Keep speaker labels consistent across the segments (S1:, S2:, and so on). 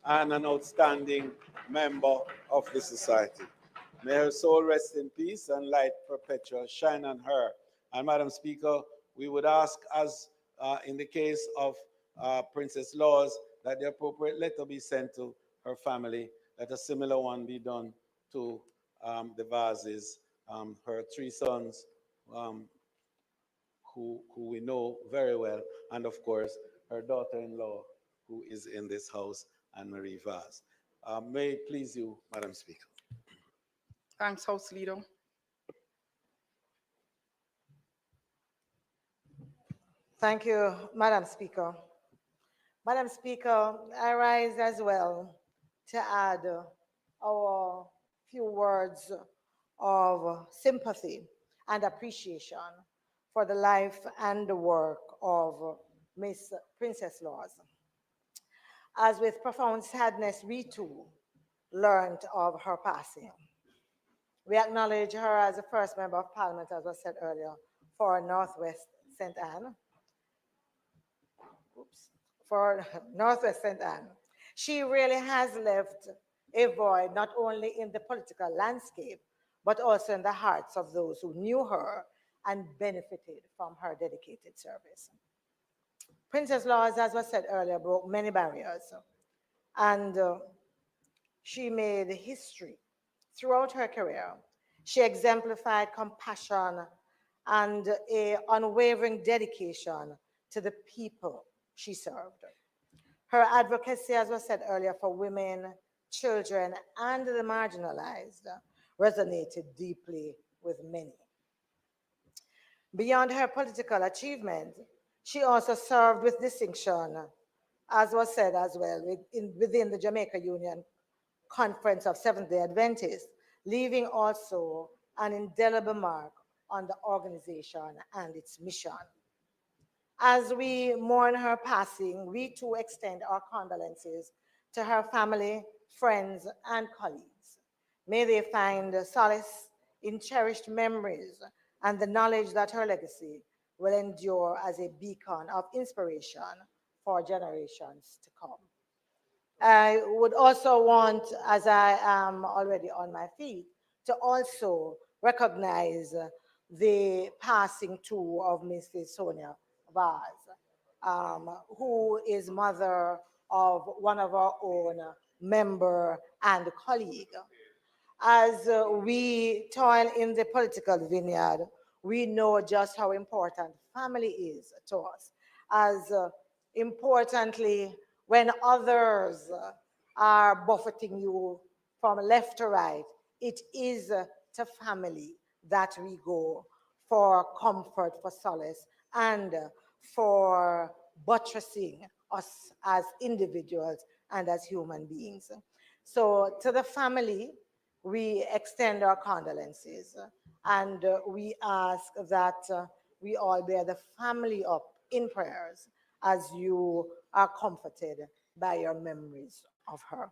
S1: and an outstanding member of the society. May her soul rest in peace and light perpetual shine on her. And Madam Speaker, we would ask, as in the case of Princess Laws, that the appropriate letter be sent to her family, that a similar one be done to the Vases, her three sons, um, who we know very well, and of course, her daughter-in-law, who is in this house, Anne Marie Vaz. May it please you, Madam Speaker.
S2: Thanks, House Leader.
S3: Thank you, Madam Speaker. Madam Speaker, I rise as well to add our few words of sympathy and appreciation for the life and the work of Miss Princess Laws. As with profound sadness, we too learned of her passing. We acknowledge her as the first member of parliament, as was said earlier, for Northwest St. Anne. For Northwest St. Anne. She really has left a void not only in the political landscape, but also in the hearts of those who knew her and benefited from her dedicated service. Princess Laws, as was said earlier, broke many barriers, and she made history throughout her career. She exemplified compassion and an unwavering dedication to the people she served. Her advocacy, as was said earlier, for women, children, and the marginalized resonated deeply with many. Beyond her political achievement, she also served with distinction, as was said as well, within the Jamaica Union Conference of Seventh-day Adventists, leaving also an indelible mark on the organization and its mission. As we mourn her passing, we too extend our condolences to her family, friends, and colleagues. May they find solace in cherished memories and the knowledge that her legacy will endure as a beacon of inspiration for generations to come. I would also want, as I am already on my feet, to also recognize the passing too of Mrs. Sonia Vas, who is mother of one of our own member and colleague. As we toil in the political vineyard, we know just how important family is to us. As importantly, when others are buffeting you from left to right, it is to family that we go for comfort, for solace, and for buttressing us as individuals and as human beings. So to the family, we extend our condolences and we ask that we all bear the family up in prayers as you are comforted by your memories of her.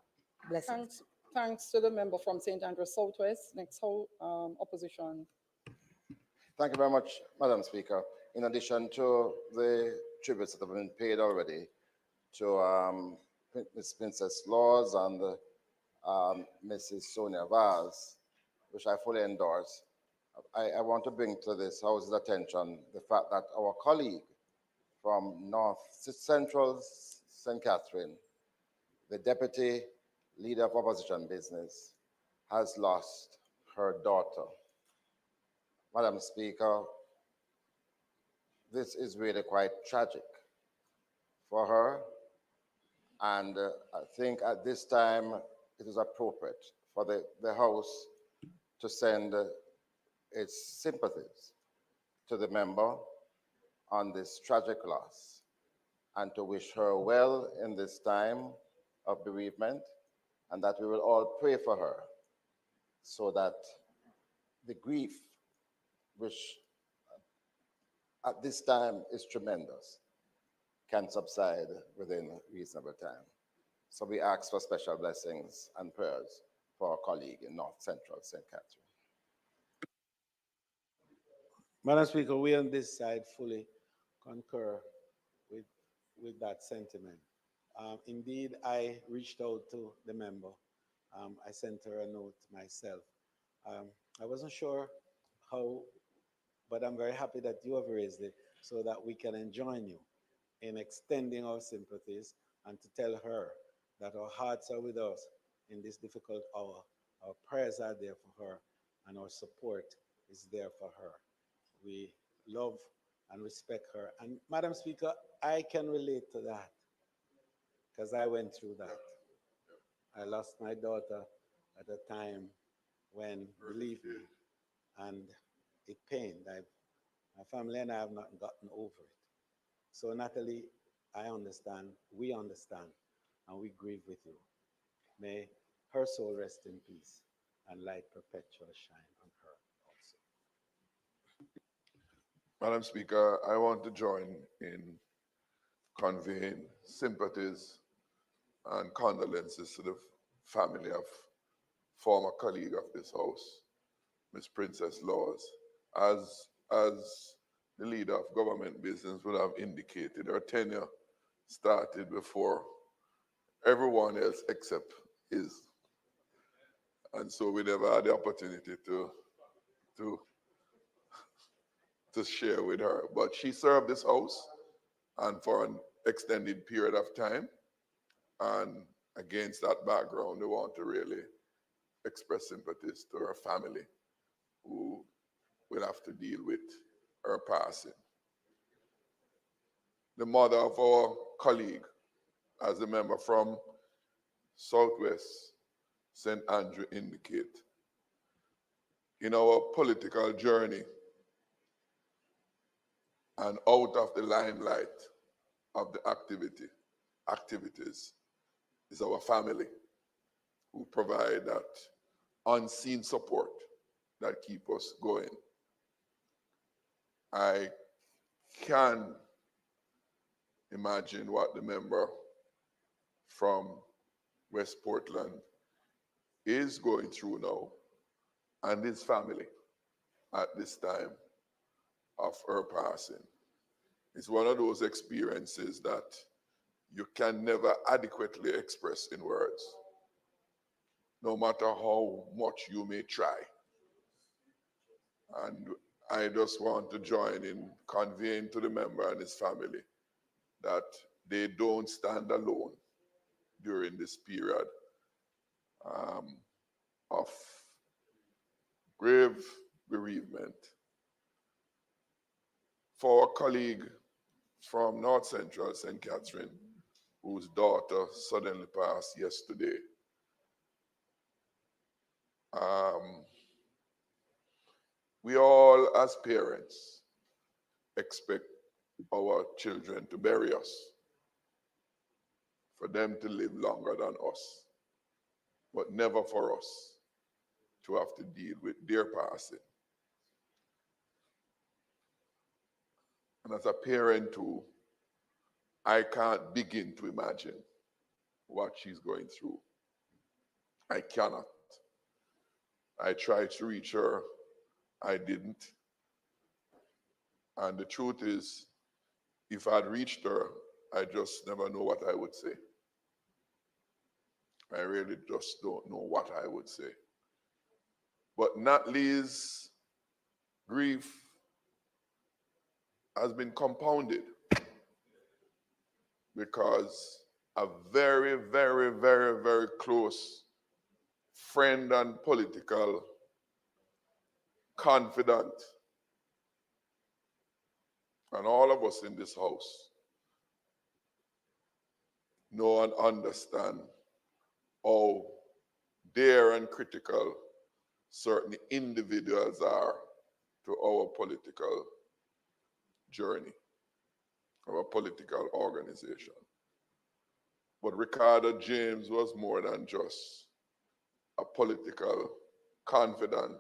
S3: Blessings.
S2: Thanks to the member from St. Andrews Southwest. Next, whole opposition.
S4: Thank you very much, Madam Speaker. In addition to the tributes that have been paid already to Ms. Princess Laws and Mrs. Sonia Vaz, which I fully endorse, I want to bring to this House's attention the fact that our colleague from North Central St. Catherine, the Deputy Leader of Opposition Business, has lost her daughter. Madam Speaker, this is really quite tragic for her, and I think at this time it is appropriate for the House to send its sympathies to the member on this tragic loss and to wish her well in this time of bereavement, and that we will all pray for her so that the grief, which at this time is tremendous, can subside within reasonable time. So we ask for special blessings and prayers for our colleague in North Central St. Catherine.
S1: Madam Speaker, we on this side fully concur with that sentiment. Indeed, I reached out to the member. I sent her a note myself. Um, I wasn't sure how, but I'm very happy that you have raised it so that we can join you in extending our sympathies and to tell her that our hearts are with us in this difficult hour. Our prayers are there for her and our support is there for her. We love and respect her. And Madam Speaker, I can relate to that because I went through that. I lost my daughter at a time when, believe me, and it pained. My family and I have not gotten over it. So, Natalie, I understand, we understand, and we grieve with you. May her soul rest in peace and light perpetual shine on her also.
S5: Madam Speaker, I want to join in conveying sympathies and condolences to the family of former colleague of this House, Ms. Princess Laws. As the leader of government business would have indicated, her tenure started before everyone else except his. And so we never had the opportunity to, to share with her. But she served this House and for an extended period of time. And against that background, we want to really express sympathies to her family who will have to deal with her passing. The mother of our colleague, as the member from Southwest St. Andrew indicate, in our political journey and out of the limelight of the activities is our family who provide that unseen support that keep us going. I can imagine what the member from West Portland is going through now and his family at this time of her passing. It's one of those experiences that you can never adequately express in words, no matter how much you may try. And I just want to join in conveying to the member and his family that they don't stand alone during this period of grave bereavement. For a colleague from North Central St. Catherine, whose daughter suddenly passed yesterday, we all as parents expect our children to bury us, for them to live longer than us, but never for us to have to deal with their passing. And as a parent too, I can't begin to imagine what she's going through. I cannot. I tried to reach her, I didn't. And the truth is, if I'd reached her, I just never know what I would say. I really just don't know what I would say. But Natalie's grief has been compounded because a very, very, very, very close friend and political confidant, and all of us in this house know and understand how dear and critical certain individuals are to our political journey, our political organization. But Ricardo James was more than just a political confidant.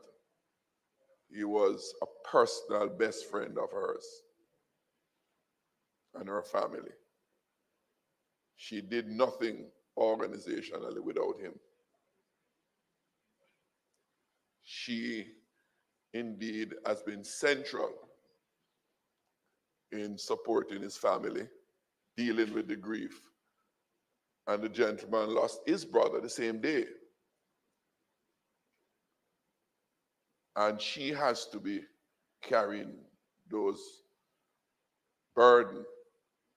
S5: He was a personal best friend of hers and her family. She did nothing organizationally without him. She indeed has been central in supporting his family, dealing with the grief, And the gentleman lost his brother the same day. And she has to be carrying those burden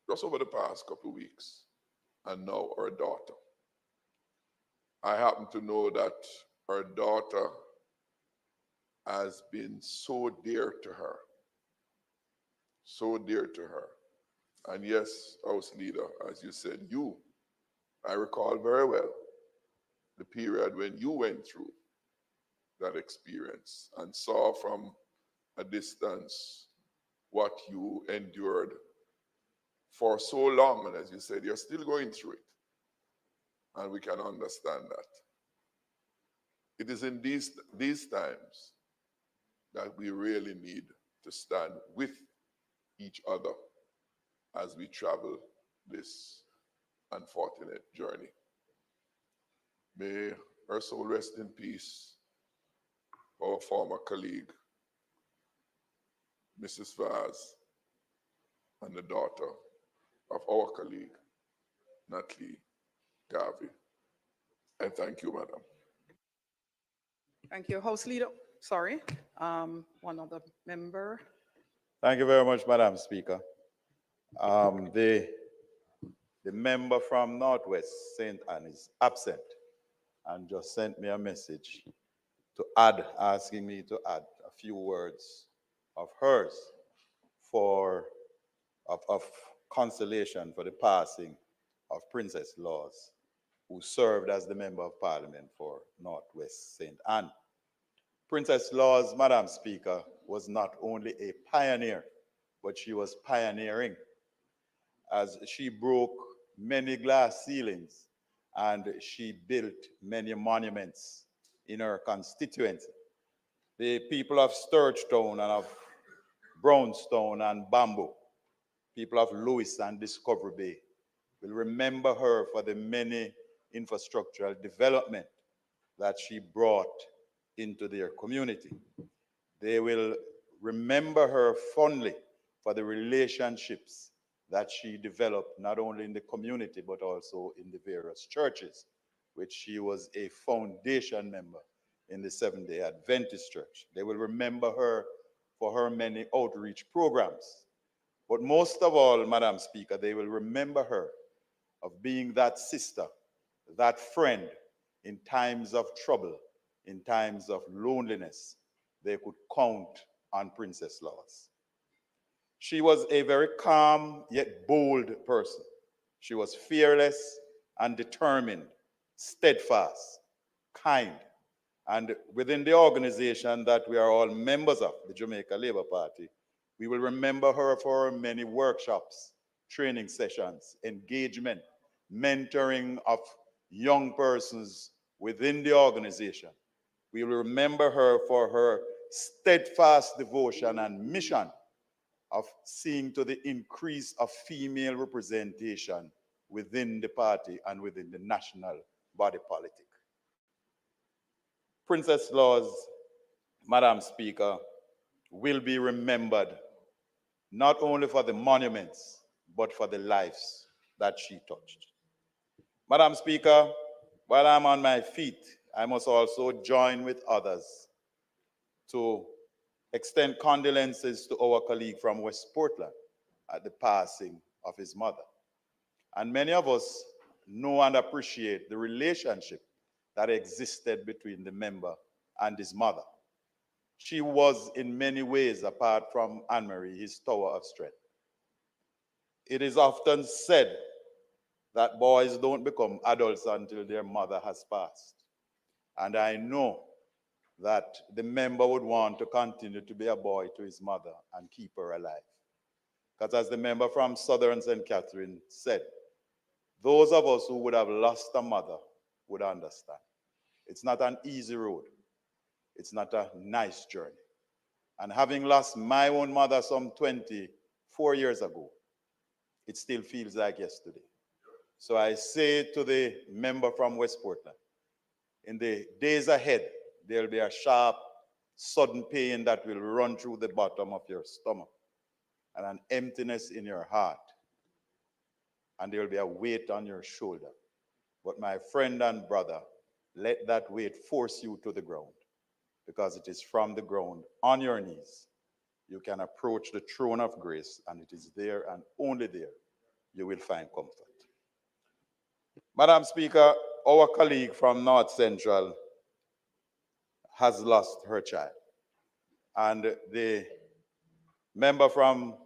S5: just over the past couple of weeks. And now her daughter. I happen to know that her daughter has been so dear to her. So dear to her. And yes, House Leader, as you said, I recall very well the period when you went through that experience and saw from a distance what you endured for so long. And as you said, you're still going through it. And we can understand that. It is in these times that we really need to stand with each other as we travel this unfortunate journey. May her soul rest in peace, our former colleague, Mrs. Vas, and the daughter of our colleague, Natalie Garvey. And thank you, Madam.
S2: Thank you. House Leader, sorry, one other member.
S1: Thank you very much, Madam Speaker. The member from Northwest St. Anne is absent and just sent me a message to add, asking me to add a few words of hers of consolation for the passing of Princess Laws, who served as the Member of Parliament for Northwest St. Anne. Princess Laws, Madam Speaker, was not only a pioneer, but she was pioneering as she broke many glass ceilings and she built many monuments in her constituency. The people of Sturgestown and of Brownstown and Bamboo, people of Lewis and Discovery Bay, will remember her for the many infrastructural development that she brought into their community. They will remember her fondly for the relationships that she developed not only in the community but also in the various churches, which she was a foundation member in the Seventh-day Adventist Church. They will remember her for her many outreach programs. But most of all, Madam Speaker, they will remember her of being that sister, that friend in times of trouble, in times of loneliness. They could count on Princess Laws. She was a very calm yet bold person. She was fearless and determined, steadfast, kind. And within the organization that we are all members of, the Jamaica Labour Party, we will remember her for her many workshops, training sessions, engagement, mentoring of young persons within the organization. We will remember her for her steadfast devotion and mission of seeing to the increase of female representation within the party and within the national body politic. Princess Laws, Madam Speaker, will be remembered not only for the monuments, but for the lives that she touched. Madam Speaker, while I'm on my feet, I must also join with others to extend condolences to our colleague from West Portland at the passing of his mother. And many of us know and appreciate the relationship that existed between the member and his mother. She was in many ways, apart from Anne-Marie, his tower of strength. It is often said that boys don't become adults until their mother has passed. And I know that the member would want to continue to be a boy to his mother and keep her alive. Because as the member from Southern St. Catherine said, those of us who would have lost a mother would understand. It's not an easy road. It's not a nice journey. And having lost my own mother some 24 years ago, it still feels like yesterday. So I say to the member from West Portland, in the days ahead, there'll be a sharp, sudden pain that will run through the bottom of your stomach and an emptiness in your heart. And there will be a weight on your shoulder.
S6: But my friend and brother, let that weight force you to the ground, because it is from the ground, on your knees, you can approach the throne of grace, and it is there and only there you will find comfort. Madam Speaker, our colleague from North Central has lost her child. And the member from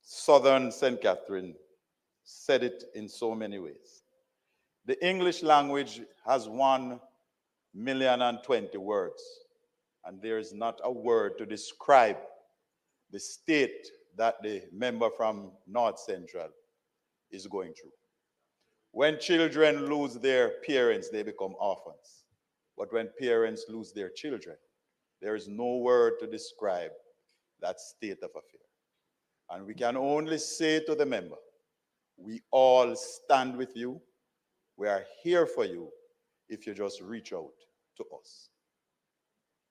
S6: Southern St. Catherine said it in so many ways. The English language has 1,020,000 words, and there is not a word to describe the state that the member from North Central is going through. When children lose their parents, they become orphans. But when parents lose their children, there is no word to describe that state of affair. And we can only say to the member, we all stand with you. We are here for you if you just reach out to us.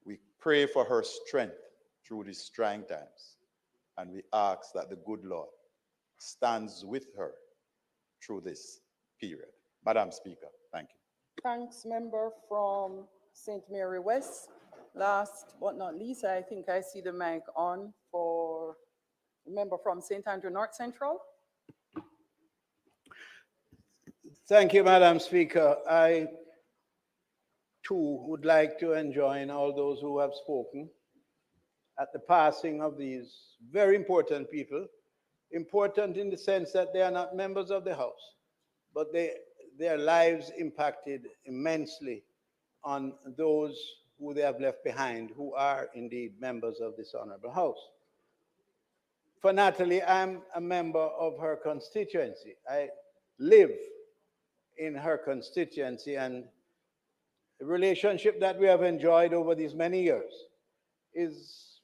S6: We pray for her strength through these trying times. And we ask that the good Lord stands with her through this period. Madam Speaker, thank you.
S2: Thanks, member from St. Mary West. Last but not least, I think I see the mic on for the member from St. Andrew North Central.
S7: Thank you, Madam Speaker. I, too, would like to join all those who have spoken at the passing of these very important people. Important in the sense that they are not members of the House, but their lives impacted immensely on those who they have left behind, who are indeed members of this honorable House. For Natalie, I'm a member of her constituency. I live in her constituency, and the relationship that we have enjoyed over these many years is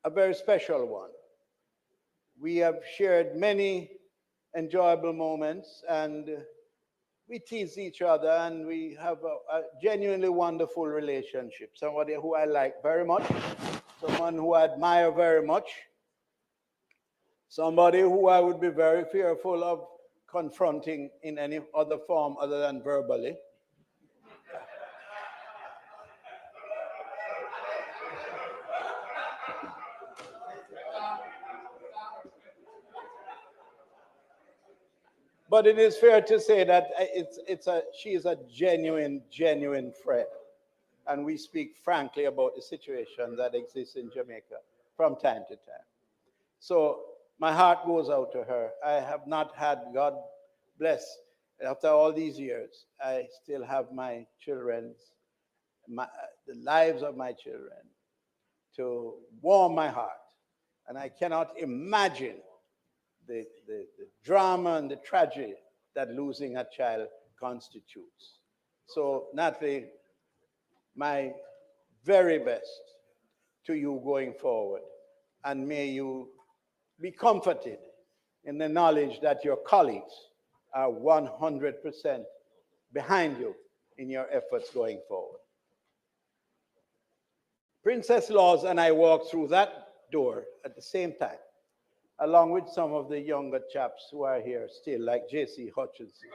S7: a very special one. We have shared many enjoyable moments, and we tease each other, and we have a genuinely wonderful relationship. Somebody who I like very much, someone who I admire very much, somebody who I would be very fearful of confronting in any other form other than verbally. But it is fair to say that she is a genuine friend. And we speak frankly about the situation that exists in Jamaica from time to time. So my heart goes out to her. I have not had, God bless, after all these years, I still have my children's, the lives of my children to warm my heart. And I cannot imagine the drama and the tragedy that losing a child constitutes. So Natalie, my very best to you going forward, and may you be comforted in the knowledge that your colleagues are 100% behind you in your efforts going forward. Princess Laws and I walked through that door at the same time, along with some of the younger chaps who are here still, like J.C. Hutchinson,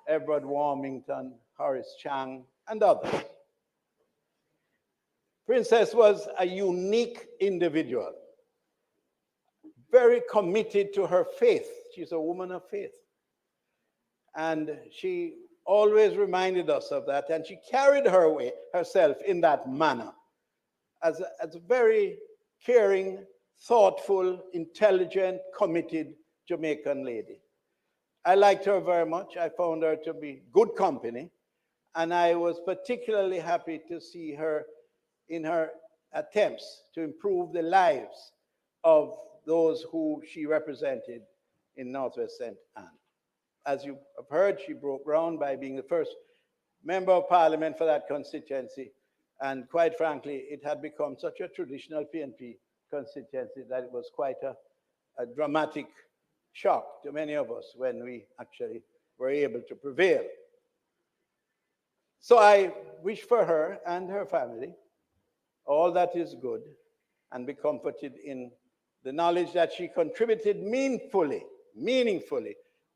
S7: Edward Warmington, Horace Chang, and others. Princess was a unique individual, very committed to her faith. She's a woman of faith. And she always reminded us of that, and she carried herself in that manner as a very caring, thoughtful, intelligent, committed Jamaican lady. I liked her very much. I found her to be good company, and I was particularly happy to see her in her attempts to improve the lives of those who she represented in Northwest St. Anne. As you have heard, she broke ground by being the first member of parliament for that constituency. And quite frankly, it had become such a traditional PNP constituency that it was quite a dramatic shock to many of us when we actually were able to prevail. So I wish for her and her family all that is good, and be comforted in the knowledge that she contributed meaningfully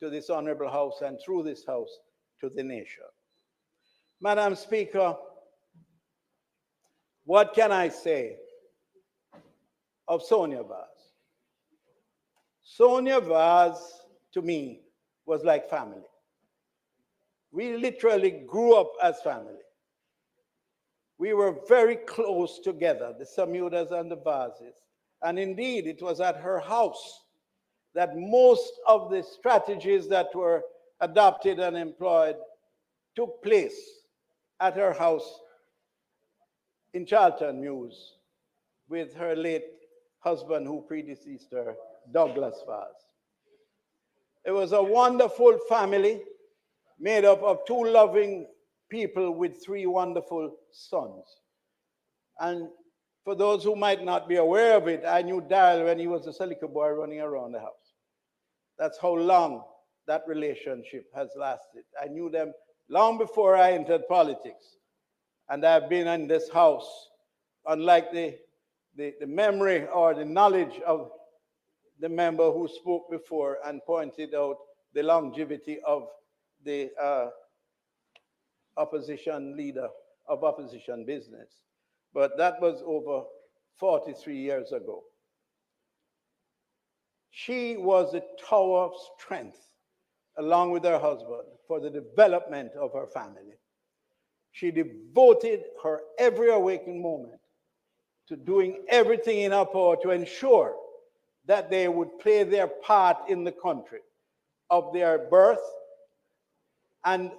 S7: to this honorable house and through this house to the nation. Madam Speaker, what can I say of Sonia Vas? Sonia Vas, to me, was like family. We literally grew up as family. We were very close together, the Samudas and the Vases. And indeed, it was at her house that most of the strategies that were adopted and employed took place, at her house in Charlton Mews with her late husband who predeceased her, Douglas Vas. It was a wonderful family made up of two loving people with three wonderful sons. And for those who might not be aware of it, I knew Darrell when he was a little boy running around the house. That's how long that relationship has lasted. I knew them long before I entered politics. And I've been in this house, unlike the memory or the knowledge of the member who spoke before and pointed out the longevity of the opposition leader of opposition business. But that was over 43 years ago. She was a tower of strength, along with her husband, for the development of her family. She devoted her every awakened moment to doing everything in her power to ensure that they would play their part in the country of their birth and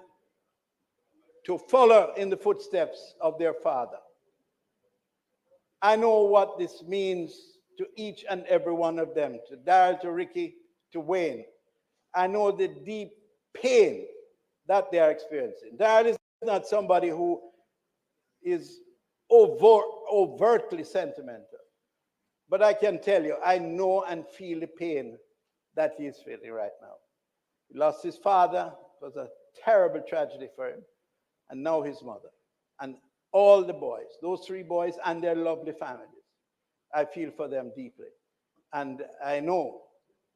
S7: to follow in the footsteps of their father. I know what this means to each and every one of them, to Darrell, to Ricky, to Wayne. I know the deep pain that they are experiencing. Darrell is not somebody who is overtly sentimental. But I can tell you, I know and feel the pain that he is feeling right now. He lost his father. It was a terrible tragedy for him. And now his mother. And all the boys, those three boys and their lovely families. I feel for them deeply. And I know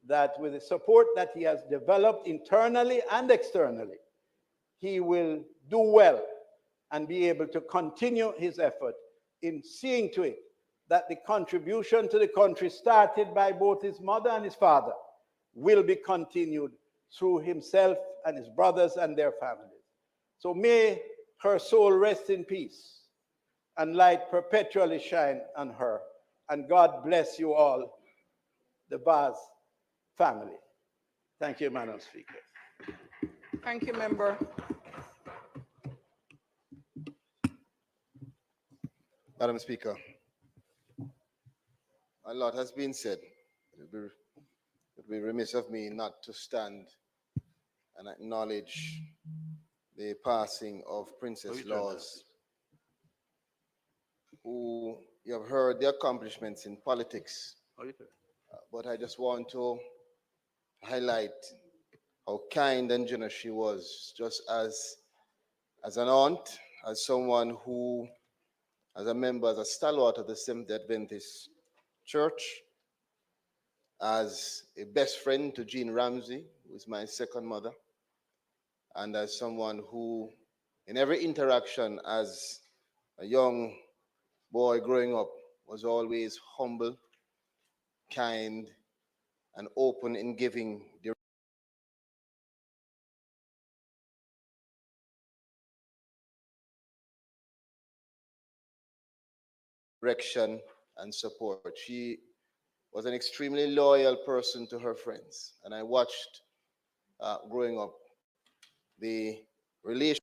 S7: that with the support that he has developed internally and externally, he will do well and be able to continue his effort in seeing to it that the contribution to the country started by both his mother and his father will be continued through himself and his brothers and their families. So may her soul rest in peace and light perpetually shine on her. And God bless you all, the Vas family. Thank you, Madam Speaker.
S2: Thank you, member.
S4: Madam Speaker, a lot has been said. It would be remiss of me not to stand and acknowledge the passing of Princess Laws, who you have heard the accomplishments in politics. But I just want to highlight how kind and generous she was, just as an aunt, as someone who, as a member, as a stalwart of the Seventh-day Adventist Church, as a best friend to Jean Ramsey, who is my second mother, and as someone who, in every interaction as a young boy growing up, was always humble, kind, and open in giving direction and support. She was an extremely loyal person to her friends, and I watched growing up the relationship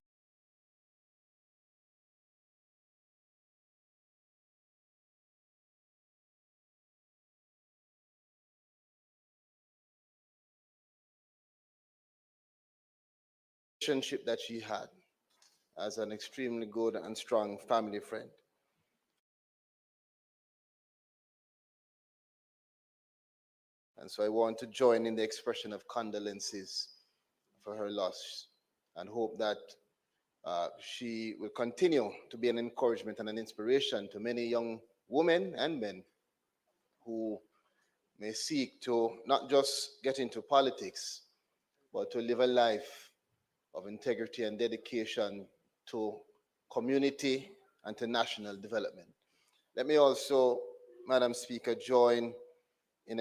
S4: that she had as an extremely good and strong family friend. And so I want to join in the expression of condolences for her loss and hope that she will continue to be an encouragement and an inspiration to many young women and men who may seek to not just get into politics,
S8: but to live a life of integrity and dedication to community and to national development. Let me also, Madam Speaker, join in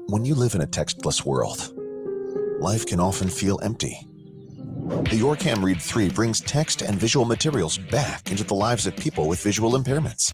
S9: When you live in a textless world, life can often feel empty. The YourCam Read 3 brings text and visual materials back into the lives of people with visual impairments.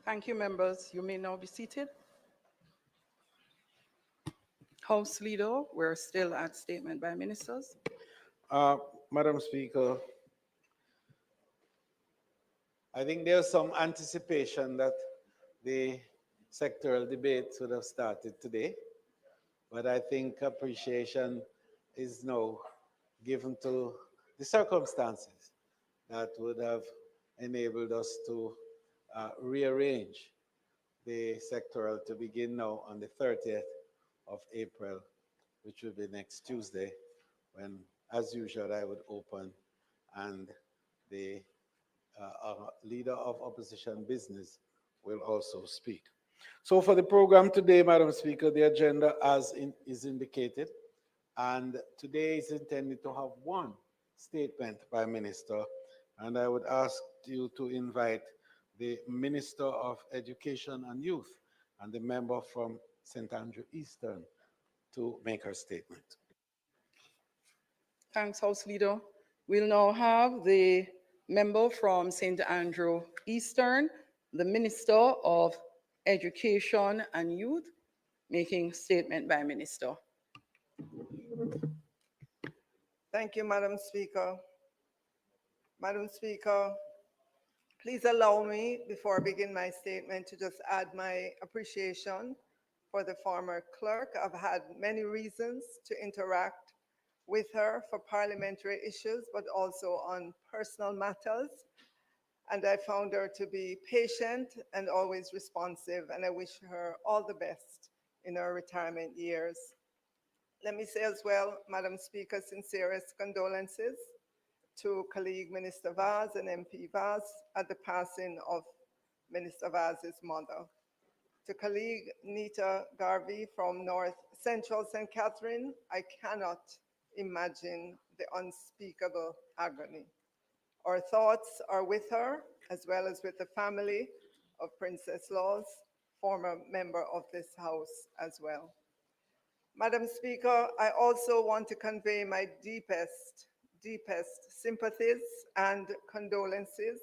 S2: Thank you, members. You may now be seated. House Leader, we're still at statement by ministers.
S1: Madam Speaker, I think there's some anticipation that the sectoral debates would have started today, but I think appreciation is now given to the circumstances that would have enabled us to rearrange the sectoral to begin now on the 30th of April, which will be next Tuesday, when, as usual, I would open and the leader of opposition business will also speak. So for the program today, Madam Speaker, the agenda is indicated, and today is intended to have one statement by Minister, and I would ask you to invite the Minister of Education and Youth and the member from St. Andrew Eastern to make her statement.
S2: Thanks, House Leader. We'll now have the member from St. Andrew Eastern, the Minister of Education and Youth, making statement by Minister.
S10: Thank you, Madam Speaker. Madam Speaker, please allow me, before I begin my statement, to just add my appreciation for the former clerk. I've had many reasons to interact with her for parliamentary issues, but also on personal matters. And I found her to be patient and always responsive, and I wish her all the best in her retirement years. Let me say as well, Madam Speaker, sincerest condolences to colleague Minister Vaz and MP Vaz at the passing of Minister Vaz's mother. To colleague Nita Garvey from North Central St. Catherine, I cannot imagine the unspeakable agony. Our thoughts are with her, as well as with the family of Princess Laws, former member of this House as well. Madam Speaker, I also want to convey my deepest sympathies and condolences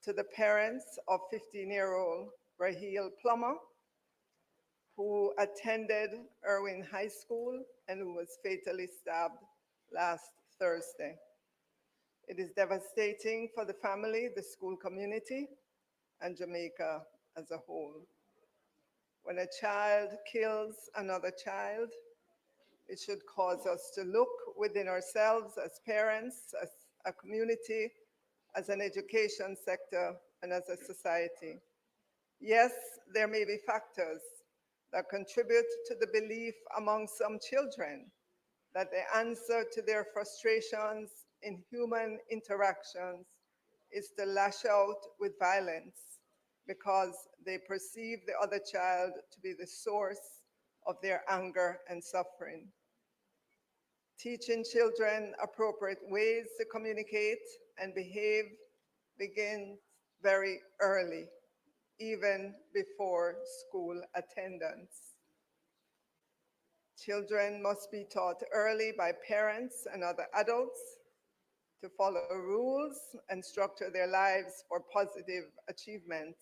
S10: to the parents of 15-year-old Raheel Plummer, who attended Irwin High School and who was fatally stabbed last Thursday. It is devastating for the family, the school community, and Jamaica as a whole. When a child kills another child, it should cause us to look within ourselves as parents, as a community, as an education sector, and as a society. Yes, there may be factors that contribute to the belief among some children that the answer to their frustrations in human interactions is to lash out with violence because they perceive the other child to be the source of their anger and suffering. Teaching children appropriate ways to communicate and behave begins very early, even before school attendance. Children must be taught early by parents and other adults to follow rules and structure their lives for positive achievements.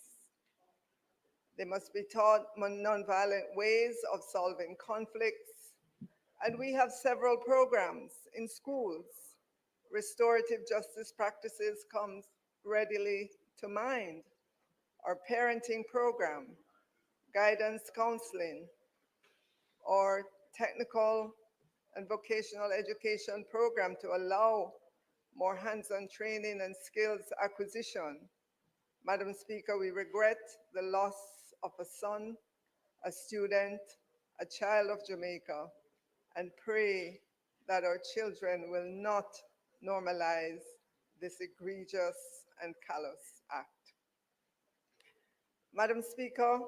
S10: They must be taught nonviolent ways of solving conflicts, and we have several programs in schools. Restorative justice practices comes readily to mind. Our parenting program, guidance counseling, or technical and vocational education program to allow more hands-on training and skills acquisition. Madam Speaker, we regret the loss of a son, a student, a child of Jamaica, and pray that our children will not normalize this egregious and callous act. Madam Speaker,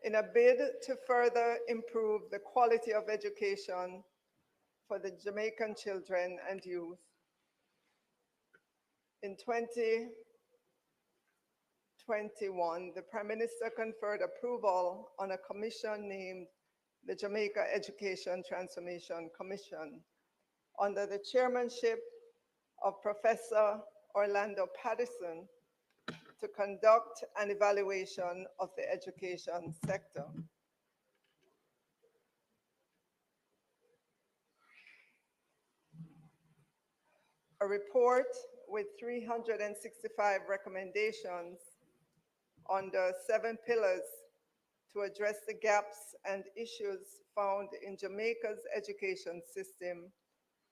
S10: in a bid to further improve the quality of education for the Jamaican children and youth, in 2021, the Prime Minister conferred approval on a commission named the Jamaica Education Transformation Commission under the chairmanship of Professor Orlando Patterson to conduct an evaluation of the education sector. a report with 365 recommendations on the 7 pillars to address the gaps and issues found in Jamaica's education system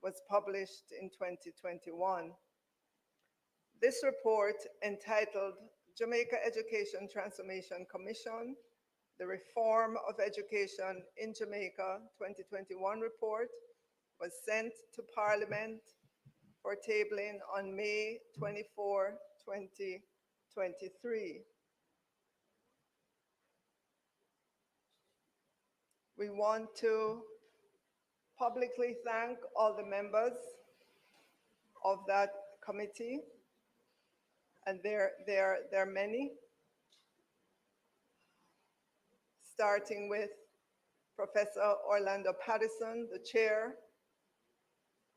S10: was published in 2021. This report, entitled Jamaica Education Transformation Commission, the Reform of Education in Jamaica 2021 report, was sent to Parliament for tabling on May 24, 2023. We want to publicly thank all the members of that committee, and there are many, starting with Professor Orlando Patterson, the chair.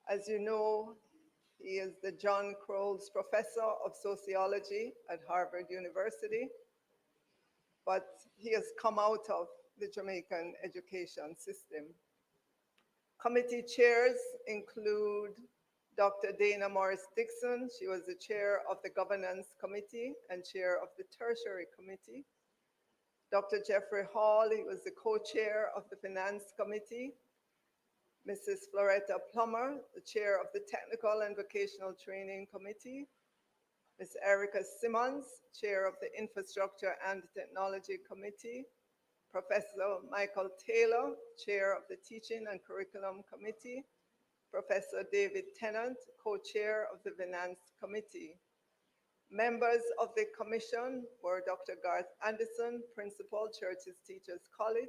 S10: As you know, he is the John Crowles Professor of Sociology at Harvard University, but he has come out of the Jamaican education system. Committee chairs include Dr. Dana Morris Dixon. She was the chair of the Governance Committee and chair of the Tertiary Committee. Dr. Jeffrey Hall, he was the co-chair of the Finance Committee. Mrs. Floretta Plummer, the chair of the Technical and Vocational Training Committee. Ms. Erica Simmons, chair of the Infrastructure and Technology Committee. Professor Michael Taylor, chair of the Teaching and Curriculum Committee. Professor David Tennant, co-chair of the Finance Committee. Members of the commission were Dr. Garth Anderson, principal, Churches Teachers College.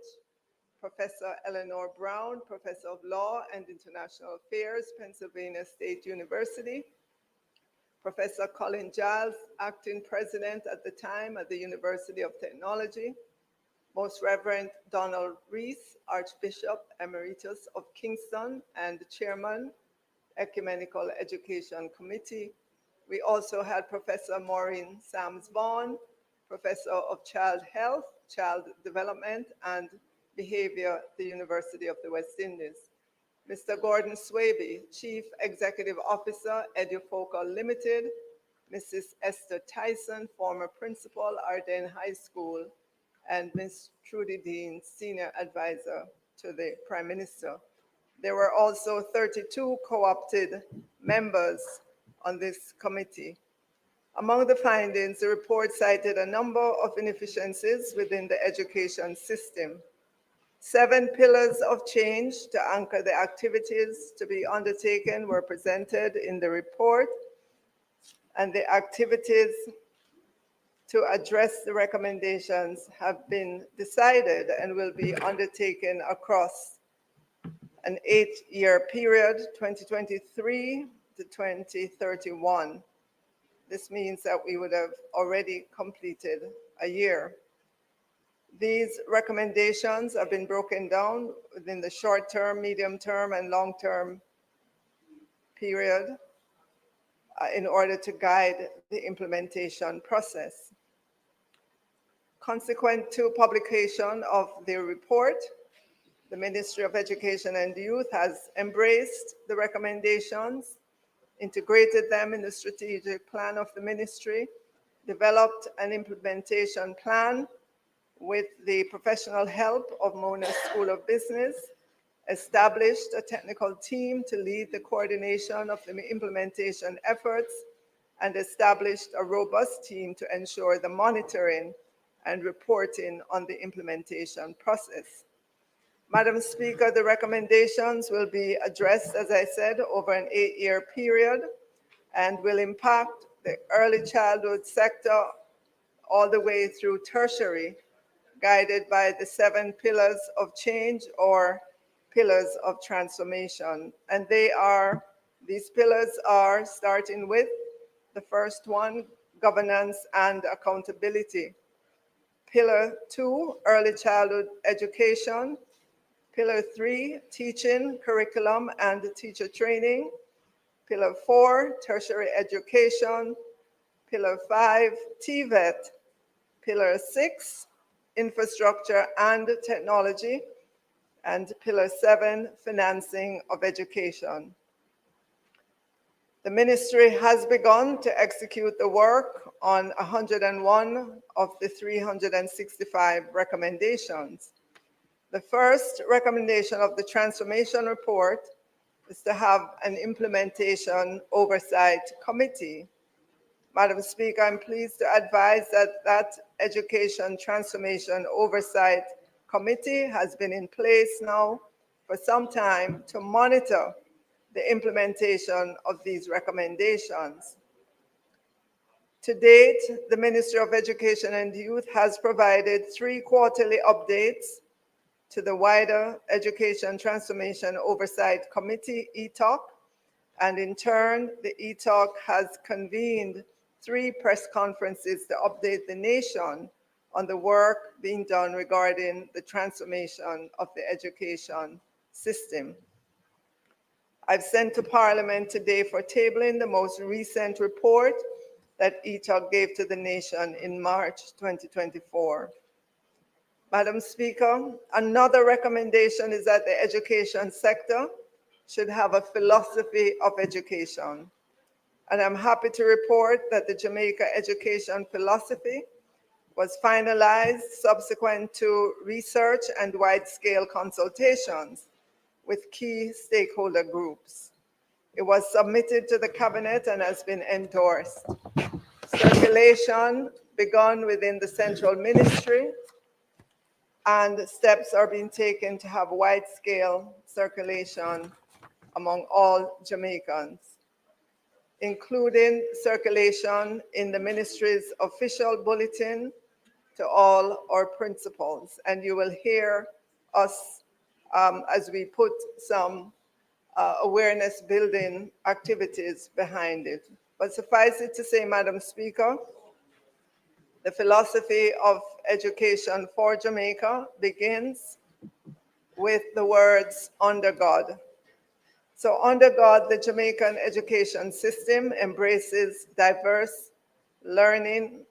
S10: Professor Eleanor Brown, Professor of Law and International Affairs, Pennsylvania State University. Professor Colin Giles, acting president at the time at the University of Technology. Most Reverend Donald Rees, Archbishop Emeritus of Kingston and chairman, Ecumenical Education Committee. We also had Professor Maureen Sams-Vaughan, Professor of Child Health, Child Development, and Behavior at the University of the West Indies. Mr. Gordon Swaby, Chief Executive Officer, Edufocal Limited. Mrs. Esther Tyson, former principal, Arden High School. And Ms. Trudy Dean, Senior Advisor to the Prime Minister. There were also 32 co-opted members on this committee. Among the findings, the report cited a number of inefficiencies within the education system. 7 pillars of change to anchor the activities to be undertaken were presented in the report, and the activities to address the recommendations have been decided and will be undertaken across an 8-year period, 2023 to 2031. This means that we would have already completed a year. These recommendations have been broken down within the short-term, medium-term, and long-term period in order to guide the implementation process. Consequent to publication of the report, the Ministry of Education and Youth has embraced the recommendations, integrated them in the strategic plan of the ministry, developed an implementation plan with the professional help of Mona School of Business, established a technical team to lead the coordination of the implementation efforts, and established a robust team to ensure the monitoring and reporting on the implementation process. Madam Speaker, the recommendations will be addressed, as I said, over an 8-year period and will impact the early childhood sector all the way through tertiary, guided by the 7 pillars of change or pillars of transformation. And these pillars are, starting with the first one, governance and accountability. Pillar 2, early childhood education. Pillar 3, teaching, curriculum, and teacher training. Pillar 4, tertiary education. Pillar 5, TVET. Pillar 6, infrastructure and technology. And Pillar 7, financing of education. The ministry has begun to execute the work on 101 of the 365 recommendations. The first recommendation of the transformation report is to have an implementation oversight committee. Madam Speaker, I'm pleased to advise that Education Transformation Oversight Committee has been in place now for some time to monitor the implementation of these recommendations. To date, the Ministry of Education and Youth has provided 3 quarterly updates to the wider Education Transformation Oversight Committee, ETOC, and in turn, the ETOC has convened 3 press conferences to update the nation on the work being done regarding the transformation of the education system. I've sent to Parliament today for tabling the most recent report that ETOC gave to the nation in March 2024. Madam Speaker, another recommendation is that the education sector should have a philosophy of education. And I'm happy to report that the Jamaica education philosophy was finalized subsequent to research and wide-scale consultations with key stakeholder groups. It was submitted to the cabinet and has been endorsed. Circulation begun within the central ministry, and steps are being taken to have wide-scale circulation among all Jamaicans, including circulation in the ministry's official bulletin to all our principals. And you will hear us as we put some awareness building activities behind it. But suffice it to say, Madam Speaker, the philosophy of education for Jamaica begins with the words under God. So under God, the Jamaican education system embraces diverse learning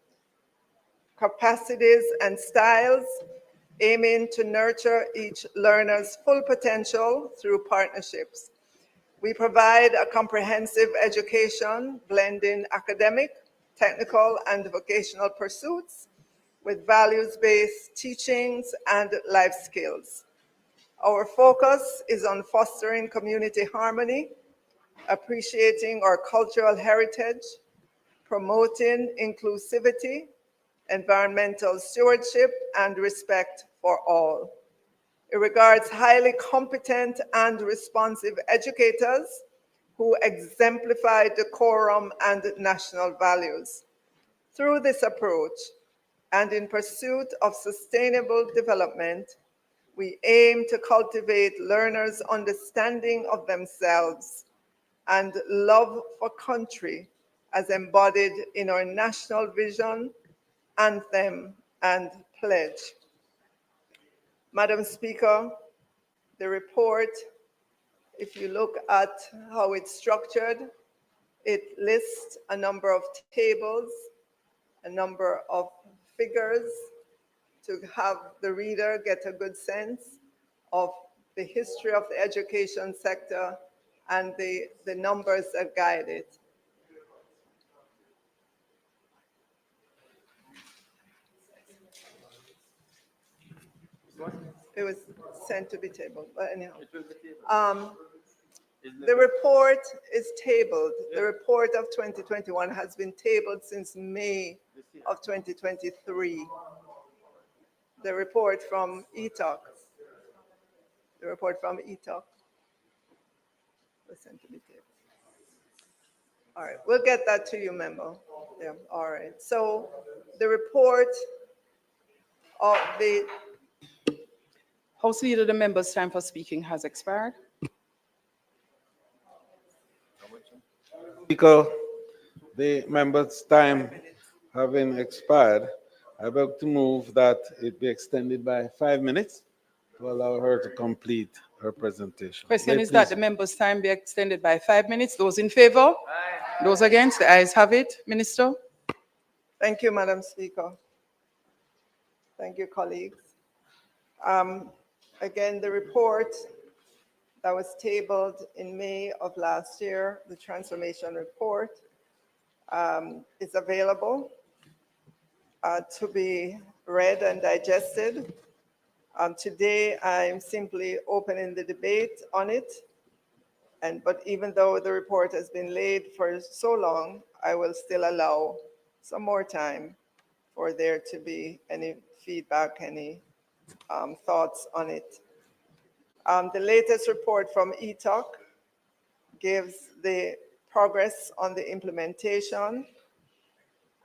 S10: capacities and styles, aiming to nurture each learner's full potential through partnerships. We provide a comprehensive education, blending academic, technical, and vocational pursuits with values-based teachings and life skills. Our focus is on fostering community harmony, appreciating our cultural heritage, promoting inclusivity, environmental stewardship, and respect for all. It regards highly competent and responsive educators who exemplify decorum and national values. Through this approach, and in pursuit of sustainable development, we aim to cultivate learners' understanding of themselves and love for country as embodied in our national vision, anthem, and pledge. Madam Speaker, the report, if you look at how it's structured, it lists a number of tables, a number of figures to have the reader get a good sense of the history of the education sector and the numbers that guide it. It was sent to be tabled, but anyhow. The report is tabled. The report of 2021 has been tabled since May of 2023. The report from ETOC. The report from ETOC was sent to be tabled. All right, we'll get that to you, member. Yeah, all right. So the report of the
S2: House Leader, the member's time for speaking has expired.
S1: Speaker, the member's time having expired, I beg to move that it be extended by 5 minutes to allow her to complete her presentation.
S2: Question
S1: May
S2: is that
S1: please-
S2: the member's time be extended by 5 minutes. Those in favor? Those against? The ayes have it. Minister?
S10: Thank you, Madam Speaker. Thank you, colleagues. Again, the report that was tabled in May of last year. The transformation report is available to be read and digested. Today, I'm simply opening the debate on it. But even though the report has been laid for so long, I will still allow some more time for there to be any feedback, any thoughts on it. The latest report from ETOC gives the progress on the implementation.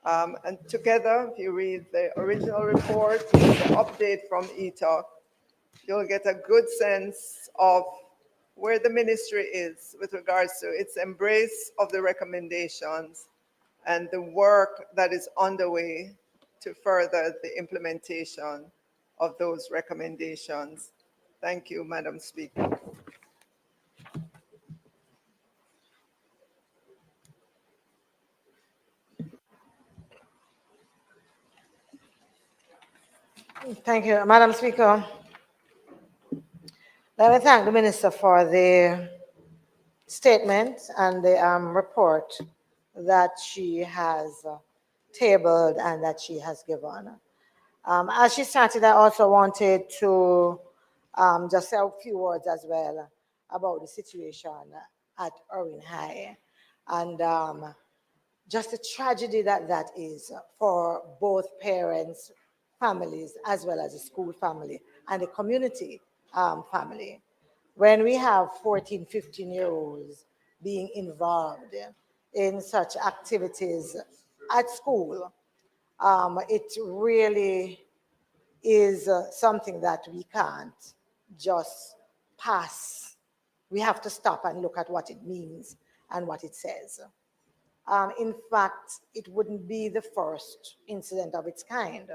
S10: And together, if you read the original report, the update from ETOC, you'll get a good sense of where the ministry is with regards to its embrace of the recommendations and the work that is underway to further the implementation of those recommendations. Thank you, Madam Speaker.
S3: Thank you, Madam Speaker. Let me thank the Minister for the statement and the report that she has tabled and that she has given. As she started, I also wanted to just say a few words as well about the situation at Irving High and just the tragedy that that is for both parents, families, as well as the school family and the community family. When we have 14, 15-year-olds being involved in such activities at school, it really is something that we can't just pass. We have to stop and look at what it means and what it says. In fact, it wouldn't be the first incident of its kind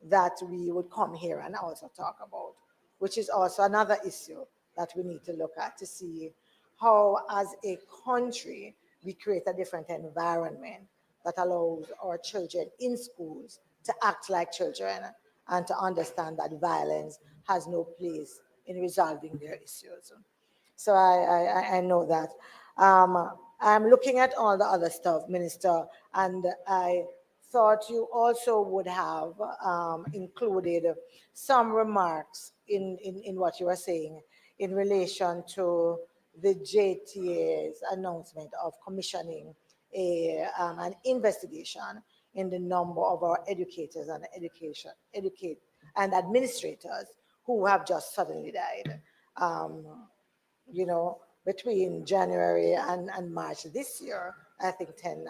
S3: that we would come here and also talk about, which is also another issue that we need to look at to see how, as a country, we create a different environment that allows our children in schools to act like children and to understand that violence has no place in resolving their issues. So I know that. I'm looking at all the other stuff, Minister, and I thought you also would have included some remarks in what you were saying in relation to the JTA's announcement of commissioning an investigation in the number of our educators and administrators who have just suddenly died. You know, between January and March this year, I think 10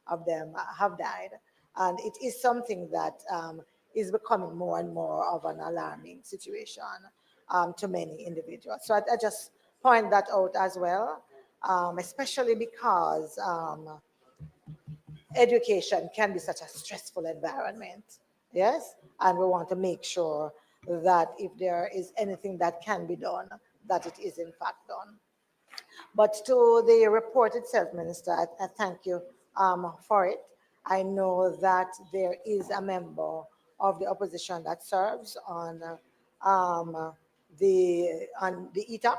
S3: of them have died. And it is something that is becoming more and more of an alarming situation to many individuals. So I just point that out as well, especially because education can be such a stressful environment, yes? And we want to make sure that if there is anything that can be done, that it is in fact done. But to the report itself, Minister, I thank you for it. I know that there is a member of the opposition that serves on the ETOC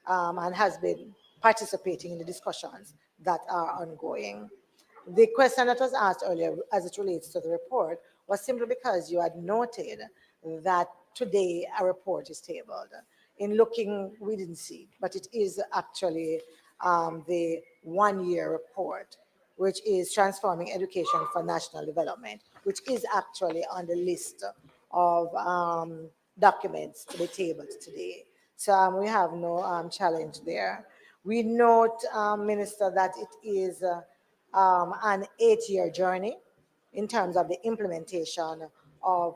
S3: and has been participating in the discussions that are ongoing. The question that was asked earlier as it relates to the report was simply because you had noted that today a report is tabled. In looking, we didn't see, but it is actually the one-year report, which is Transforming Education for National Development, which is actually on the list of documents to be tabled today. So we have no challenge there. We note, Minister, that it is an 8-year journey in terms of the implementation of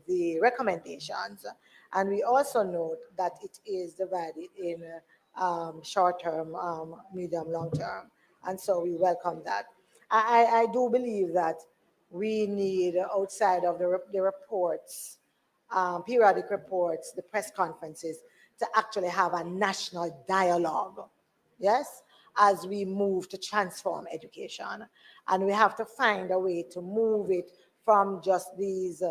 S3: the recommendations. And we also note that it is divided in short-term, medium, long-term. And so we welcome that. I do believe that we need, outside of the reports, periodic reports, the press conferences, to actually have a national dialogue, yes, as we move to transform education. And we have to find a way to move it from just these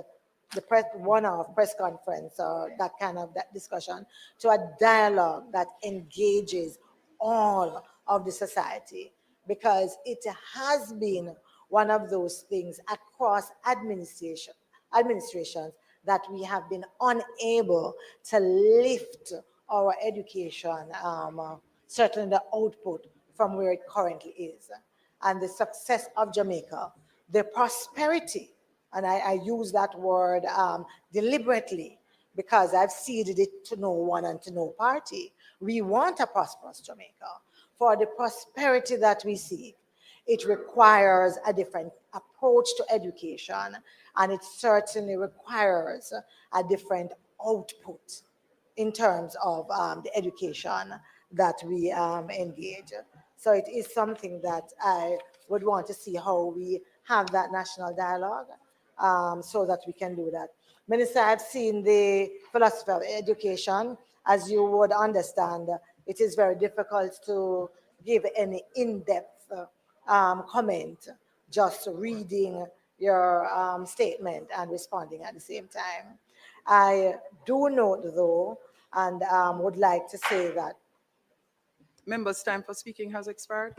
S3: one-off press conference or that kind of that discussion to a dialogue that engages all of the society, because it has been one of those things across administrations that we have been unable to lift our education, certainly the output from where it currently is. And the success of Jamaica, the prosperity, and I use that word deliberately because I've ceded it to no one and to no party. We want a prosperous Jamaica. For the prosperity that we seek, it requires a different approach to education, and it certainly requires a different output in terms of the education that we engage. So it is something that I would want to see how we have that national dialogue so that we can do that. Minister, I've seen the philosophy of education. As you would understand, it is very difficult to give any in-depth comment, just reading your statement and responding at the same time. I do note, though, and would like to say that
S2: Members' time for speaking has expired.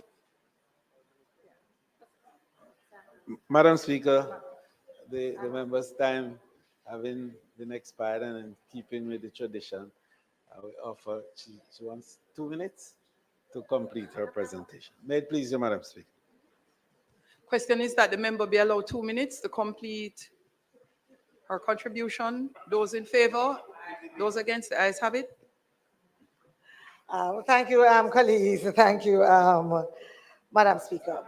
S1: Madam Speaker, the members' time having been expired and in keeping with the tradition, I will offer, she wants 2 minutes to complete her presentation. May it please you, Madam Speaker.
S2: Question is that the member be allowed 2 minutes to complete her contribution. Those in favor, those against, the ayes have it.
S3: thank you, colleagues. Thank you, Madam Speaker.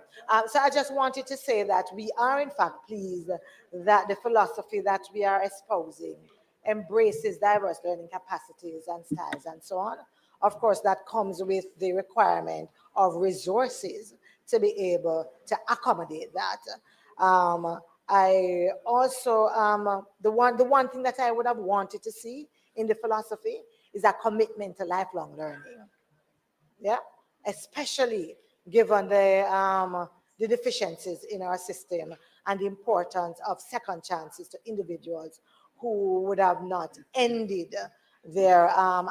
S3: So I just wanted to say that we are in fact pleased that the philosophy that we are espousing embraces diverse learning capacities and styles and so on. Of course, that comes with the requirement of resources to be able to accommodate that. I also, the one thing that I would have wanted to see in the philosophy is a commitment to lifelong learning. Yeah, especially given the deficiencies in our system and the importance of second chances to individuals who would have not ended their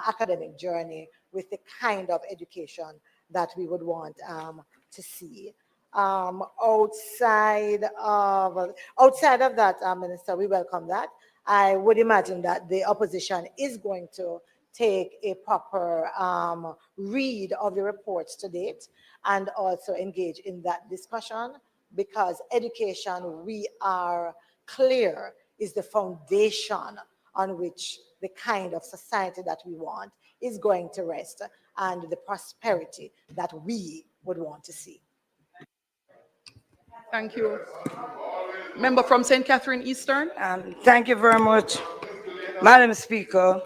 S3: academic journey with the kind of education that we would want to see. Outside of that, Minister, we welcome that. I would imagine that the opposition is going to take a proper read of the reports to date and also engage in that discussion, because education, we are clear, is the foundation on which the kind of society that we want is going to rest and the prosperity that we would want to see.
S2: Thank you. Member from St. Catherine Eastern.
S11: Thank you very much, Madam Speaker.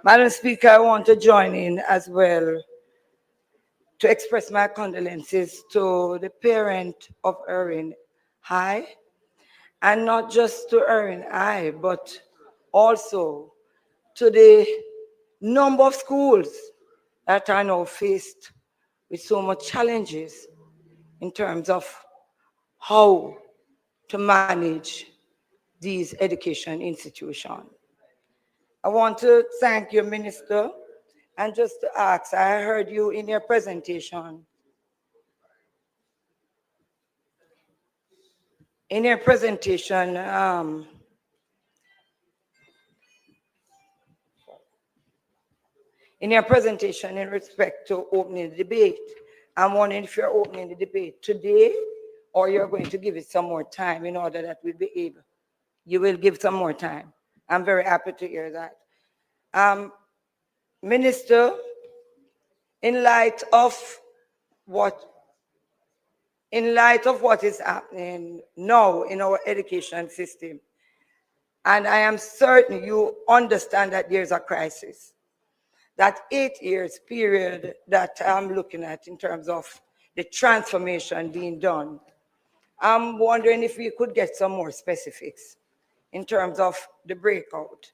S11: Madam Speaker, I want to join in as well to express my condolences to the parent of Erin High, and not just to Erin High, but also to the number of schools that are now faced with so much challenges in terms of how to manage these education institutions. I want to thank you, Minister, and just to ask, I heard you in your presentation. In your presentation, in respect to opening the debate, I'm wondering if you're opening the debate today or you're going to give it some more time in order that we'll be able. You will give some more time. I'm very happy to hear that. Minister, in light of what is happening now in our education system, and I am certain you understand that there's a crisis, that 8 years period that I'm looking at in terms of the transformation being done, I'm wondering if we could get some more specifics in terms of the breakout.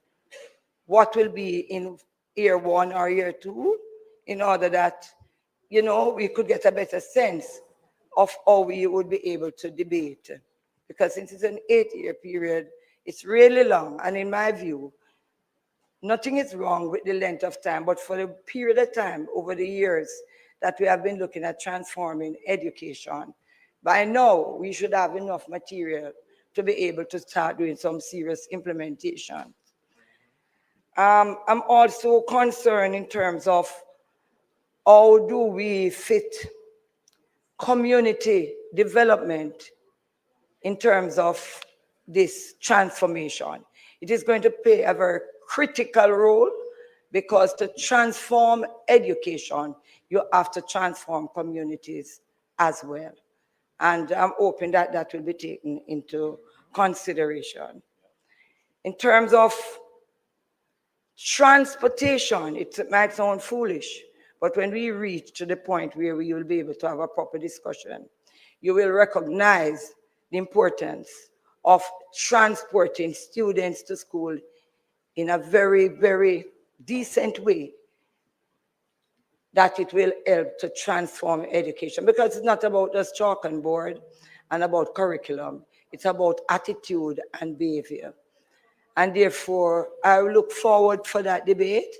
S11: What will be in year 1 or year 2, in order that, you know, we could get a better sense of how we would be able to debate. Because since it's an 8-year period, It's really long, and in my view, nothing is wrong with the length of time, but for the period of time over the years that we have been looking at transforming education, by now we should have enough material to be able to start doing some serious implementation. I'm also concerned in terms of how do we fit community development in terms of this transformation. It is going to play a very critical role because to transform education, you have to transform communities as well. And I'm hoping that that will be taken into consideration. In terms of transportation, it might sound foolish, but when we reach to the point where we will be able to have a proper discussion, you will recognize the importance of transporting students to school in a very, very decent way, that it will help to transform education. Because it's not about just chalk and board and about curriculum. It's about attitude and behavior. And therefore, I look forward for that debate,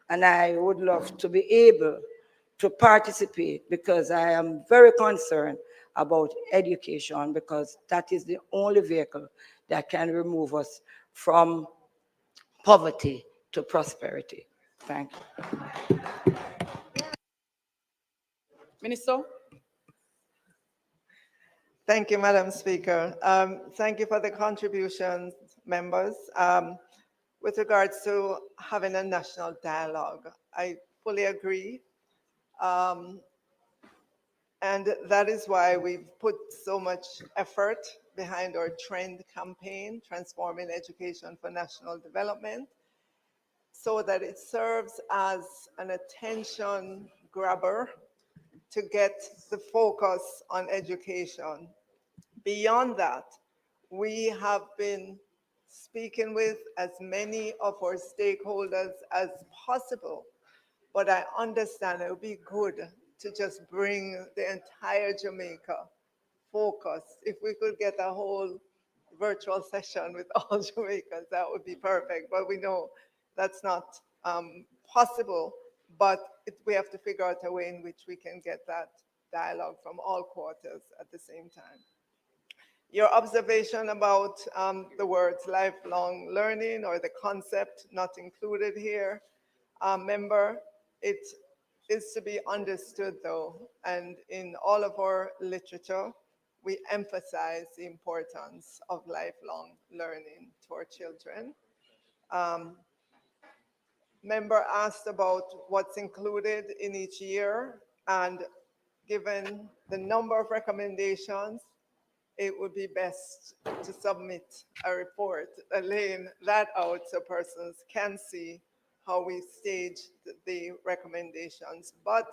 S11: and I would love to be able to participate because I am very concerned about education, because that is the only vehicle that can remove us from poverty to prosperity. Thank you.
S2: Minister?
S10: Thank you, Madam Speaker. Thank you for the contributions, members. With regards to having a national dialogue, I fully agree. And that is why we've put so much effort behind our TREND campaign, Transforming Education for National Development, so that it serves as an attention grabber to get the focus on education. Beyond that, we have been speaking with as many of our stakeholders as possible, but I understand it would be good to just bring the entire Jamaica focused. If we could get a whole virtual session with all Jamaicans, that would be perfect, but we know that's not possible, but we have to figure out a way in which we can get that dialogue from all quarters at the same time. Your observation about the words lifelong learning or the concept not included here, member, it is to be understood though, and in all of our literature, we emphasize the importance of lifelong learning to our children. Member asked about what's included in each year, and given the number of recommendations, it would be best to submit a report laying that out so persons can see how we stage the recommendations. But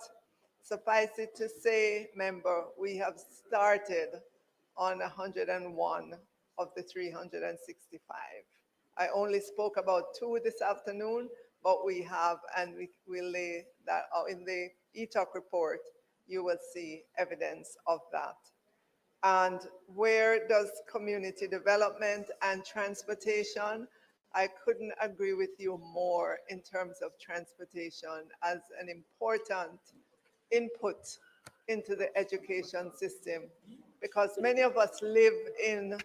S10: suffice it to say, member, we have started on 101 of the 365. I only spoke about 2 this afternoon, but we have, and we will lay that out in the ETOC report. You will see evidence of that. And where does community development and transportation? I couldn't agree with you more in terms of transportation as an important input into the education system, because many of us live in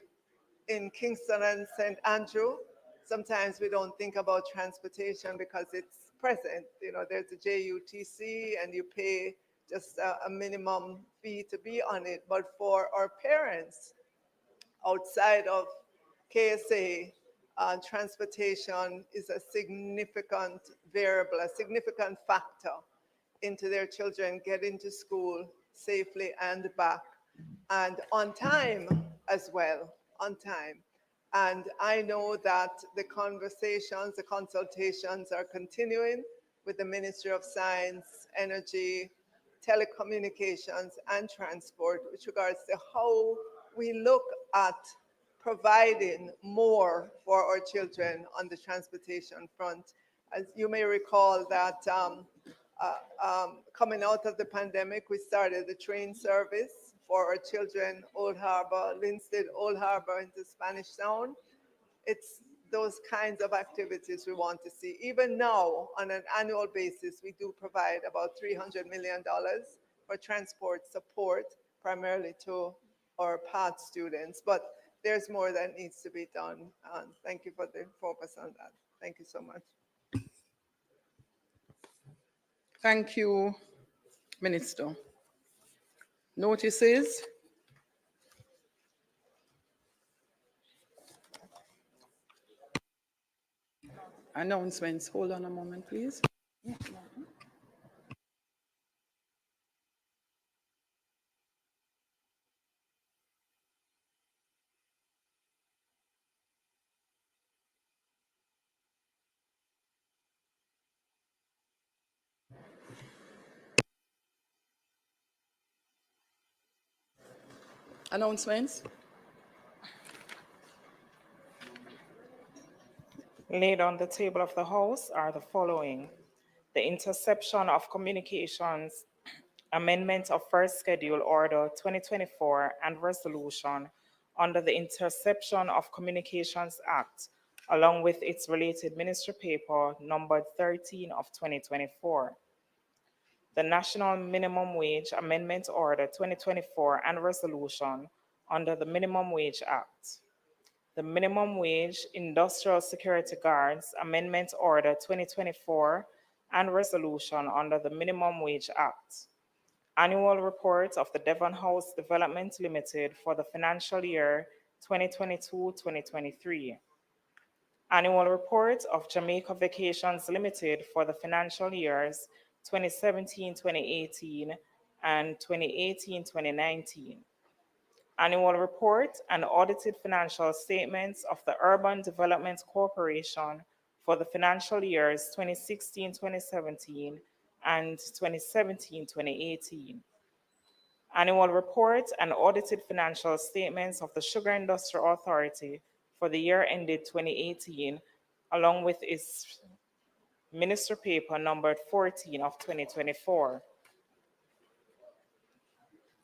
S10: Kingston and St. Andrew. Sometimes we don't think about transportation because it's present. You know, there's a JUTC and you pay just a minimum fee to be on it. But for our parents outside of KSA, transportation is a significant variable, a significant factor into their children getting to school safely and back, and on time as well, on time. And I know that the conversations, the consultations are continuing with the Ministry of Science, Energy, Telecommunications, and Transport with regards to how we look at providing more for our children on the transportation front. As you may recall that coming out of the pandemic, we started the train service for our children, Old Harbor, Linstead, Old Harbor into Spanish Town. It's those kinds of activities we want to see. Even now, on an annual basis, we do provide about $300 million for transport support, primarily to our PATH students. But there's more that needs to be done. Thank you for the focus on that. Thank you so much.
S2: Thank you, Minister. Notices. Announcements. Hold on a moment, please. Announcements.
S12: Laid on the table of the House are the following: the Interception of Communications, Amendment of First Schedule Order 2024 and Resolution under the Interception of Communications Act, along with its related ministry paper numbered 13 of 2024. The National Minimum Wage Amendment Order 2024 and Resolution under the Minimum Wage Act. The Minimum Wage Industrial Security Guards Amendment Order 2024 and Resolution under the Minimum Wage Act. Annual Report of the Devon House Development Limited for the financial year 2022-2023. Annual Report of Jamaica Vacations Limited for the financial years 2017-2018 and 2018-2019. Annual Report and audited financial statements of the Urban Development Corporation for the financial years 2016-2017 and 2017-2018. Annual Report and audited financial statements of the Sugar Industrial Authority for the year ended 2018, along with its ministry paper numbered 14 of 2024.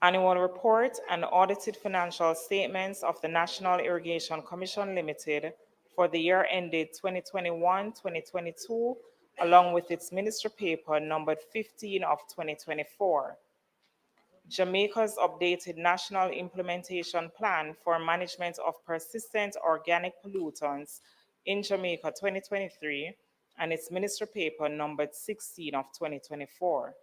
S12: Annual Report and audited financial statements of the National Irrigation Commission Limited for the year ended 2021-2022, along with its ministry paper numbered 15 of 2024. Jamaica's updated National Implementation Plan for Management of Persistent Organic Pollutants in Jamaica 2023 and its ministry paper numbered 16 of 2024.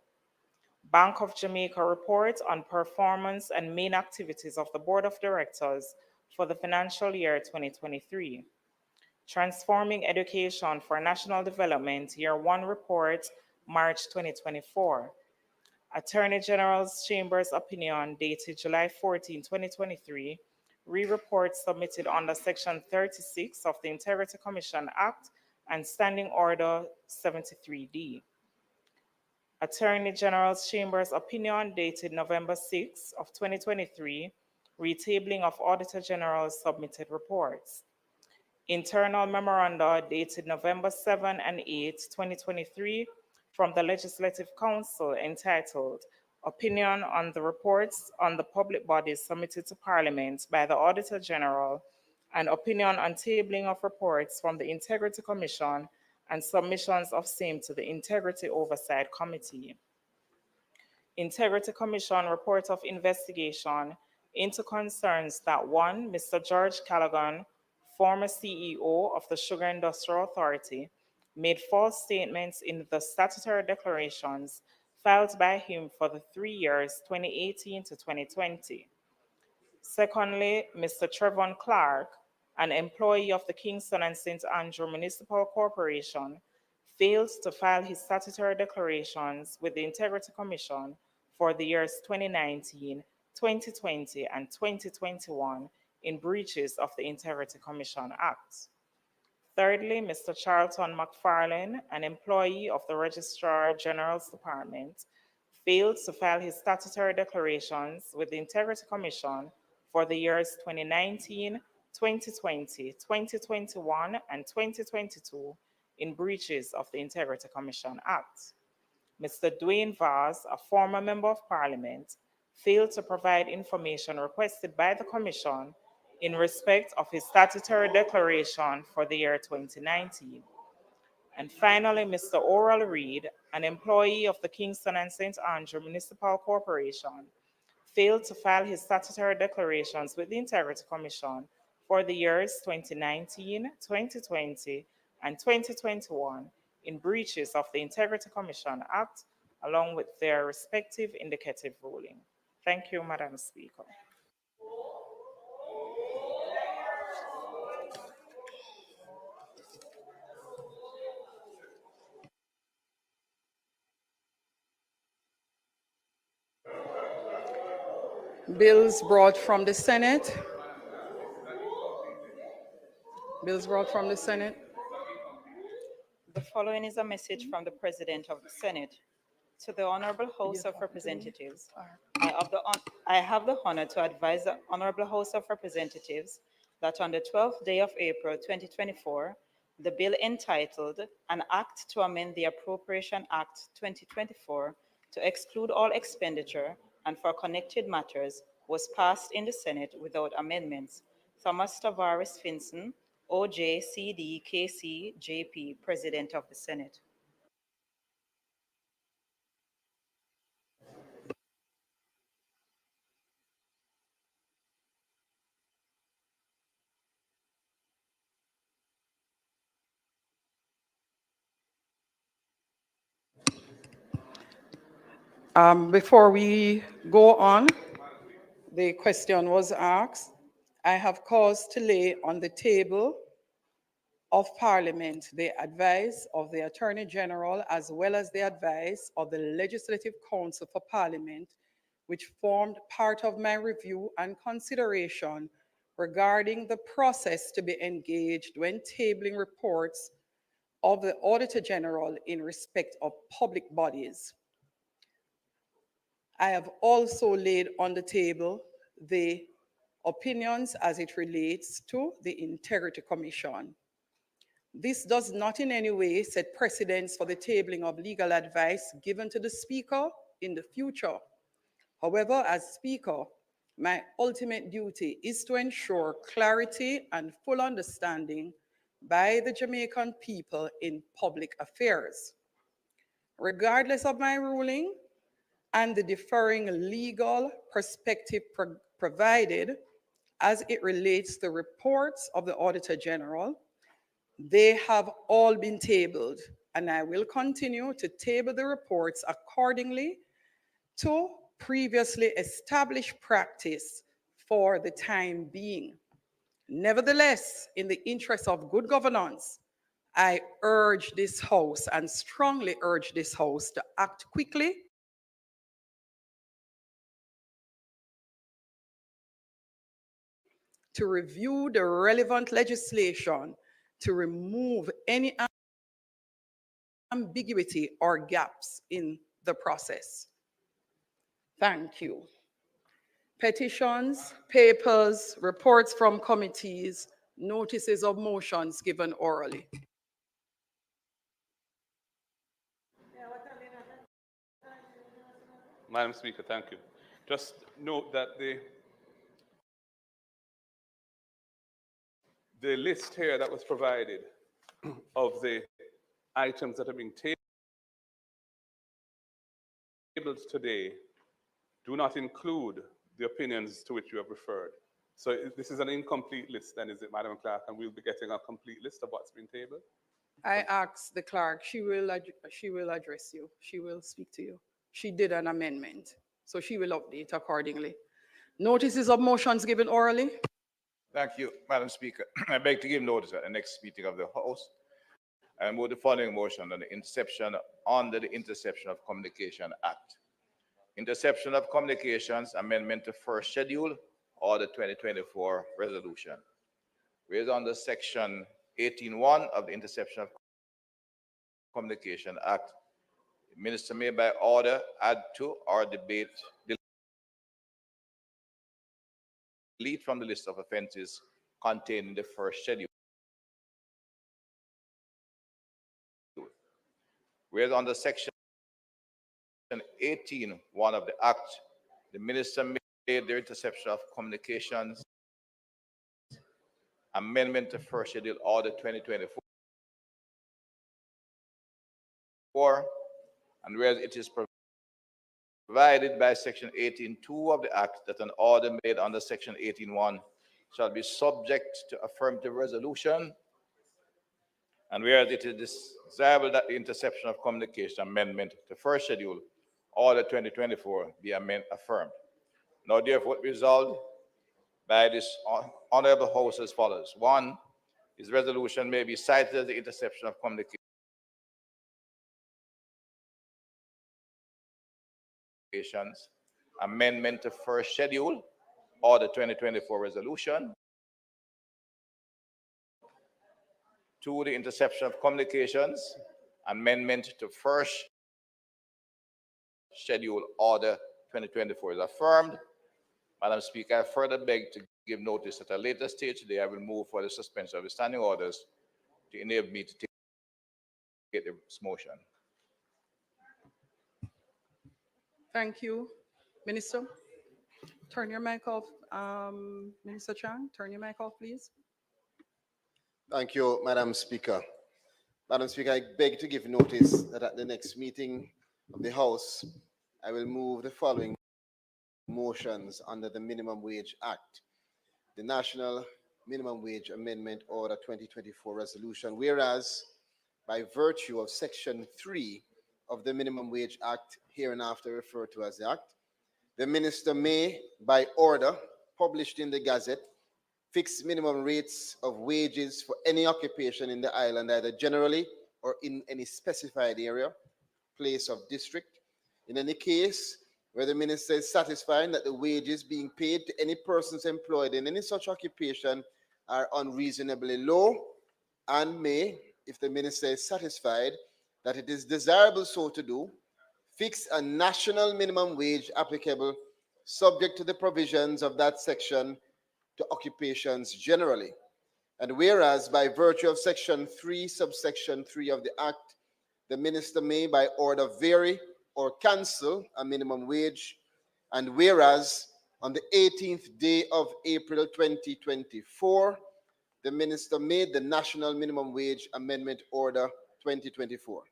S12: Bank of Jamaica report on performance and main activities of the Board of Directors for the financial year 2023. Transforming Education for National Development Year 1 report, March 2024. Attorney General's Chamber's opinion dated July 14, 2023, re-report submitted under Section 36 of the Integrity Commission Act and Standing Order 73D. Attorney General's Chamber's opinion dated November 6 of 2023, retabling of Auditor General's submitted reports. Internal memoranda dated November 7 and 8, 2023, from the Legislative Council entitled Opinion on the Reports on the Public Bodies Submitted to Parliament by the Auditor General and Opinion on Tabling of Reports from the Integrity Commission and submissions of same to the Integrity Oversight Committee. Integrity Commission report of investigation into concerns that 1, Mr. George Callaghan, former CEO of the Sugar Industrial Authority, made false statements in the statutory declarations filed by him for the 3 years 2018 to 2020. Secondly, Mr. Trevon Clark, an employee of the Kingston and St. Andrew Municipal Corporation, failed to file his statutory declarations with the Integrity Commission for the years 2019, 2020, and 2021 in breaches of the Integrity Commission Act. Thirdly, Mr. Charlton McFarlane, an employee of the Registrar General's Department, failed to file his statutory declarations with the Integrity Commission for the years 2019, 2020, 2021, and 2022 in breaches of the Integrity Commission Act. Mr. Dwayne Vas, a former Member of Parliament, failed to provide information requested by the Commission in respect of his statutory declaration for the year 2019. And finally, Mr. Oral Reed, an employee of the Kingston and St. Andrew Municipal Corporation, failed to file his statutory declarations with the Integrity Commission for the years 2019, 2020, and 2021 in breaches of the Integrity Commission Act, along with their respective indicative ruling. Thank you, Madam Speaker.
S2: Bills brought from the Senate. Bills brought from the Senate.
S13: The following is a message from the President of the Senate. To the Honorable House of Representatives, I have the honor to advise the Honorable House of Representatives that on the 12th day of April 2024, the bill entitled An Act to Amend the Appropriation Act 2024 to exclude all expenditure and for connected matters was passed in the Senate without amendments. Thomas Tavares Finson, OJ, KC, JP, President of the Senate.
S2: Before we go on, the question was asked. I have cause to lay on the table of Parliament the advice of the Attorney General as well as the advice of the Legislative Council for Parliament, which formed part of my review and consideration regarding the process to be engaged when tabling reports of the Auditor General in respect of public bodies. I have also laid on the table the opinions as it relates to the Integrity Commission. This does not in any way set precedents for the tabling of legal advice given to the Speaker in the future. However, as Speaker, my ultimate duty is to ensure clarity and full understanding by the Jamaican people in public affairs. Regardless of my ruling and the differing legal perspective provided as it relates to reports of the Auditor General, they have all been tabled, and I will continue to table the reports accordingly to previously established practice for the time being. Nevertheless, in the interest of good governance, I urge this House and strongly urge this House to act quickly to review the relevant legislation to remove any ambiguity or gaps in the process. Thank you. Petitions, papers, reports from committees, notices of motions given orally.
S14: Madam Speaker, thank you. Just note that the list here that was provided of the items that are being tabled today do not include the opinions to which you have referred. So this is an incomplete list then, is it, Madam Clerk? And we'll be getting a complete list of what's been tabled?
S2: I asked the clerk, she will address you. She will speak to you. She did an amendment, so she will update accordingly. Notices of motions given orally.
S15: Thank you, Madam Speaker. I beg to give notice at the next meeting of the House. I move the following motion on the interception under the Interception of Communication Act. Interception of Communications Amendment to First Schedule or the 2024 Resolution. Whereas under Section 18.1 of the Interception of Communication Act, the Minister may by order add to or delete from the list of offenses contained in the first schedule. Whereas under Section 18.1 of the Act, the Minister made the interception of communications amendment to first schedule order 2024. And whereas it is provided by section 18.2 of the Act that an order made under section 18.1 shall be subject to affirmative resolution, and whereas it is desirable that the interception of communication amendment to first schedule order 2024 be affirmed. Now therefore resolved by this honorable House as follows. One, this resolution may be cited as the interception of communications amendment to first schedule order 2024 resolution. Two, the interception of communications amendment to first schedule order 2024 is affirmed. Madam Speaker, I further beg to give notice at a later stage today I will move for the suspension of the standing orders to enable me to take this motion.
S2: Thank you. Minister, turn your mic off. Minister Chang, turn your mic off, please.
S8: Thank you, Madam Speaker. Madam Speaker, I beg to give notice that at the next meeting of the House, I will move the following motions under the Minimum Wage Act. The National Minimum Wage Amendment Order 2024 Resolution, whereas by virtue of Section 3 of the Minimum Wage Act, hereinafter referred to as the Act, the Minister may, by order published in the Gazette, fix minimum rates of wages for any occupation in the island, either generally or in any specified area, place of district. In any case where the Minister is satisfied that the wages being paid to any persons employed in any such occupation are unreasonably low, and may, if the Minister is satisfied that it is desirable so to do, fix a national minimum wage applicable subject to the provisions of that section to occupations generally. And whereas by virtue of Section 3, subsection 3 of the Act, the Minister may by order vary or cancel a minimum wage, and whereas on the 18th day of April 2024, the Minister made the National Minimum Wage Amendment Order 2024.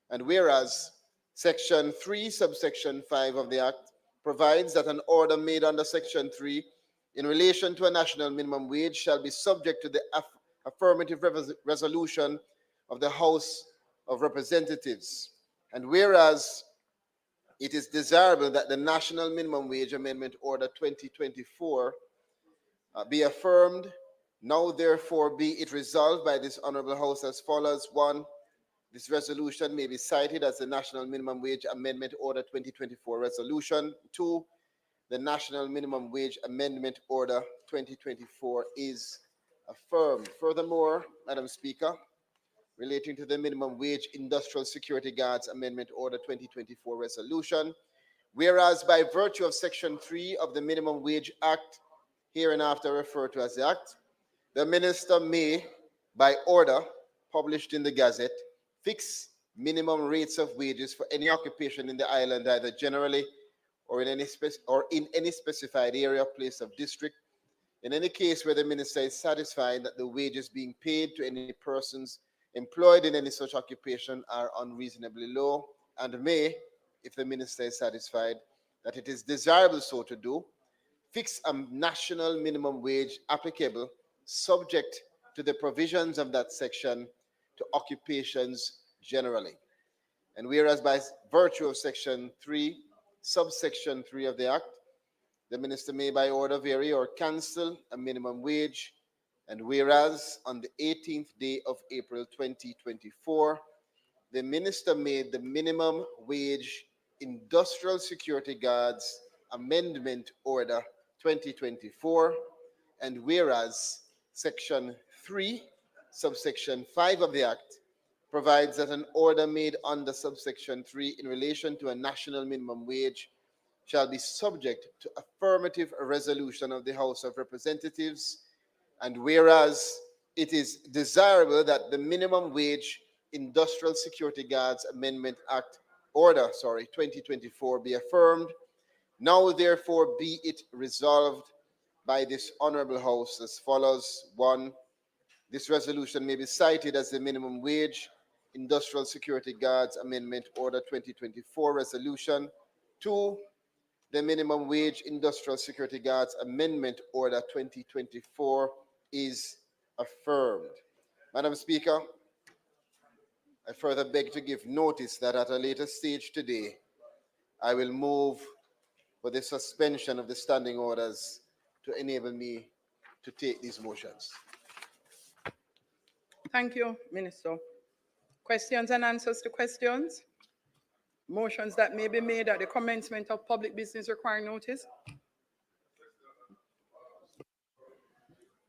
S8: And whereas Section 3, subsection 5 of the Act provides that an order made under Section 3 in relation to a national minimum wage shall be subject to the affirmative resolution of the House of Representatives. And whereas it is desirable that the National Minimum Wage Amendment Order 2024 be affirmed, now therefore be it resolved by this Honorable House as follows. One, this resolution may be cited as the National Minimum Wage Amendment Order 2024 resolution. Two, the National Minimum Wage Amendment Order 2024 is affirmed. Furthermore, Madam Speaker, relating to the Minimum Wage Industrial Security Guards Amendment Order 2024 resolution, whereas by virtue of Section 3 of the Minimum Wage Act, hereinafter referred to as the Act, the Minister may, by order published in the Gazette, fix minimum rates of wages for any occupation in the island, either generally or in any specified area, place of district. In any case where the Minister is satisfied that the wages being paid to any persons employed in any such occupation are unreasonably low, and may, if the Minister is satisfied that it is desirable so to do, fix a national minimum wage applicable subject to the provisions of that section to occupations generally. And whereas by virtue of Section 3, subsection 3 of the Act, the Minister may by order vary or cancel a minimum wage, and whereas on the 18th day of April 2024, the Minister made the Minimum Wage Industrial Security Guards Amendment Order 2024, and whereas Section 3, subsection 5 of the Act provides that an order made under subsection 3 in relation to a national minimum wage shall be subject to affirmative resolution of the House of Representatives, and whereas it is desirable that the Minimum Wage Industrial Security Guards Amendment Act Order 2024 be affirmed, now therefore be it resolved by this honorable House as follows. One, this resolution may be cited as the Minimum Wage Industrial Security Guards Amendment Order 2024 resolution. Two, the Minimum Wage Industrial Security Guards Amendment Order 2024 is affirmed. Madam Speaker, I further beg to give notice that at a later stage today, I will move for the suspension of the standing orders to enable me to take these motions.
S2: Thank you, Minister. Questions and answers to questions? Motions that may be made at the commencement of public business requiring notice?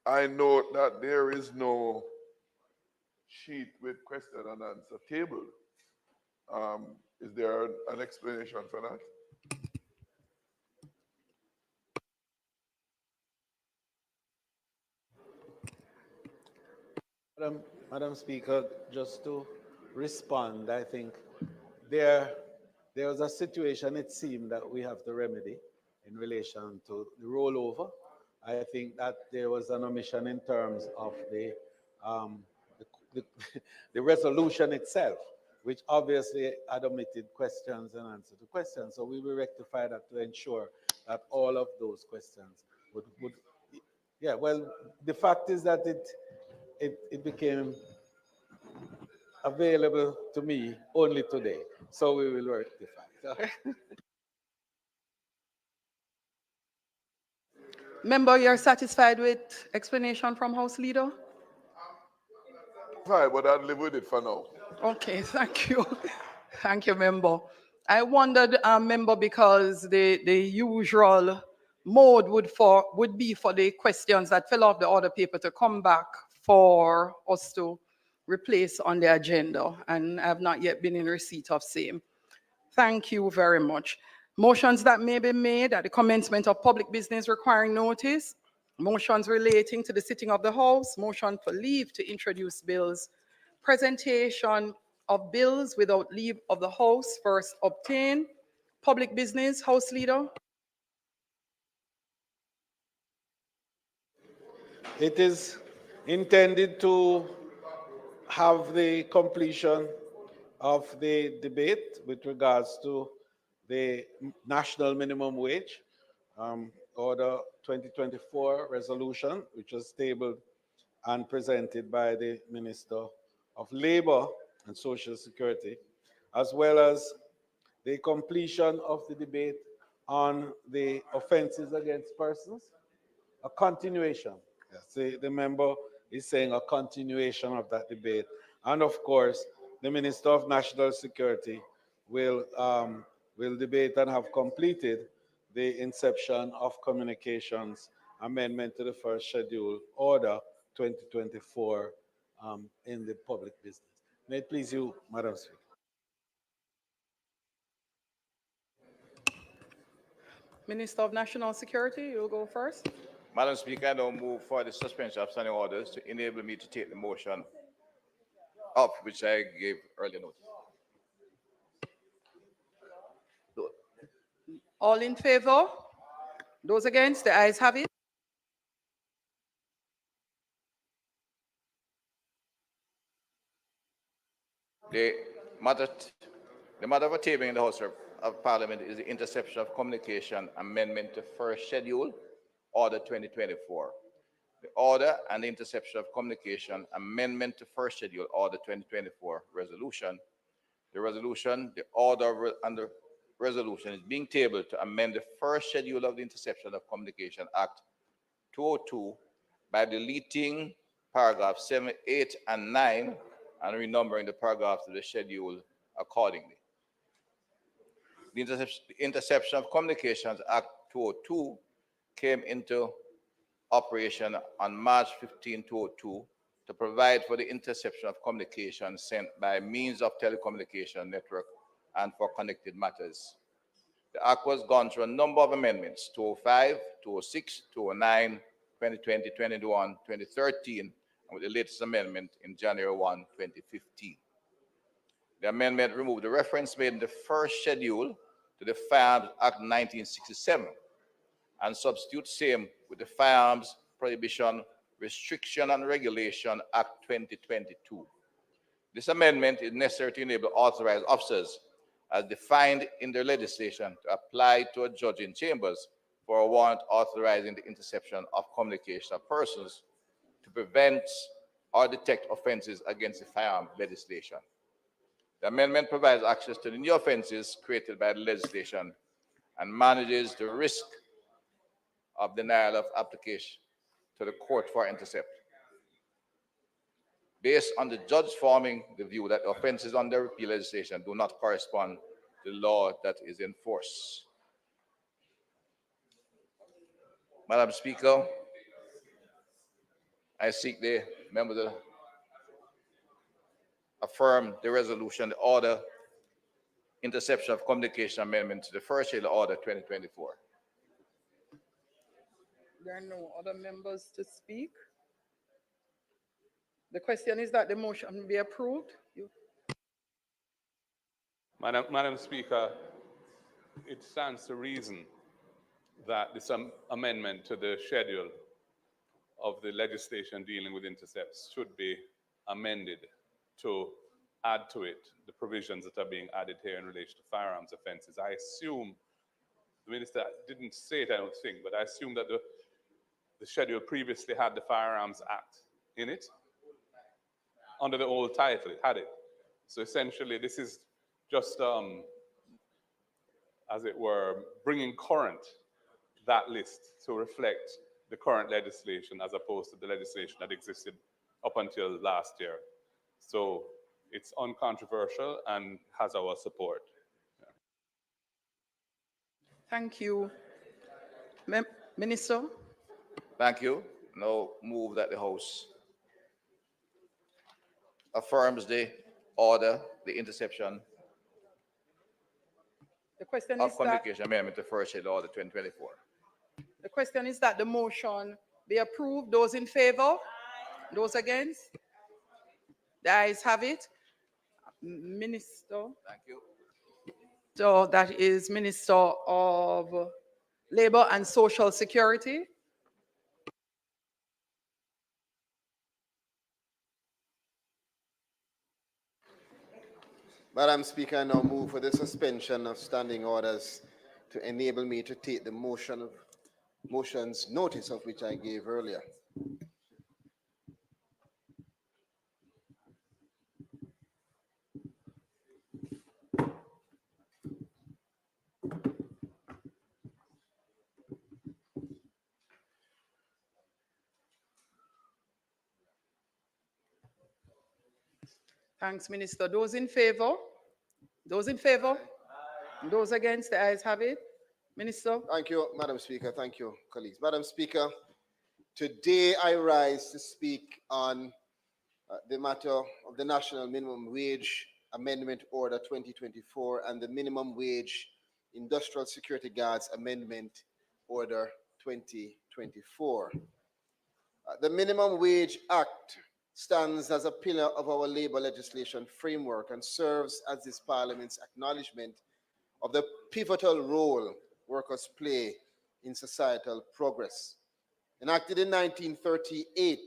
S5: I note that there is no sheet with question and answer table. Is there an explanation for that?
S1: Madam Speaker, just to respond, I think there was a situation it seemed that we have to remedy in relation to the rollover. I think that there was an omission in terms of the the resolution itself, which obviously had omitted questions and answer to questions. So we will rectify that to ensure that all of those questions would yeah, well, the fact is that it became available to me only today. So we will rectify.
S2: Member, you're satisfied with explanation from House Leader?
S5: Right, but I'll live with it for now.
S2: Okay, thank you. Thank you, Member. I wondered, Member, because the usual mode would be for the questions that fill out the order paper to come back for us to replace on the agenda, and I have not yet been in receipt of same. Thank you very much. Motions that may be made at the commencement of public business requiring notice, motions relating to the sitting of the House, motion for leave to introduce bills, presentation of bills without leave of the House first obtained, public business, House Leader.
S1: It is intended to have the completion of the debate with regards to the national minimum wage, Order 2024 resolution, which was tabled and presented by the Minister of Labor and Social Security, as well as the completion of the debate on the offenses against persons, a continuation. Yes, the member is saying a continuation of that debate. And of course, the Minister of National Security will debate and have completed the inception of communications amendment to the first schedule order 2024 in the public business. May it please you, Madam Speaker.
S2: Minister of National Security, you'll go first.
S15: Madam Speaker, I now move for the suspension of standing orders to enable me to take the motion up, which I gave earlier notice.
S2: All in favor? Those against? The ayes have it.
S15: The matter for tabling in the House of Parliament is the Interception of Communication Amendment to First Schedule, Order 2024. The Order and the Interception of Communication Amendment to First Schedule, Order 2024 resolution. The resolution, the order and the resolution is being tabled to amend the first schedule of the Interception of Communication Act 202 by deleting paragraphs 7, 8, and 9 and renumbering the paragraphs of the schedule accordingly. The Interception of Communications Act 202 came into operation on March 15, 2002 to provide for the interception of communication sent by means of telecommunication network and for connected matters. The Act was gone through a number of amendments, 205, 206, 209, 2020, 2021, 2013, and with the latest amendment in January 1, 2015. The amendment removed the reference made in the first schedule to the Firearms Act 1967 and substitute same with the Firearms Prohibition, Restriction and Regulation Act 2022. This amendment is necessary to enable authorized officers, as defined in their legislation, to apply to a judge in chambers for a warrant authorizing the interception of communication of persons to prevent or detect offenses against the firearm legislation. The amendment provides access to the new offenses created by the legislation and manages the risk of denial of application to the court for intercept, based on the judge forming the view that offenses under repeal legislation do not correspond to the law that is in force. Madam Speaker, I seek the members to affirm the resolution, the order, interception of communication amendment to the first schedule order 2024.
S2: There are no other members to speak. The question is that the motion be approved.
S14: Madam Speaker, it stands to reason that this amendment to the schedule of the legislation dealing with intercepts should be amended to add to it the provisions that are being added here in relation to firearms offenses. I assume, the Minister didn't say it, I don't think, but I assume that the schedule previously had the Firearms Act in it, under the old title, it had it. So essentially, this is just, as it were, bringing current that list to reflect the current legislation as opposed to the legislation that existed up until last year. So it's uncontroversial and has our support.
S2: Thank you. Minister?
S15: Thank you. Now move that the House affirms the order, the interception
S2: The question
S15: of
S2: is that
S15: communication amendment to first schedule order 2024.
S2: the question is that the motion be approved. Those in favor? Those against? The ayes have it. Minister.
S15: Thank you.
S2: So that is Minister of Labor and Social Security.
S8: Madam Speaker, I now move for the suspension of standing orders to enable me to take the motions notice of which I gave earlier.
S2: Thanks, Minister. Those in favor? Those in favor? Those against? The ayes have it. Minister?
S8: Thank you, Madam Speaker. Thank you, colleagues. Madam Speaker, today I rise to speak on the matter of the National Minimum Wage Amendment Order 2024 and the Minimum Wage Industrial Security Guards Amendment Order 2024. The Minimum Wage Act stands as a pillar of our labor legislation framework and serves as this Parliament's acknowledgement of the pivotal role workers play in societal progress. Enacted in 1938,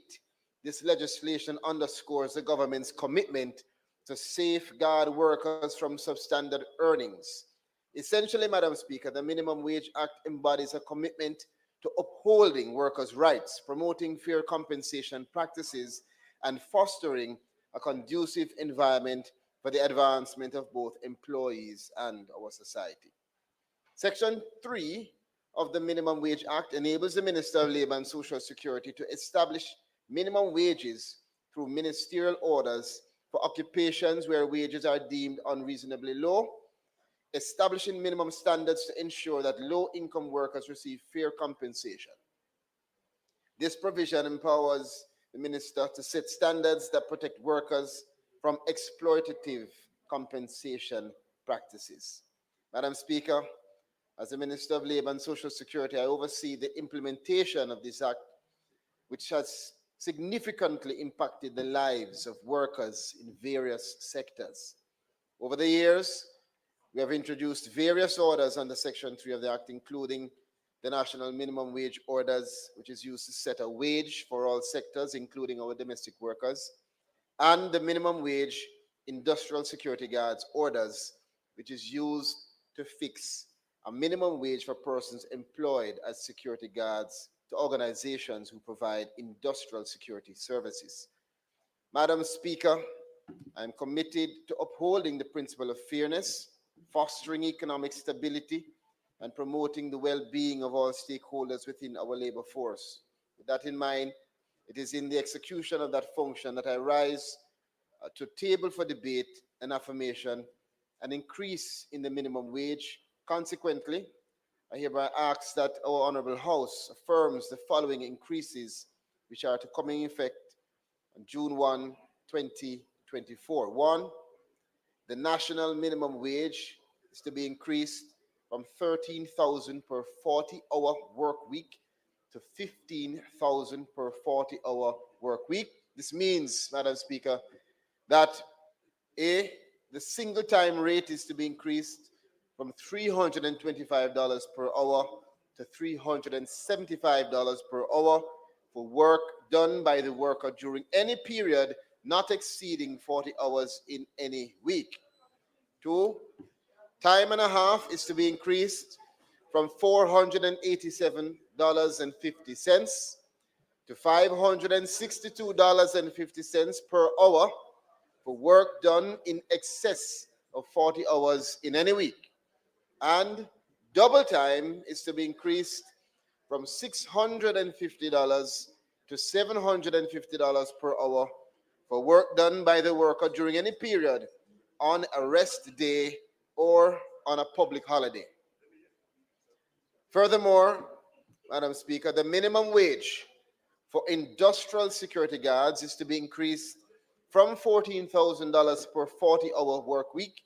S8: this legislation underscores the government's commitment to safeguard workers from substandard earnings. Essentially, Madam Speaker, the Minimum Wage Act embodies a commitment to upholding workers' rights, promoting fair compensation practices, and fostering a conducive environment for the advancement of both employees and our society. Section 3 of the Minimum Wage Act enables the Minister of Labor and Social Security to establish minimum wages through ministerial orders for occupations where wages are deemed unreasonably low, establishing minimum standards to ensure that low-income workers receive fair compensation. This provision empowers the Minister to set standards that protect workers from exploitative compensation practices. Madam Speaker, as the Minister of Labor and Social Security, I oversee the implementation of this act, which has significantly impacted the lives of workers in various sectors. Over the years, we have introduced various orders under Section 3 of the Act, including the national minimum wage orders, which is used to set a wage for all sectors, including our domestic workers, and the minimum wage industrial security guards orders, which is used to fix a minimum wage for persons employed as security guards to organizations who provide industrial security services. Madam Speaker, I am committed to upholding the principle of fairness, fostering economic stability, and promoting the well-being of all stakeholders within our labor force. With that in mind, it is in the execution of that function that I rise to table for debate and affirmation an increase in the minimum wage. Consequently, I hereby ask that our Honorable House affirms the following increases, which are to come in effect on June 1, 2024. One, the national minimum wage is to be increased from 13,000 per 40-hour work week to 15,000 per 40-hour work week. This means, Madam Speaker, that A, the single time rate is to be increased from $325 per hour to $375 per hour for work done by the worker during any period not exceeding 40 hours in any week. Two, time and a half is to be increased from $487.50 to $562.50 per hour for work done in excess of 40 hours in any week. And double time is to be increased from $650 to $750 per hour for work done by the worker during any period on a rest day or on a public holiday. Furthermore, Madam Speaker, the minimum wage for industrial security guards is to be increased from $14,000 per 40-hour work week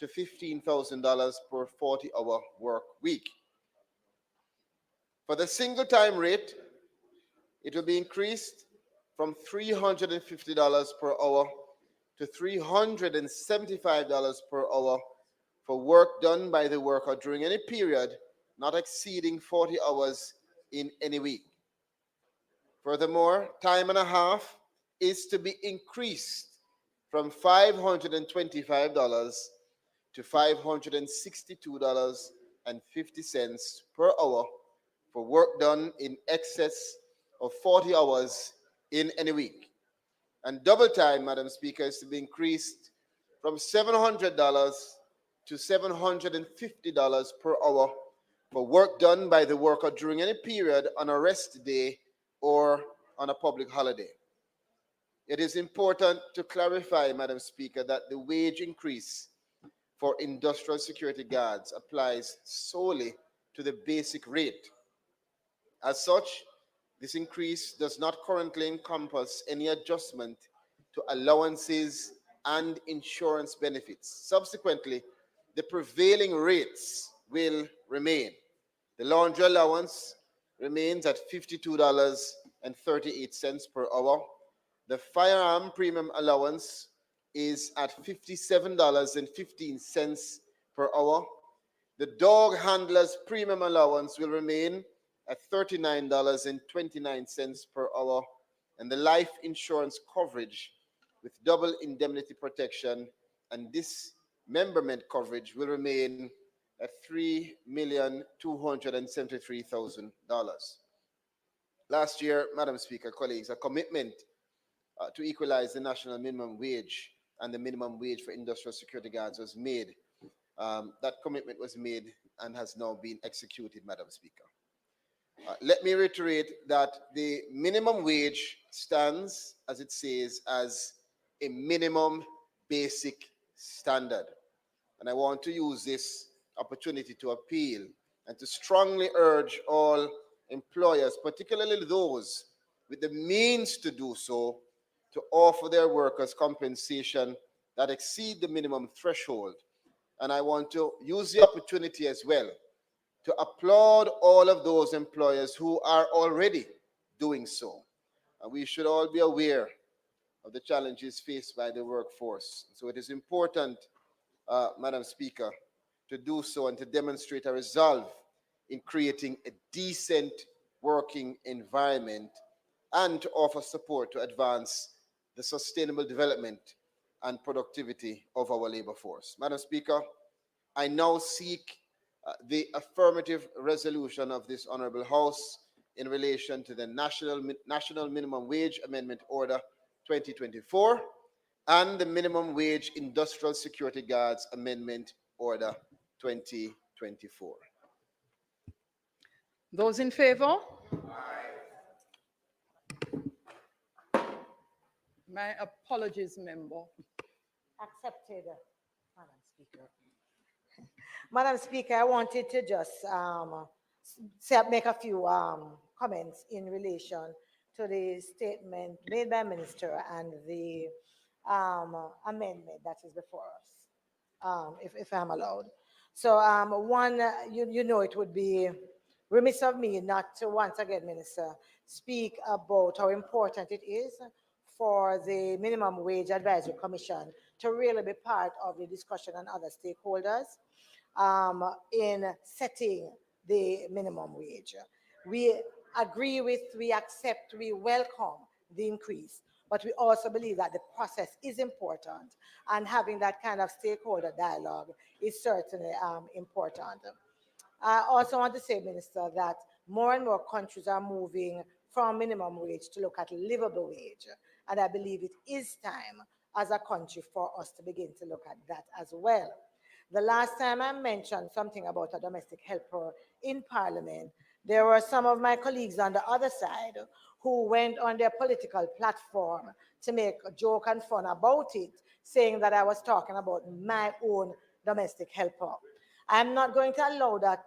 S8: to $15,000 per 40-hour work week. For the single time rate, it will be increased from $350 per hour to $375 per hour for work done by the worker during any period not exceeding 40 hours in any week. Furthermore, time and a half is to be increased from $525 to $562.50 per hour for work done in excess of 40 hours in any week. And double time, Madam Speaker, is to be increased from $700 to $750 per hour for work done by the worker during any period on a rest day or on a public holiday. It is important to clarify, Madam Speaker, that the wage increase for industrial security guards applies solely to the basic rate. As such, this increase does not currently encompass any adjustment to allowances and insurance benefits. Subsequently, the prevailing rates will remain. The laundry allowance remains at $52.38 per hour. The firearm premium allowance is at $57.15 per hour. The dog handler's premium allowance will remain at $39.29 per hour, and the life insurance coverage with double indemnity protection and dismemberment coverage will remain at $3,273,000. Last year, Madam Speaker, colleagues, a commitment to equalize the national minimum wage and the minimum wage for industrial security guards was made. That commitment was made and has now been executed, Madam Speaker. Let me reiterate that the minimum wage stands, as it says, as a minimum basic standard. And I want to use this opportunity to appeal and to strongly urge all employers, particularly those with the means to do so, to offer their workers compensation that exceed the minimum threshold. And I want to use the opportunity as well to applaud all of those employers who are already doing so. And we should all be aware of the challenges faced by the workforce. So it is important, Madam Speaker, to do so and to demonstrate a resolve in creating a decent working environment and to offer support to advance the sustainable development and productivity of our labor force. Madam Speaker, I now seek the affirmative resolution of this Honorable House in relation to the National Minimum Wage Amendment Order 2024 and the Minimum Wage Industrial Security Guards Amendment Order 2024.
S2: Those in favor? My apologies, member.
S3: Accepted, Madam Speaker. Madam Speaker, I wanted to just make a few comments in relation to the statement made by Minister and the amendment that is before us, if I'm allowed. So one, you know, it would be remiss of me not to once again, Minister, speak about how important it is for the Minimum Wage Advisory Commission to really be part of the discussion and other stakeholders in setting the minimum wage. We agree with, we accept, we welcome the increase, but we also believe that the process is important and having that kind of stakeholder dialogue is certainly important. I also want to say, Minister, that more and more countries are moving from minimum wage to look at livable wage. And I believe it is time as a country for us to begin to look at that as well. The last time I mentioned something about a domestic helper in Parliament, there were some of my colleagues on the other side who went on their political platform to make a joke and fun about it, saying that I was talking about my own domestic helper. I'm not going to allow that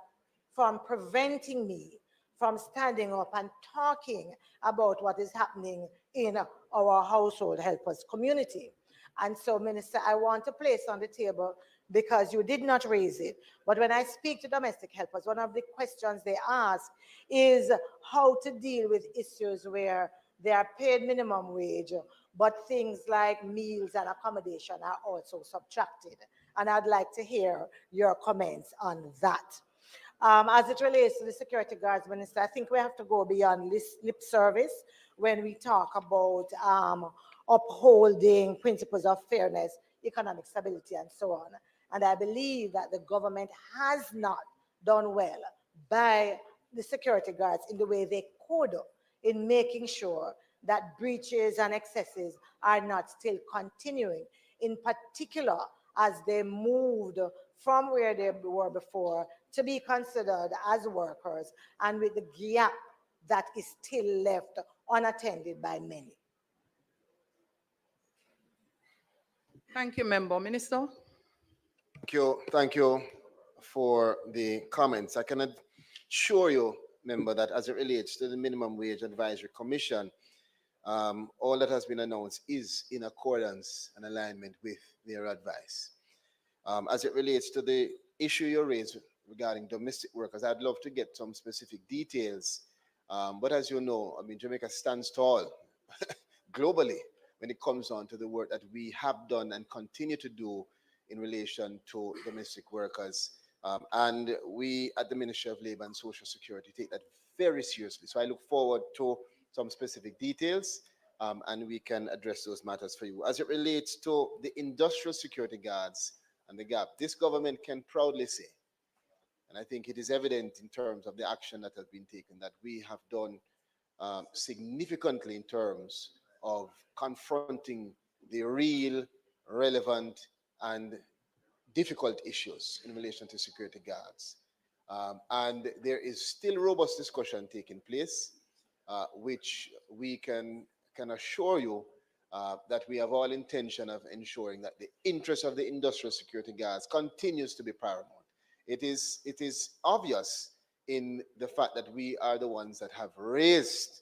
S3: from preventing me from standing up and talking about what is happening in our household helpers community. And so, Minister, I want to place on the table, because you did not raise it, but when I speak to domestic helpers, one of the questions they ask is how to deal with issues where they are paid minimum wage, but things like meals and accommodation are also subtracted. And I'd like to hear your comments on that. As it relates to the security guards, Minister, I think we have to go beyond lip service when we talk about upholding principles of fairness, economic stability, and so on. And I believe that the government has not done well by the security guards in the way they could in making sure that breaches and excesses are not still continuing, in particular as they moved from where they were before to be considered as workers, and with the gap that is still left unattended by many.
S2: Thank you, Member. Minister?
S8: Thank you for the comments. I can assure you, Member, that as it relates to the Minimum Wage Advisory Commission, all that has been announced is in accordance and alignment with their advice. As it relates to the issue you raised regarding domestic workers, I'd love to get some specific details. But as you know, I mean, Jamaica stands tall globally when it comes on to the work that we have done and continue to do in relation to domestic workers. And we at the Ministry of Labor and Social Security take that very seriously. So I look forward to some specific details and we can address those matters for you. As it relates to the industrial security guards and the gap, this government can proudly say, and I think it is evident in terms of the action that has been taken, that we have done significantly in terms of confronting the real, relevant, and difficult issues in relation to security guards. And there is still robust discussion taking place, which we can assure you that we have all intention of ensuring that the interest of the industrial security guards continues to be paramount. It is obvious in the fact that we are the ones that have raised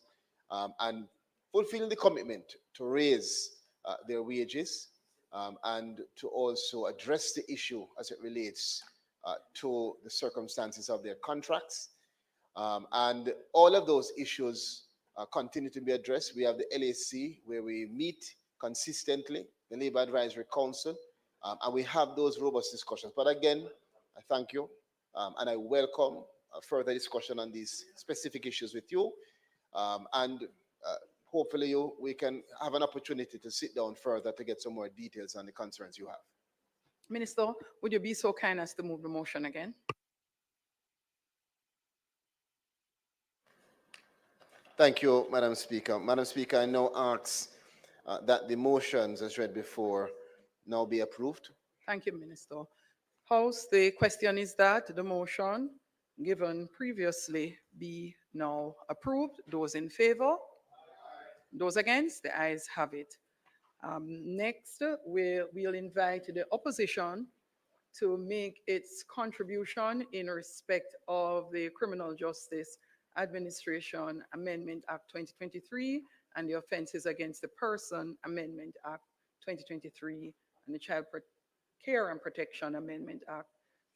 S8: and fulfilled the commitment to raise their wages and to also address the issue as it relates to the circumstances of their contracts. And all of those issues continue to be addressed. We have the LAC where we meet consistently, the Labor Advisory Council, and we have those robust discussions. But again, I thank you and I welcome further discussion on these specific issues with you. And hopefully we can have an opportunity to sit down further to get some more details on the concerns you have.
S2: Minister, would you be so kind as to move the motion again?
S8: Thank you, Madam Speaker. Madam Speaker, I now ask that the motions as read before now be approved.
S2: Thank you, Minister. House, the question is that the motion given previously be now approved. Those in favor? Those against? The ayes have it. Next, we'll invite the opposition to make its contribution in respect of the Criminal Justice Administration Amendment Act 2023 and the Offenses Against the Person Amendment Act 2023 and the Child Care and Protection Amendment Act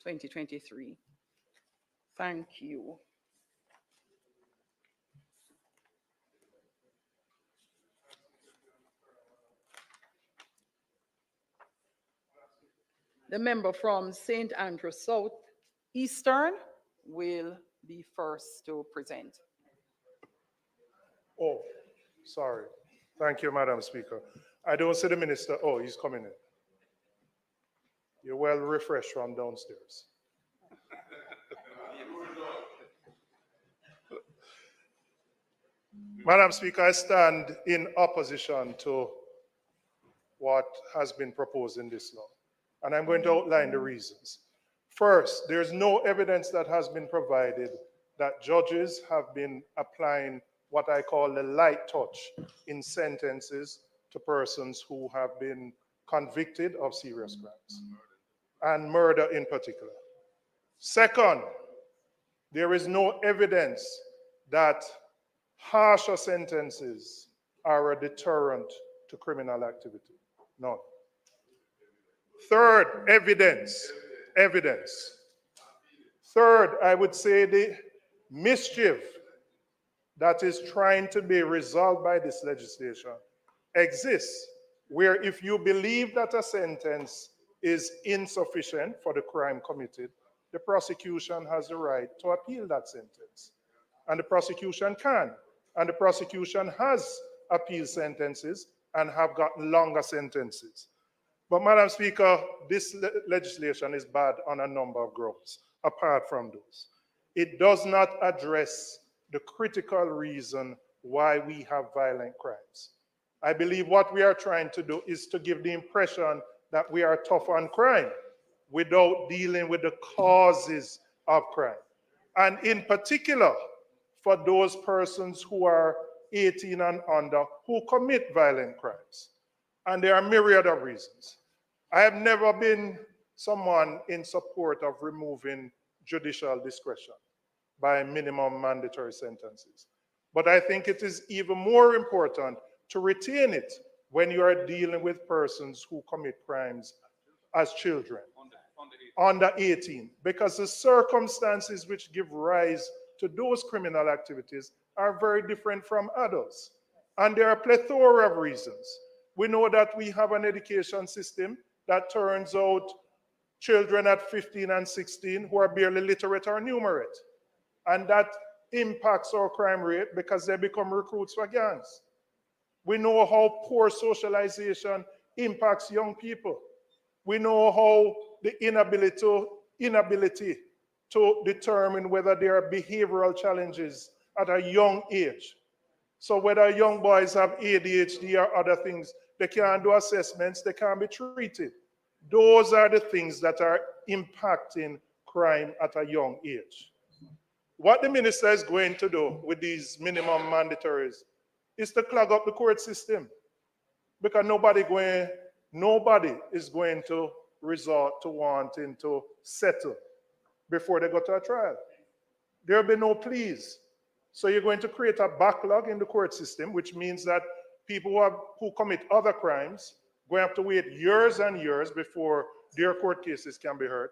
S2: 2023. Thank you. The member from St. Andrew South Eastern will be first to present.
S16: Oh, sorry. Thank you, Madam Speaker. I don't see the minister. Oh, he's coming in. You're well refreshed from downstairs. Madam Speaker, I stand in opposition to what has been proposed in this law, and I'm going to outline the reasons. First, there's no evidence that has been provided that judges have been applying what I call the light touch in sentences to persons who have been convicted of serious crimes, and murder in particular. Second, there is no evidence that harsher sentences are a deterrent to criminal activity. None. Third, evidence. Third, I would say the mischief that is trying to be resolved by this legislation exists, where if you believe that a sentence is insufficient for the crime committed, the prosecution has the right to appeal that sentence. And the prosecution can. And the prosecution has appealed sentences and have gotten longer sentences. But Madam Speaker, this legislation is bad on a number of grounds, apart from those. It does not address the critical reason why we have violent crimes. I believe what we are trying to do is to give the impression that we are tough on crime without dealing with the causes of crime. And in particular, for those persons who are 18 and under who commit violent crimes. And there are a myriad of reasons. I have never been someone in support of removing judicial discretion by minimum mandatory sentences. But I think it is even more important to retain it when you are dealing with persons who commit crimes as children, under 18, because the circumstances which give rise to those criminal activities are very different from adults. And there are a plethora of reasons. We know that we have an education system that turns out children at 15 and 16 who are barely literate or numerate. And that impacts our crime rate because they become recruits for gangs. We know how poor socialization impacts young people. We know how the inability to determine whether there are behavioral challenges at a young age. So whether young boys have ADHD or other things, they can't do assessments, they can't be treated. Those are the things that are impacting crime at a young age. What the minister is going to do with these minimum mandatories is to clog up the court system, because nobody is going to resort to wanting to settle before they go to a trial. There will be no pleas. So you're going to create a backlog in the court system, which means that people who commit other crimes going to have to wait years and years before their court cases can be heard.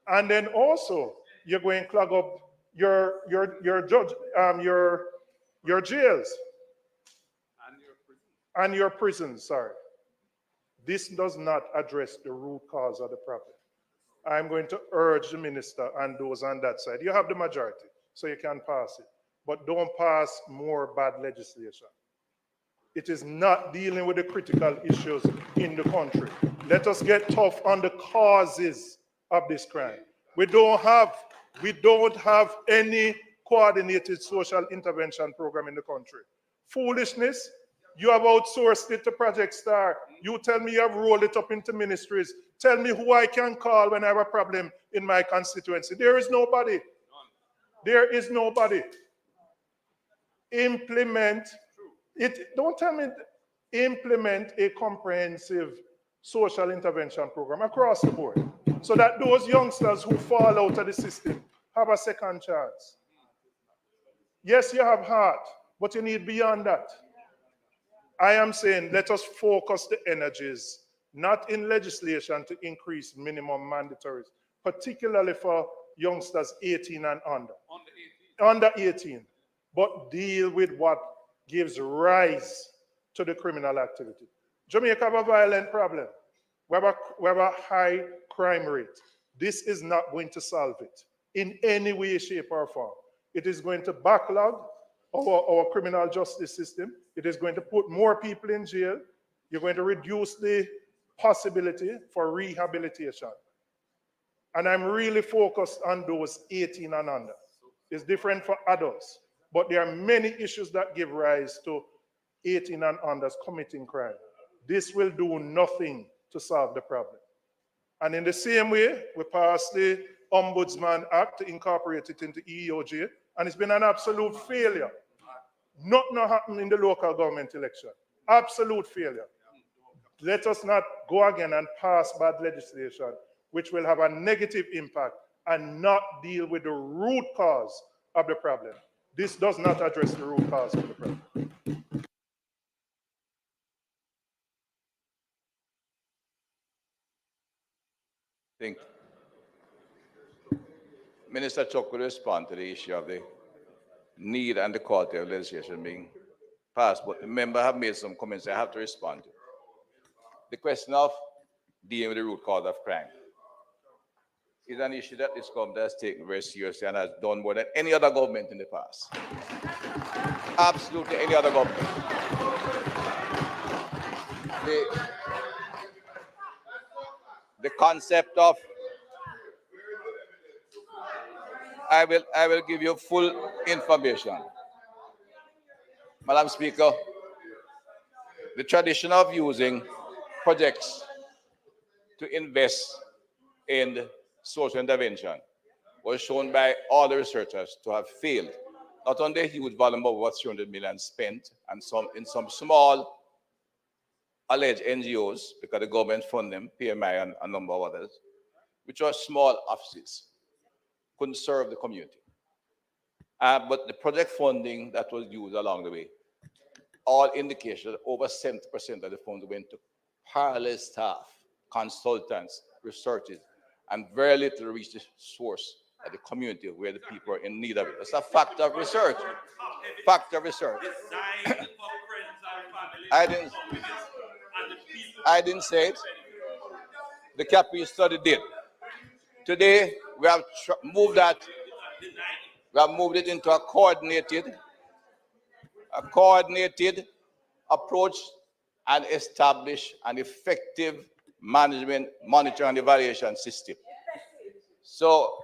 S16: And then also you're going to clog up your jails and your prisons. Sorry. This does not address the root cause of the problem. I'm going to urge the minister and those on that side. You have the majority. so you can pass it. But don't pass more bad legislation. It is not dealing with the critical issues in the country. Let us get tough on the causes of this crime. We don't have any coordinated social intervention program in the country. Foolishness. You have outsourced it to Project Star. You tell me you have rolled it up into ministries. Tell me who I can call when I have a problem in my constituency. There is nobody. There is nobody. Implement it. Don't tell me, implement a comprehensive social intervention program across the board so that those youngsters who fall out of the system have a second chance. Yes, you have heart, but you need beyond that. I am saying let us focus the energies, not in legislation to increase minimum mandatories, particularly for youngsters 18 and under. Under 18. But deal with what gives rise to the criminal activity. Jamaica have a violent problem. We have a high crime rate. This is not going to solve it in any way, shape, or form. It is going to backlog our criminal justice system. It is going to put more people in jail. You're going to reduce the possibility for rehabilitation. And I'm really focused on those 18 and under. It's different for adults, but there are many issues that give rise to 18 and unders committing crime. This will do nothing to solve the problem. And in the same way, we passed the Ombudsman Act to incorporate it into EOJ, and it's been an absolute failure. Nothing happened in the local government election. Absolute failure. Let us not go again and pass bad legislation, which will have a negative impact and not deal with the root cause of the problem. This does not address the root cause of the problem.
S15: I think Minister Chuck will respond to the issue of the need and the quality of legislation being passed, but the member have made some comments I have to respond to. The question of dealing with the root cause of crime is an issue that this government has taken very seriously and has done more than any other government in the past. Absolutely any other government. The concept of, I will give you full information. Madam Speaker, the tradition of using projects to invest in social intervention was shown by all the researchers to have failed, not on the huge volume of what 300 million spent and in some small alleged NGOs, because the government fund them, PMI and a number of others, which are small offices, couldn't serve the community. But the project funding that was used along the way, all indications that over 70% of the funds went to parallel staff, consultants, researchers, and very little reached the source of the community where the people are in need of it. It's a fact of research. Fact of research. I didn't say it. The Capri study did. Today, we have moved that. We have moved it into a coordinated approach and establish an effective management, monitoring, and evaluation system. So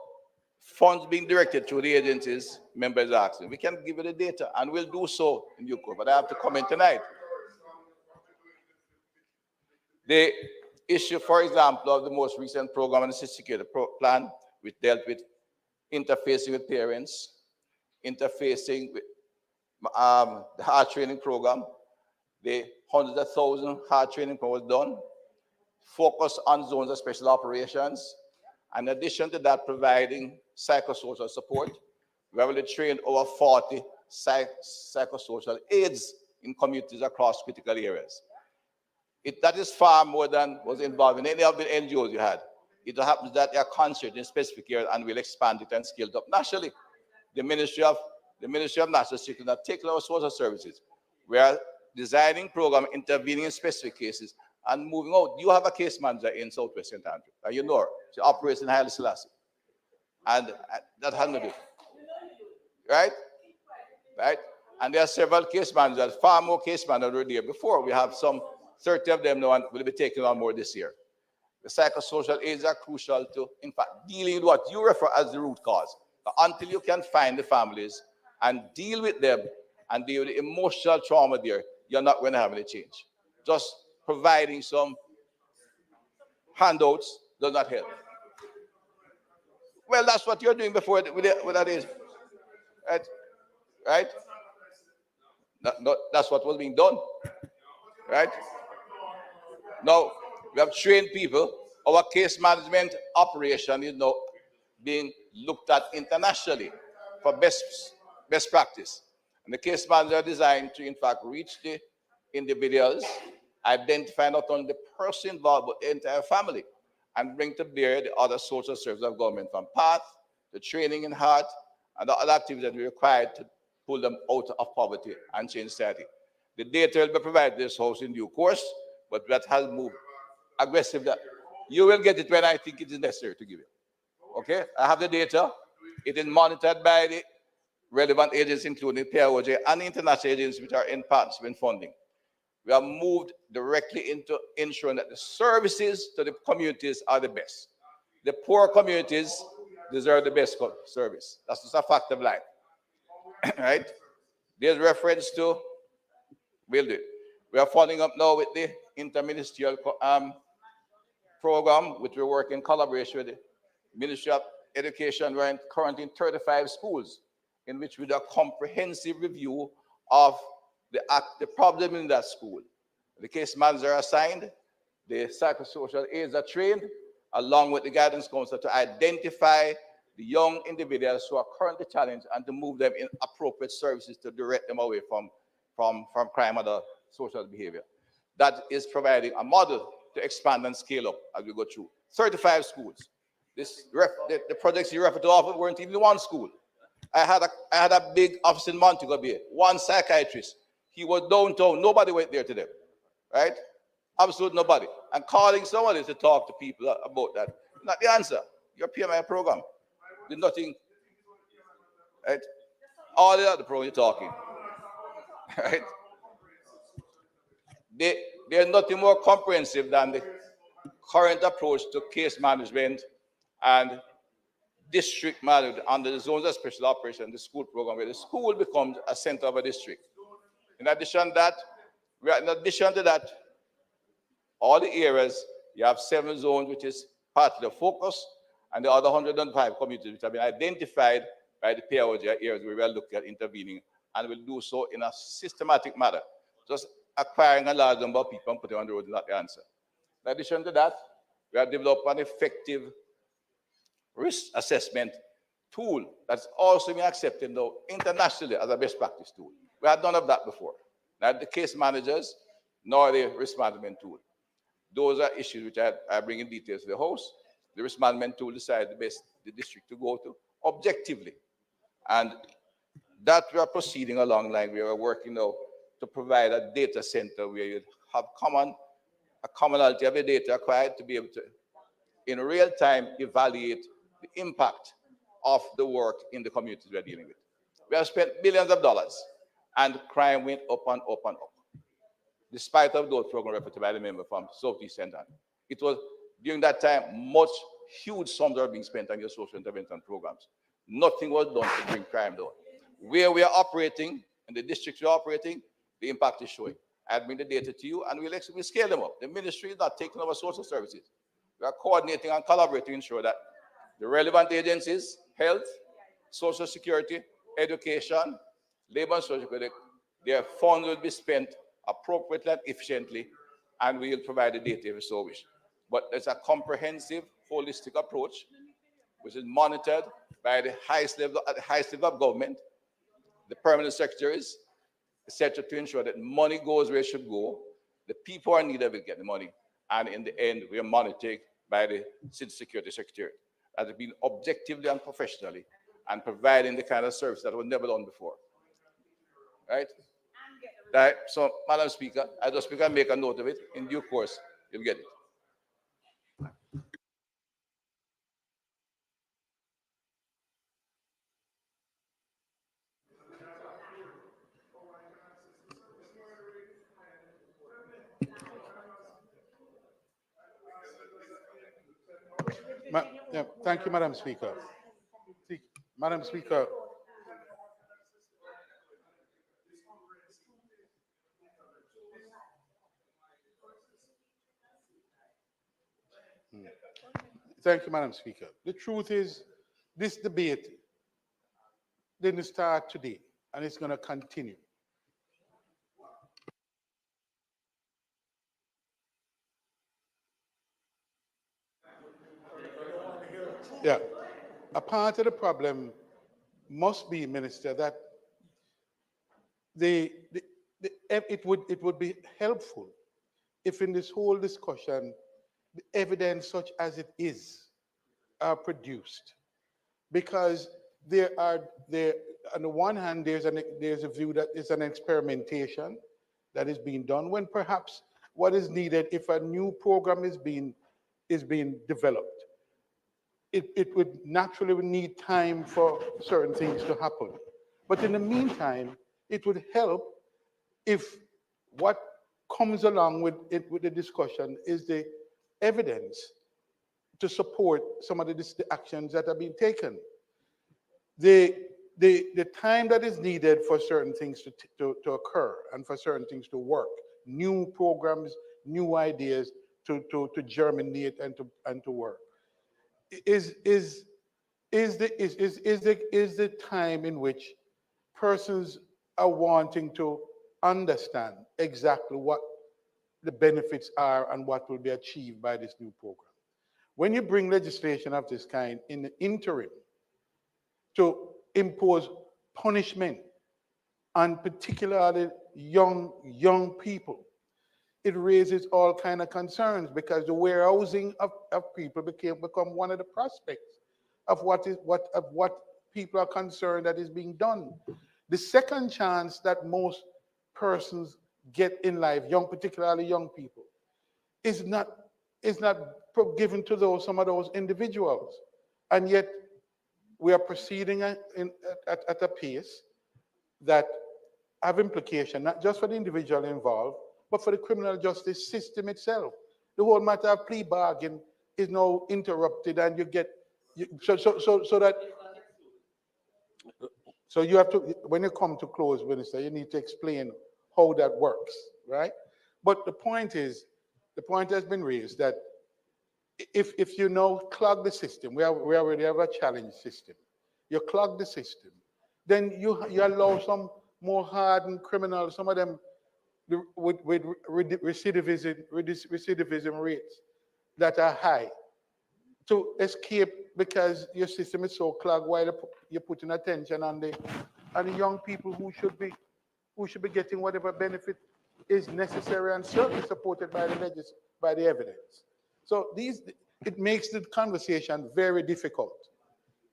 S15: funds being directed to the agencies, members are asking. We can give you the data, and we'll do so in due course, but I have to comment tonight. The issue, for example, of the most recent program and sophisticated plan, which dealt with interfacing with parents, interfacing with the heart training program, the hundreds of thousands heart training program was done, focus on zones of special operations. In addition to that, providing psychosocial support. We have already trained over 40 psychosocial aides in communities across critical areas. That is far more than was involved in any of the NGOs you had. It happens that they are concentrated in specific areas and will expand it and scale it up nationally. The Ministry of National Security are taking our social services. We are designing programs, intervening in specific cases, and moving out. You have a case manager in Southwest St. Andrew, you know her. She operates in Haile Selassie. And that has to do. right? Right? And there are several case managers, far more case managers were there before. We have some 30 of them now and will be taking on more this year. The psychosocial aids are crucial to, in fact, dealing with what you refer as the root cause. Until you can find the families and deal with them and deal with the emotional trauma there, you're not going to have any change. Just providing some handouts does not help. Well, that's what you're doing before with that is, right? Right? That's what was being done, right? Now, we have trained people. Our case management operation is now being looked at internationally for best practice. And the case manager are designed to, in fact, reach the individuals, identify not only the person involved, but the entire family, and bring to bear the other social services of government, from PATH, the training in heart, and the other activities that we require to pull them out of poverty and change society. The data will be provided to this house in due course, but that has moved aggressively. You will get it when I think it is necessary to give it. Okay? I have the data. It is monitored by the relevant agencies, including PROJ and international agencies which are in partnership in funding. We have moved directly into ensuring that the services to the communities are the best. The poor communities deserve the best service. That's just a fact of life. Right? There's reference to, we'll do it. We are following up now with the interministerial program, which we work in collaboration with the Ministry of Education. We're currently in 35 schools, in which we do a comprehensive review of the problem in that school. The case managers are assigned, the psychosocial aides are trained, along with the guidance counselor, to identify the young individuals who are currently challenged and to move them in appropriate services to direct them away from crime and other social behavior. That is providing a model to expand and scale up as we go through. 35 schools. The projects you refer to often weren't even one school. I had a big office in Montego Bay, one psychiatrist. He was downtown. Nobody went there to them, right? Absolutely nobody. And calling somebody to talk to people about that, not the answer. Your PMI program did nothing, right? All the other programs you're talking, right? They're nothing more comprehensive than the current approach to case management and district management under the zones of special operation, the school program, where the school becomes a center of a district. In addition to that, all the areas, you have 7 zones, which is part of the focus, and the other 105 communities which have been identified by the PROJ areas where we are looking at intervening, and will do so in a systematic manner. Just acquiring a large number of people and putting them on the road is not the answer. In addition to that, we have developed an effective risk assessment tool that's also been accepted now internationally as a best practice tool. We had none of that before. Neither the case managers nor the risk management tool. Those are issues which I bring in details to the House. The risk management tool decides the district to go to objectively. And that we are proceeding along the line. We are working now to provide a data center where you have a commonality of the data acquired to be able to, in real time, evaluate the impact of the work in the communities we are dealing with. We have spent billions of dollars, and crime went up and up and up, despite of those programs referred to by the member from Southeast Central. It was, during that time, huge sums are being spent on your social intervention programs. Nothing was done to bring crime down. Where we are operating, in the districts we are operating, the impact is showing. I'll bring the data to you, and we'll scale them up. The ministry is not taking over social services. We are coordinating and collaborating to ensure that the relevant agencies, health, social security, education, labor and social security, their funds will be spent appropriately and efficiently, and we will provide the data if we so wish. But it's a comprehensive, holistic approach, which is monitored by the highest level, at the highest level of government, the permanent secretaries, etc., to ensure that money goes where it should go, the people who are in need of it get the money, and in the end, we are monitored by the City Security Secretariat, as has been objectively and professionally, and providing the kind of service that was never done before. Right? So, Madam Speaker, I just make a note of it. In due course, you'll get it.
S17: Yeah, thank you, Madam Speaker. Madam Speaker, thank you, Madam Speaker. The truth is, this debate didn't start today, and it's going to continue. Yeah, a part of the problem must be, Minister, that the, the, it would be helpful if in this whole discussion, the evidence such as it is are produced. Because there on the one hand, there's a view that it's an experimentation that is being done, when perhaps what is needed, if a new program is being developed, it would naturally need time for certain things to happen. But in the meantime, it would help if what comes along with it, with the discussion, is the evidence to support some of the actions that are being taken. The time that is needed for certain things to occur and for certain things to work, new programs, new ideas to germinate and to work, is the time in which persons are wanting to understand exactly what the benefits are and what will be achieved by this new program. When you bring legislation of this kind in the interim to impose punishment on particularly young people, it raises all kind of concerns, because the warehousing of people become one of the prospects of what people are concerned that is being done. The second chance that most persons get in life, particularly young people, is not given to some of those individuals, and yet we are proceeding at a pace that have implication not just for the individual involved, but for the criminal justice system itself. The whole matter of plea bargain is now interrupted, and so you have to, when you come to close, Minister, you need to explain how that works, right? But the point has been raised that if you now clog the system, we already have a challenge system. You clog the system, then you allow some more hardened criminals, some of them with recidivism rates that are high, to escape, because your system is so clogged, while you're putting attention on the young people who should be getting whatever benefit is necessary and certainly supported by the evidence. So it makes the conversation very difficult,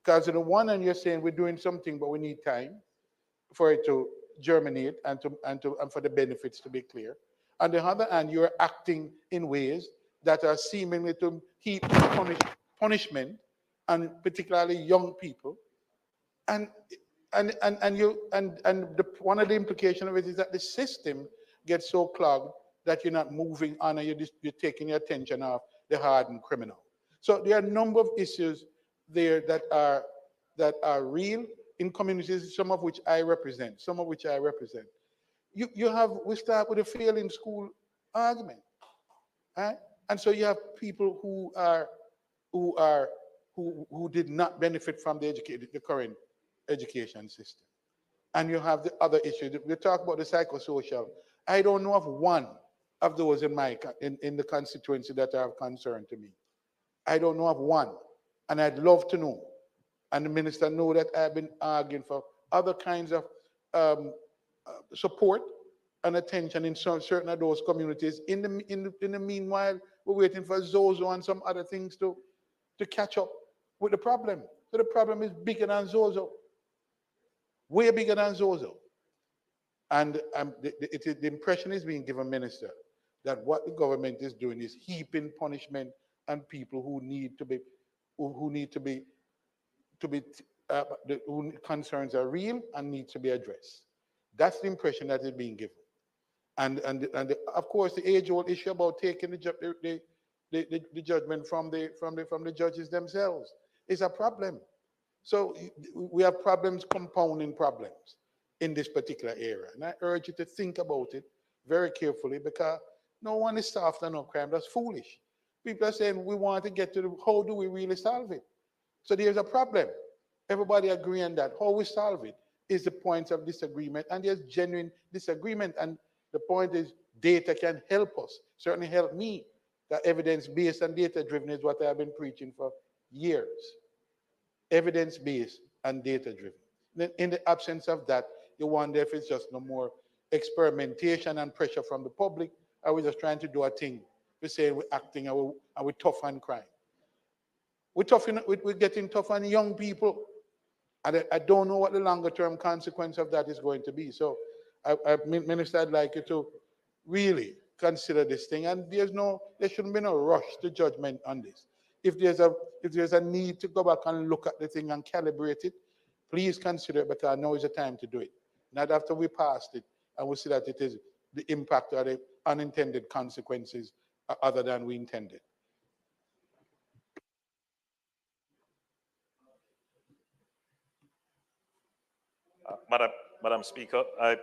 S17: because on the one hand you're saying we're doing something, but we need time for it to germinate and for the benefits to be clear. On the other hand, you're acting in ways that are seemingly to heap punishment on particularly young people, and one of the implications of it is that the system gets so clogged that you're not moving on, and you're taking your attention off the hardened criminal. So there are a number of issues there that are real in communities, some of which I represent. We start with a failing school argument, right? And so you have people who did not benefit from the current education system. And you have the other issues. We talk about the psychosocial. I don't know of one of those in the constituency that are of concern to me. I don't know of one, and I'd love to know. And the minister know that I've been arguing for other kinds of support and attention in certain of those communities. In the meanwhile, we're waiting for Zozo and some other things to catch up with the problem. So the problem is bigger than Zozo, way bigger than Zozo. And the impression is being given, Minister, that what the government is doing is heaping punishment on people who concerns are real and need to be addressed. That's the impression that is being given. And of course, the age-old issue about taking the judgment from the judges themselves. It's a problem. So we have problems compounding problems in this particular area. And I urge you to think about it very carefully, because no one is soft on no crime. That's foolish. People are saying we want to get to how do we really solve it? So there's a problem. Everybody agree on that. How we solve it is the point of disagreement, and there's genuine disagreement. And the point is data can help us, certainly help me. That evidence-based and data-driven is what I've been preaching for years. Evidence-based and data-driven. Then in the absence of that, you wonder if it's just no more experimentation and pressure from the public, or we're just trying to do a thing. We're saying we're acting and we're tough on crime. We're getting tough on young people. And I don't know what the longer term consequence of that is going to be. So, Minister, I'd like you to really consider this thing. And there shouldn't be no rush to judgment on this. If there's a need to go back and look at the thing and calibrate it, please consider it, because now is the time to do it. Not after we passed it and we see that it is the impact or the unintended consequences other than we intended.
S18: Madam Speaker, I'm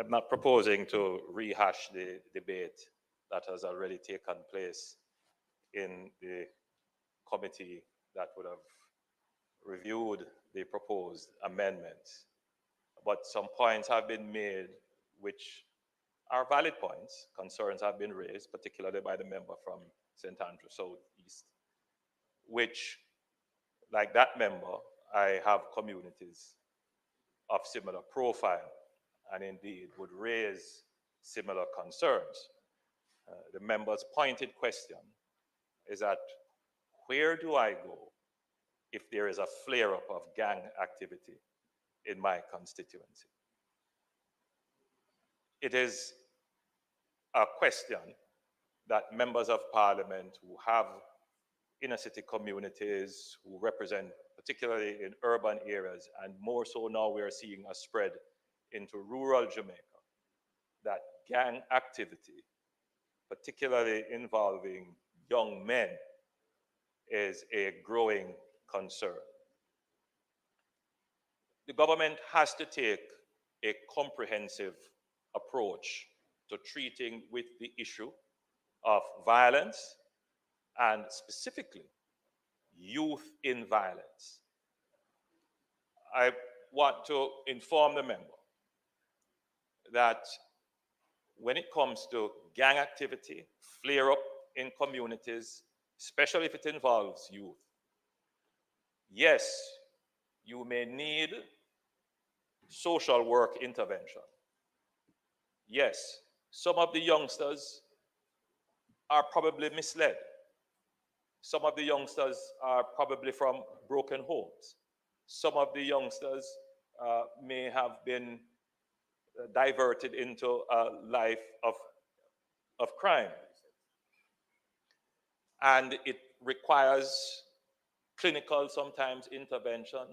S18: not proposing to rehash the debate that has already taken place in the committee that would have reviewed the proposed amendments. But some points have been made which are valid points. Concerns have been raised, particularly by the member from St. Andrew Southeast, which, like that member, I have communities of similar profile and indeed would raise similar concerns. The member's pointed question is that where do I go if there is a flare-up of gang activity in my constituency? It is a question that members of parliament who have inner city communities, who represent particularly in urban areas, and more so now we are seeing a spread into rural Jamaica, that gang activity, particularly involving young men, is a growing concern. The government has to take a comprehensive approach to treating with the issue of violence, and specifically youth in violence. I want to inform the member that when it comes to gang activity, flare up in communities, especially if it involves youth, yes, you may need social work intervention. Yes, some of the youngsters are probably misled. Some of the youngsters are probably from broken homes. Some of the youngsters may have been diverted into a life of crime. And it requires clinical, sometimes, intervention,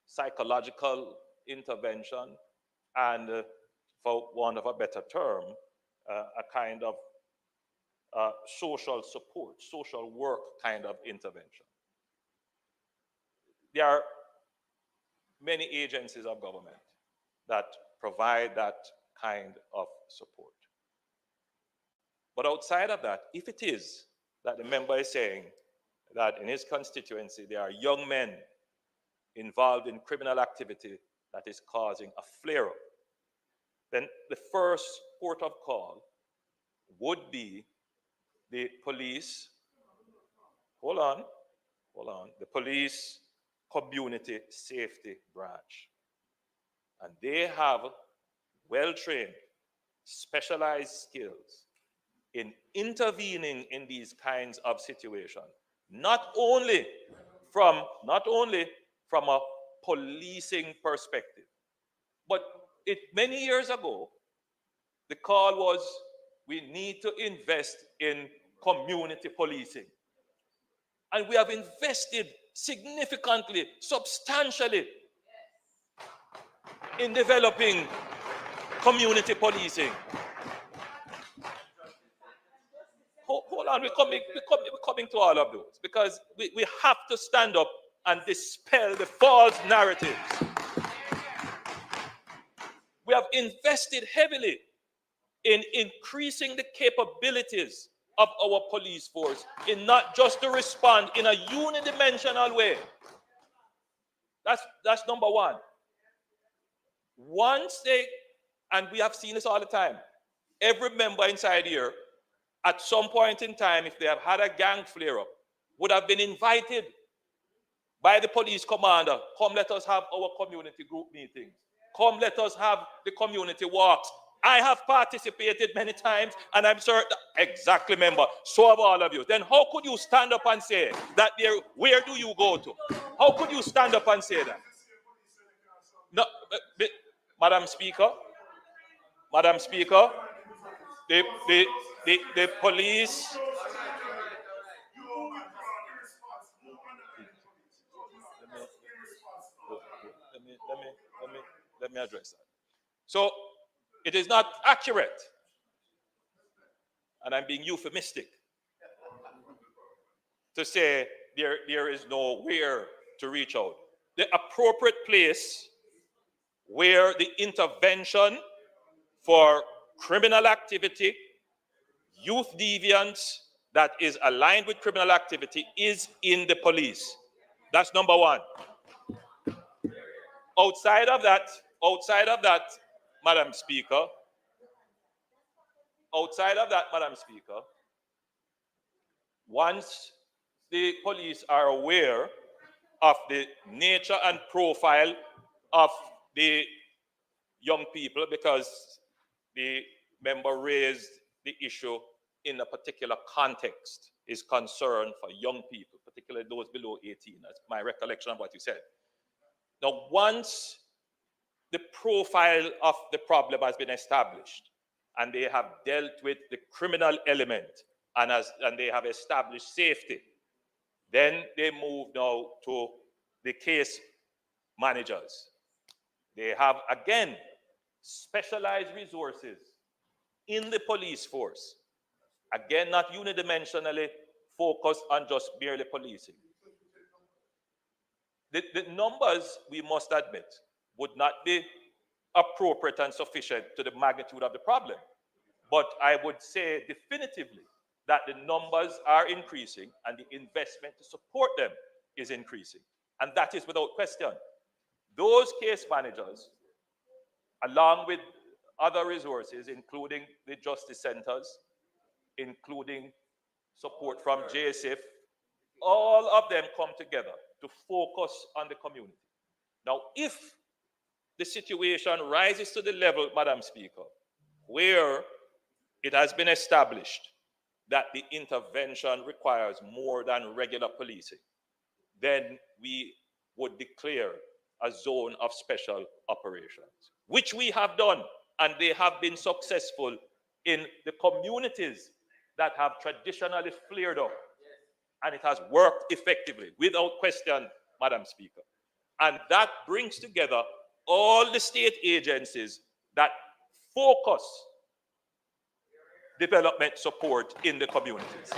S18: psychological intervention, and for want of a better term, a kind of social support, social work kind of intervention. There are many agencies of government that provide that kind of support. But outside of that, if it is that the member is saying that in his constituency there are young men involved in criminal activity that is causing a flare-up, then the first port of call would be the police, the police community safety branch. And they have well-trained, specialized skills in intervening in these kinds of situations, not only from a policing perspective, but many years ago, the call was, we need to invest in community policing. And we have invested significantly, substantially in developing community policing. Hold hold on, we're coming to all of those because we have to stand up and dispel the false narratives. We have invested heavily in increasing the capabilities of our police force in not just to respond in a unidimensional way. That's number one. Once they, and we have seen this all the time, every member inside here, at some point in time, if they have had a gang flare-up, would have been invited by the police commander, come let us have our community group meetings. Come let us have the community walks. I have participated many times, and I'm certain, exactly, member, so have all of you. Then how could you stand up and say that there, where do you go to? How could you stand up and say that? No, Madam Speaker, the police. Let me address that. So it is not accurate, and I'm being euphemistic, to say there is nowhere to reach out. The appropriate place where the intervention for criminal activity, youth deviance that is aligned with criminal activity is in the police. That's number one. Outside of that, Madam Speaker, once the police are aware of the nature and profile of the young people, because the member raised the issue in a particular context, is concern for young people, particularly those below 18. That's my recollection of what you said. Now, once the profile of the problem has been established, and they have dealt with the criminal element, and they have established safety, then they move now to the case managers. They have, again, specialized resources in the police force. Again, not unidimensionally focused on just merely policing. The numbers, we must admit, would not be appropriate and sufficient to the magnitude of the problem. But I would say definitively that the numbers are increasing and the investment to support them is increasing. And that is without question. Those case managers, along with other resources, including the justice centers, including support from JSF, all of them come together to focus on the community. Now, if the situation rises to the level, Madam Speaker, where it has been established that the intervention requires more than regular policing, then we would declare a zone of special operations, which we have done, and they have been successful in the communities that have traditionally flared up, and it has worked effectively, without question, Madam Speaker. And that brings together all the state agencies that focus development support in the communities.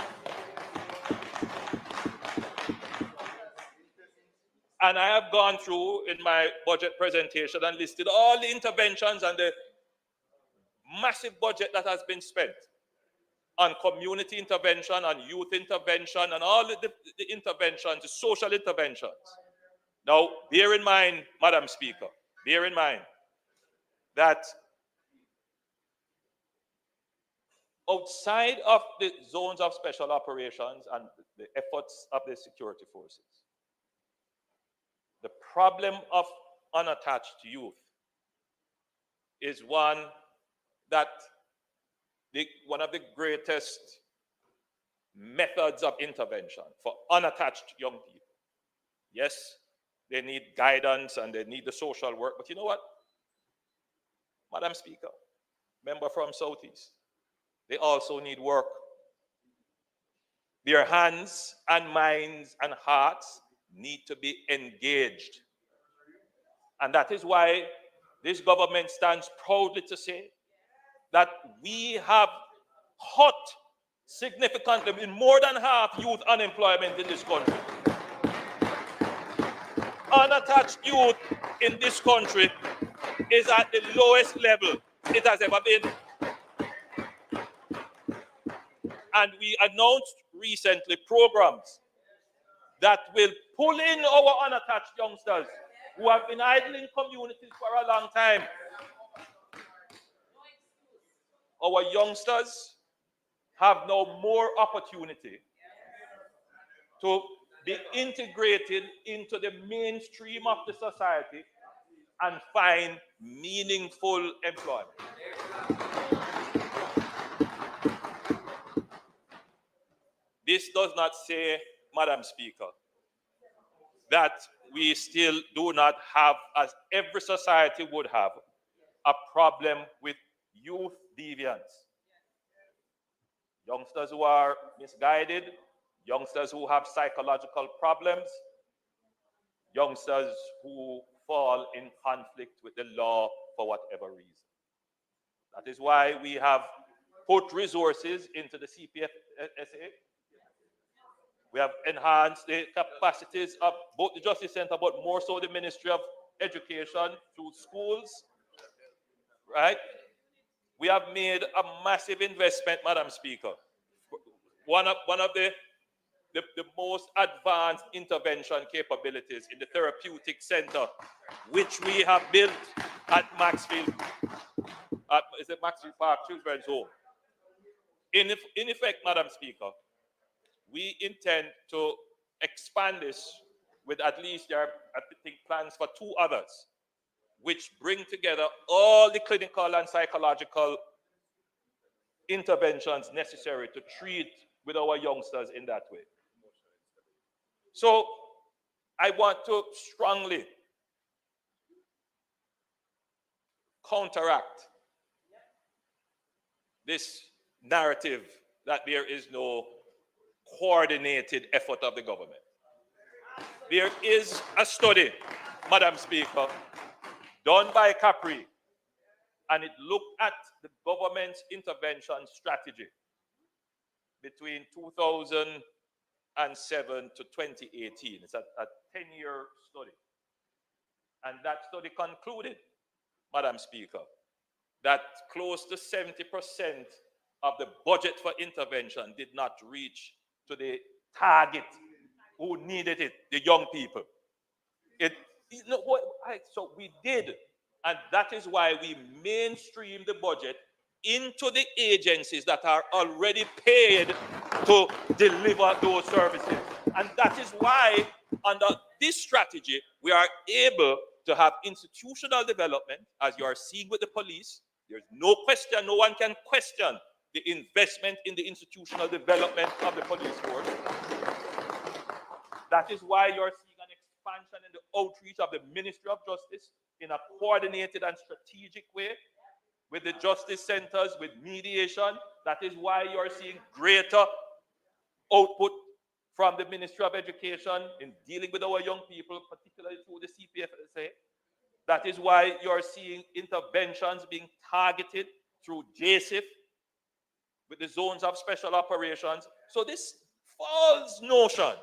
S18: And I have gone through in my budget presentation and listed all the interventions and the massive budget that has been spent on community intervention, on youth intervention, and all the interventions, the social interventions. Now, bear in mind, Madam Speaker, bear in mind that outside of the zones of special operations and the efforts of the security forces, the problem of unattached youth is one that one of the greatest methods of intervention for unattached young people. Yes, they need guidance and they need the social work, but you know what? Madam Speaker, member from Southeast, they also need work. Their hands and minds and hearts need to be engaged. And that is why this government stands proudly to say that we have hot significantly, in more than half youth unemployment in this country. Unattached youth in this country is at the lowest level it has ever been. And we announced recently programs that will pull in our unattached youngsters who have been idle in communities for a long time. Our youngsters have now more opportunity to be integrated into the mainstream of the society and find meaningful employment. This does not say, Madam Speaker, that we still do not have, as every society would have, a problem with youth deviance. Youngsters who are misguided, youngsters who have psychological problems, youngsters who fall in conflict with the law for whatever reason. That is why we have put resources into the CPF-SA. We have enhanced the capacities of both the Justice Center, but more so the Ministry of Education through schools, right? We have made a massive investment, Madam Speaker. One of the most advanced intervention capabilities in the therapeutic center, which we have built at Maxfield, is it Maxfield Park Children's Home. In effect, Madam Speaker, we intend to expand this with at least, I think, plans for 2 others, which bring together all the clinical and psychological interventions necessary to treat with our youngsters in that way. So I want to strongly counteract this narrative that there is no coordinated effort of the government. There is a study, Madam Speaker, done by Capri, and it looked at the government's intervention strategy between 2007 to 2018. It's a 10-year study. And that study concluded, Madam Speaker, that close to 70% of the budget for intervention did not reach to the target who needed it, the young people. So we did, and that is why we mainstream the budget into the agencies that are already paid to deliver those services. And that is why, under this strategy, we are able to have institutional development, as you are seeing with the police. There's no question, no one can question the investment in the institutional development of the police force. That is why you're seeing an expansion in the outreach of the Ministry of Justice in a coordinated and strategic way with the justice centers, with mediation. That is why you're seeing greater output from the Ministry of Education in dealing with our young people, particularly through the CPF-SA. That is why you're seeing interventions being targeted through JSIF with the zones of special operations. So this false notion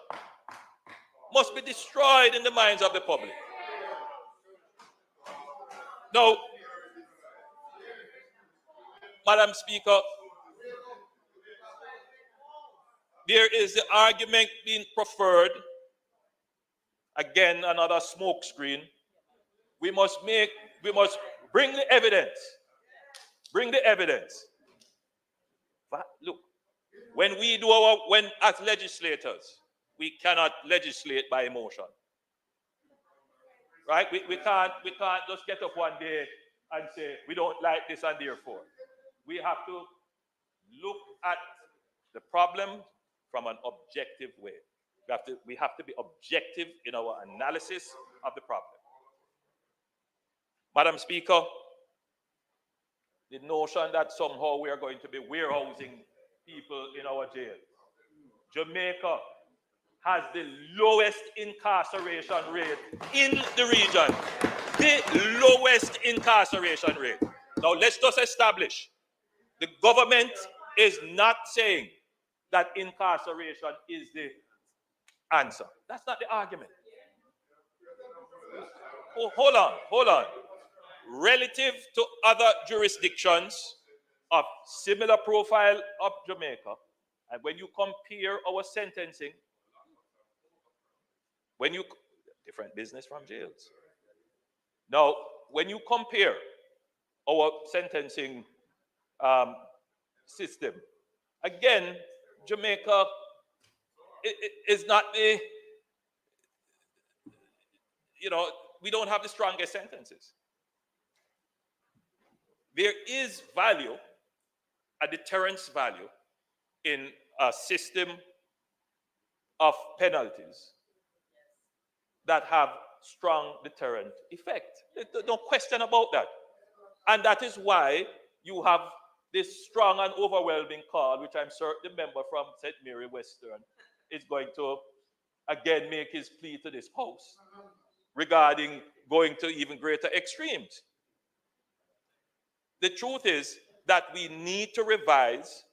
S18: must be destroyed in the minds of the public. Now, Madam Speaker, there is the argument being preferred, again, another smoke screen. We must bring the evidence. Bring the evidence. But look, when as legislators, we cannot legislate by emotion. Right? We can't just get up one day and say, we don't like this and therefore. We have to look at the problem from an objective way. We have to be objective in our analysis of the problem. Madam Speaker, the notion that somehow we are going to be warehousing people in our jails. Jamaica has the lowest incarceration rate in the region. The lowest incarceration rate. Now let's just establish, the government is not saying that incarceration is the answer. That's not the argument. Oh, hold on. Relative to other jurisdictions of similar profile of Jamaica, and when you compare our sentencing, different business from jails. Now, when you compare our sentencing system, again, Jamaica is not the, we don't have the strongest sentences. There is value, a deterrence value, in a system of penalties that have strong deterrent effect. There's no question about that. And that is why you have this strong and overwhelming call, which I'm certain the member from St. Mary Western is going to again make his plea to this House regarding going to even greater extremes. The truth is that we need to revise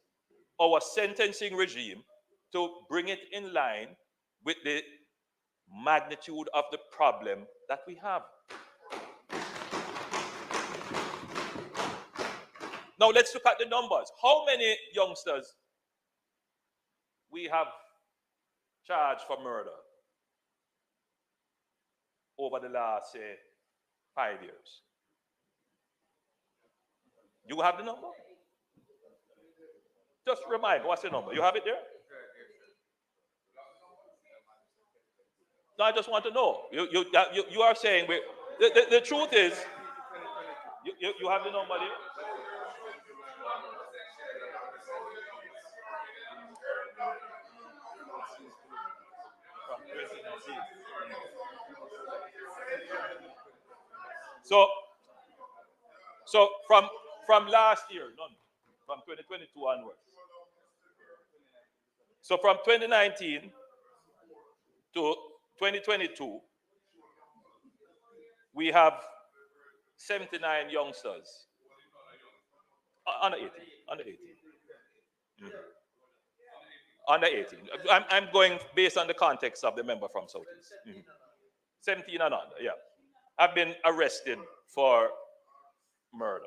S18: our sentencing regime to bring it in line with the magnitude of the problem that we have. Now let's look at the numbers. How many youngsters we have charged for murder over the last, say, 5 years? You have the number? Just remind, what's the number? You have it there? No, I just want to know. You are saying, the truth is, you have the number there? So from last year, none, from 2022 onwards. So from 2019 to 2022, we have 79 youngsters under 18. Under 18. I'm going based on the context of the member from Southeast. 17 and under, yeah. Have been arrested for murder.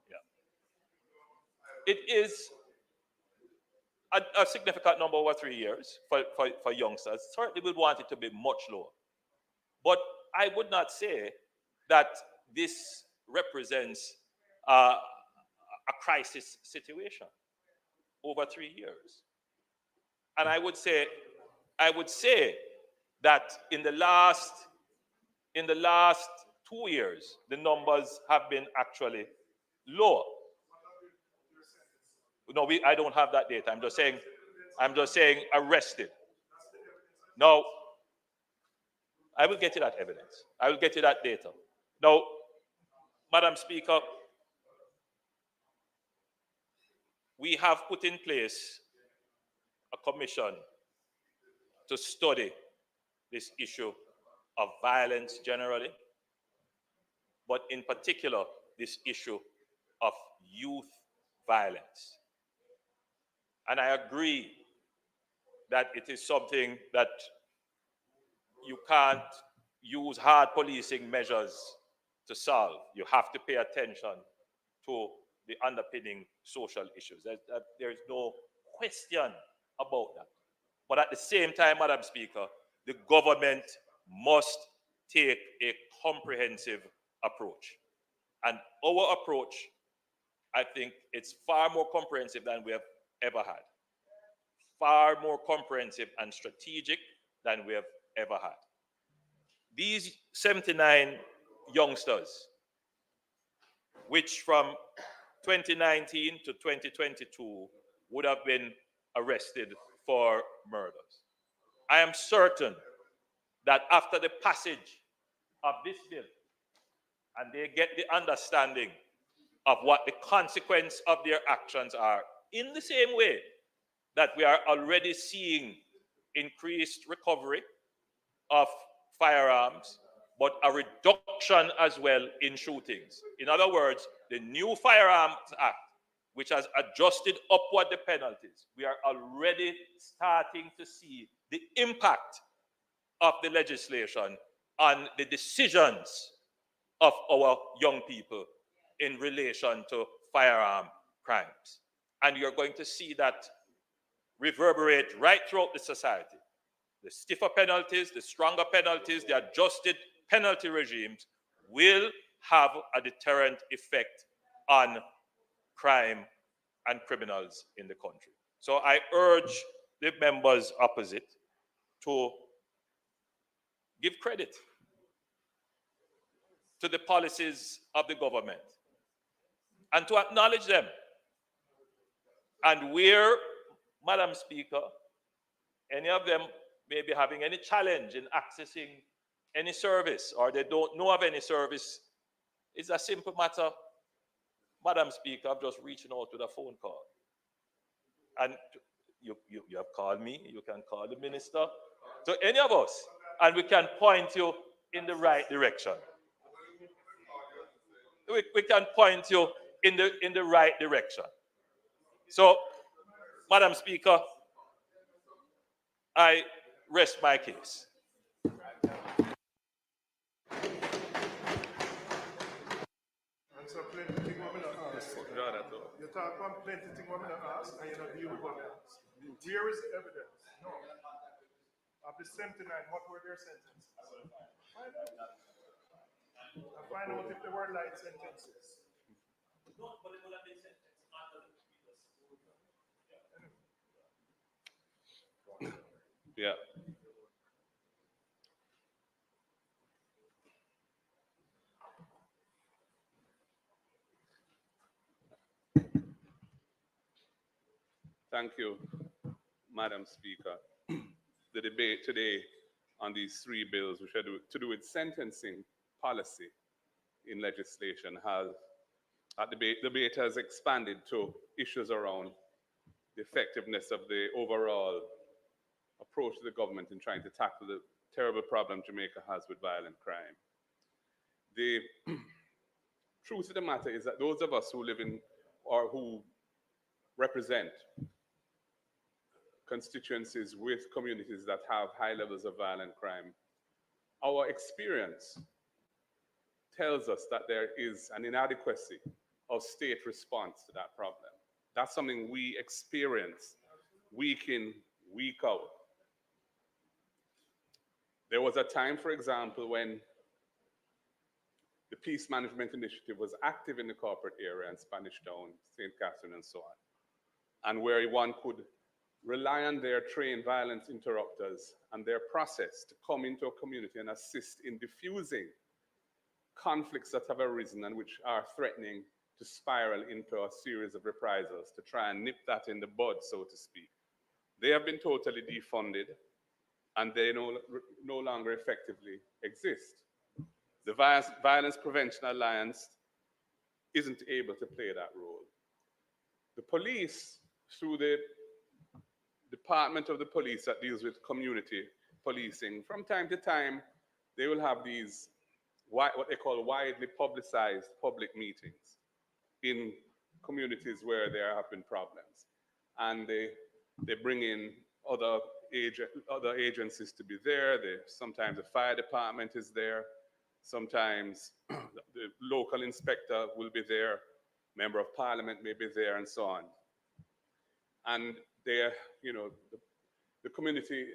S18: Yeah. It is a significant number over 3 years for youngsters. Certainly we would want it to be much lower. But I would not say that this represents a crisis situation over 3 years. And I would say that in the last 2 years, the numbers have been actually lower. No, I don't have that data. I'm just saying arrested. Now, I will get you that evidence. I will get you that data. Now, Madam Speaker, we have put in place a commission to study this issue of violence generally, but in particular, this issue of youth violence. And I agree that it is something that you can't use hard policing measures to solve. You have to pay attention to the underpinning social issues. There is no question about that. But at the same time, Madam Speaker, the government must take a comprehensive approach. And our approach, I think it's far more comprehensive than we have ever had. Far more comprehensive and strategic than we have ever had. These 79 youngsters, which from 2019 to 2022 would have been arrested for murders. I am certain that after the passage of this bill, and they get the understanding of what the consequence of their actions are, in the same way that we are already seeing increased recovery of firearms, but a reduction as well in shootings. In other words, the new Firearms Act which has adjusted upward the penalties, we are already starting to see the impact of the legislation on the decisions of our young people in relation to firearm crimes. And you're going to see that reverberate right throughout the society. The stiffer penalties, the stronger penalties, the adjusted penalty regimes will have a deterrent effect on crime and criminals in the country. So I urge the members opposite to give credit to the policies of the government and to acknowledge them. And where, Madam Speaker, any of them may be having any challenge in accessing any service, or they don't know of any service, it's a simple matter, Madam Speaker, of just reaching out with a phone call. And you have called me, you can call the minister, so any of us, and we can point you in the right direction. We can point you in the right direction. So, Madam Speaker, I rest my case.
S16: So plenty thing what me not ask. You talk about plenty thing what me not ask, and you not deal with what me ask. Where is the evidence? No. Of the 79, what were their sentences? Find out. And find out if they were light sentences.
S14: Yeah. Thank you, Madam Speaker. The debate today on these three bills, which are to do with sentencing policy in legislation, debate has expanded to issues around the effectiveness of the overall approach to the government in trying to tackle the terrible problem Jamaica has with violent crime. The truth of the matter is that those of us who live in or who represent constituencies with communities that have high levels of violent crime, our experience tells us that there is an inadequacy of state response to that problem. That's something we experience week in, week out. There was a time, for example, when the Peace Management Initiative was active in the corporate area in Spanish Town, St. Catherine, and so on, and where one could rely on their trained violence interrupters and their process to come into a community and assist in diffusing conflicts that have arisen and which are threatening to spiral into a series of reprisals, to try and nip that in the bud, so to speak. They have been totally defunded, and they no longer effectively exist. The Violence Prevention Alliance isn't able to play that role. The police, through the Department of the Police that deals with community policing, from time to time, they will have these, what they call widely publicized public meetings in communities where there have been problems. And they bring in other agencies to be there. Sometimes the fire department is there. Sometimes the local inspector will be there. Member of parliament may be there, and so on. And the community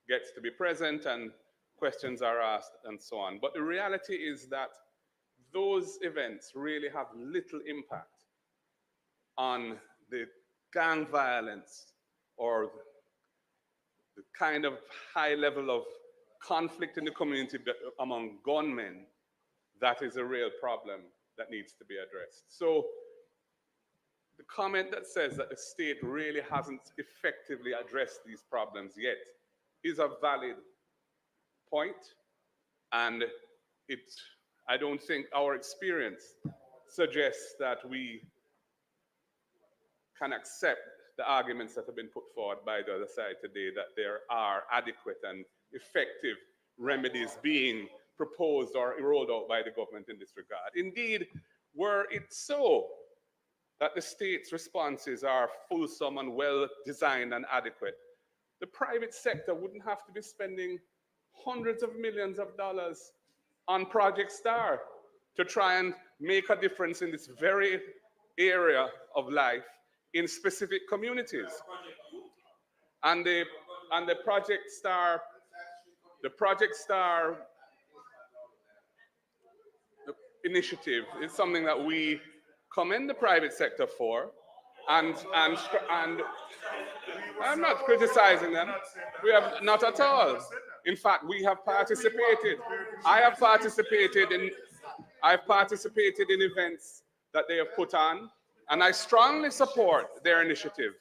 S14: gets to be present and questions are asked and so on. But the reality is that those events really have little impact on the gang violence or the kind of high level of conflict in the community among gunmen that is a real problem that needs to be addressed. So the comment that says that the state really hasn't effectively addressed these problems yet is a valid point, and I don't think our experience suggests that we can accept the arguments that have been put forward by the other side today that there are adequate and effective remedies being proposed or rolled out by the government in this regard. Indeed, were it so that the state's responses are fulsome and well designed and adequate, the private sector wouldn't have to be spending hundreds of millions of dollars on Project STAR to try and make a difference in this very area of life in specific communities. And the Project STAR, initiative is something that we commend the private sector for, and I'm not criticizing them. We have not at all. In fact, we have participated. I've participated in events that they have put on, and I strongly support their initiative.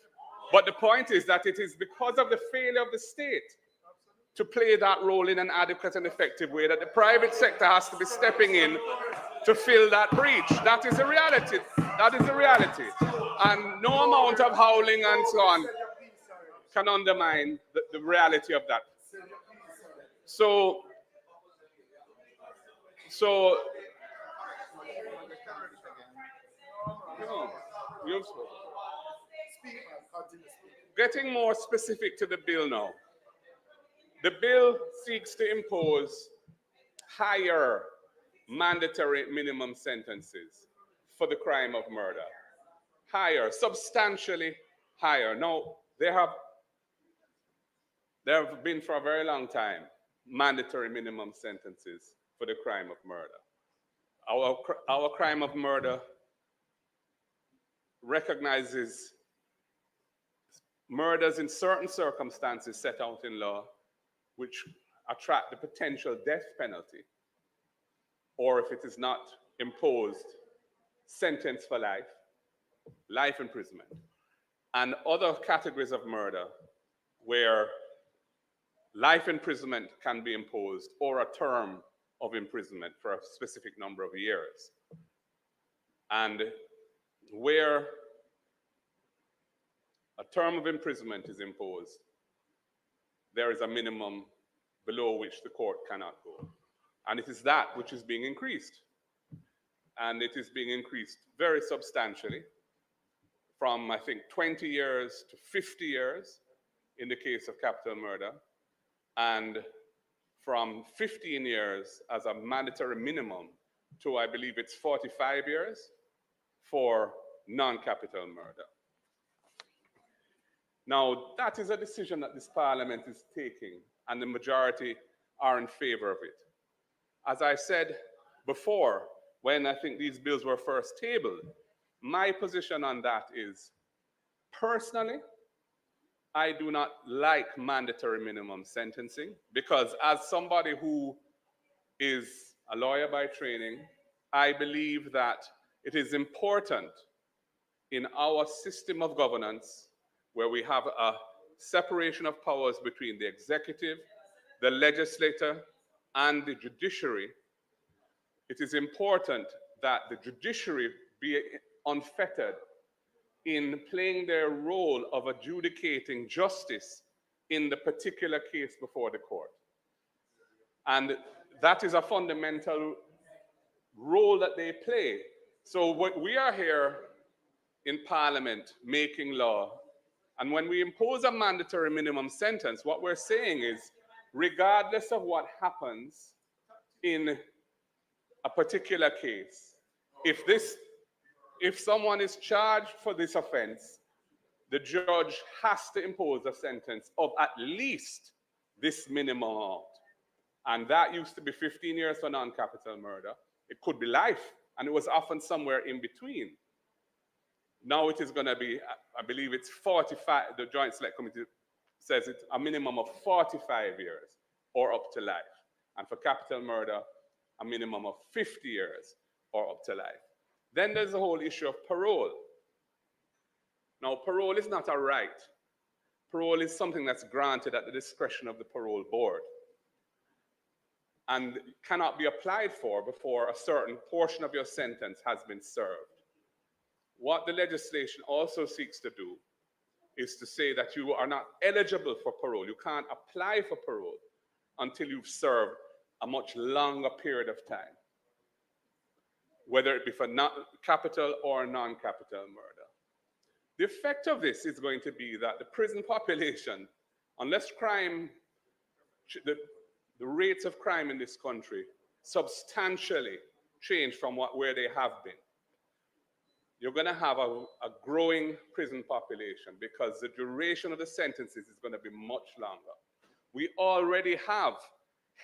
S14: But the point is that it is because of the failure of the state to play that role in an adequate and effective way that the private sector has to be stepping in to fill that breach. That is a reality. That is a reality. And no amount of howling and so on can undermine the reality of that. So getting more specific to the bill now. The bill seeks to impose higher mandatory minimum sentences for the crime of murder. Higher, substantially higher. Now, there have been for a very long time mandatory minimum sentences for the crime of murder. Our crime of murder recognizes murders in certain circumstances set out in law which attract the potential death penalty, or if it is not imposed, sentence for life, life imprisonment, and other categories of murder where life imprisonment can be imposed or a term of imprisonment for a specific number of years. And where a term of imprisonment is imposed, there is a minimum below which the court cannot go. And it is that which is being increased. And it is being increased very substantially from, I think, 20 years to 50 years in the case of capital murder, and from 15 years as a mandatory minimum to, I believe it's 45 years for non-capital murder. Now, that is a decision that this parliament is taking, and the majority are in favor of it. As I said before, when I think these bills were first tabled, my position on that is, personally, I do not like mandatory minimum sentencing, because as somebody who is a lawyer by training, I believe that it is important in our system of governance, where we have a separation of powers between the executive, the legislature, and the judiciary. It is important that the judiciary be unfettered in playing their role of adjudicating justice in the particular case before the court. And that is a fundamental role that they play. So what we are here in Parliament making law, and when we impose a mandatory minimum sentence, what we're saying is, regardless of what happens in a particular case, if someone is charged for this offense, the judge has to impose a sentence of at least this minimum amount. And that used to be 15 years for non-capital murder. It could be life, and it was often somewhere in between. Now it is going to be, I believe it's 45, the Joint Select Committee says it's a minimum of 45 years or up to life. And for capital murder, a minimum of 50 years or up to life. Then there's the whole issue of parole. Now, parole is not a right. Parole is something that's granted at the discretion of the parole board and cannot be applied for before a certain portion of your sentence has been served. What the legislation also seeks to do is to say that you are not eligible for parole. You can't apply for parole until you've served a much longer period of time. whether it be for capital or non-capital murder. The effect of this is going to be that the prison population, unless crime, the rates of crime in this country substantially change from where they have been, you're going to have a growing prison population because the duration of the sentences is going to be much longer. We already have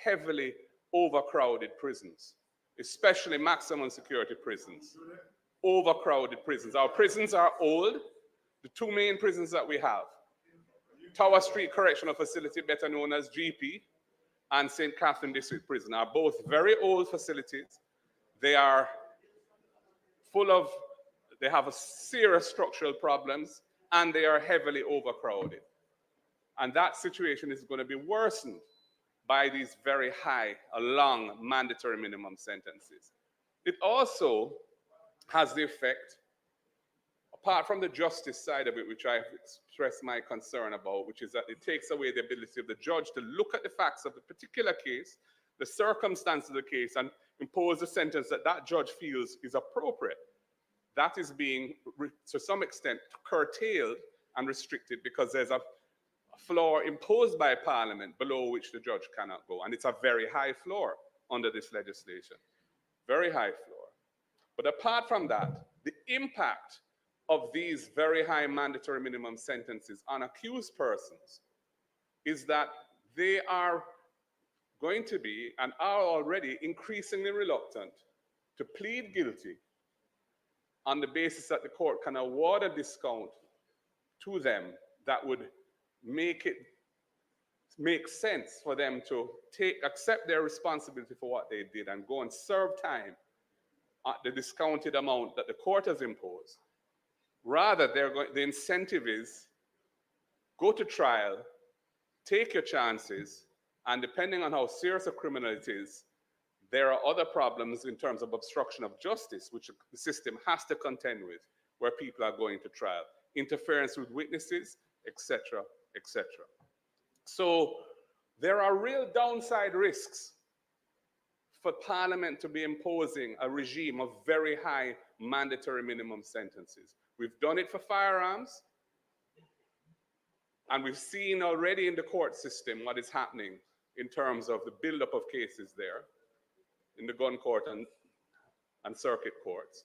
S14: heavily overcrowded prisons, especially maximum security prisons. Overcrowded prisons. Our prisons are old. The two main prisons that we have, Tower Street Correctional Facility, better known as GP, and St. Catherine District Prison, are both very old facilities. They are they have serious structural problems, and they are heavily overcrowded. And that situation is going to be worsened by these very high, long mandatory minimum sentences. It also has the effect, apart from the justice side of it, which I've expressed my concern about, which is that it takes away the ability of the judge to look at the facts of the particular case, the circumstances of the case, and impose a sentence that that judge feels is appropriate. That is being, to some extent, curtailed and restricted because there's a floor imposed by Parliament below which the judge cannot go. And it's a very high floor under this legislation. Very high floor. But apart from that, the impact of these very high mandatory minimum sentences on accused persons is that they are going to be and are already increasingly reluctant to plead guilty on the basis that the court can award a discount to them that would make sense for them to accept their responsibility for what they did and go and serve time at the discounted amount that the court has imposed. Rather, the incentive is go to trial, take your chances, and depending on how serious a criminal it is, there are other problems in terms of obstruction of justice, which the system has to contend with, where people are going to trial, interference with witnesses, etc., etc. So there are real downside risks for Parliament to be imposing a regime of very high mandatory minimum sentences. We've done it for firearms, and we've seen already in the court system what is happening in terms of the buildup of cases there in the gun court and circuit courts.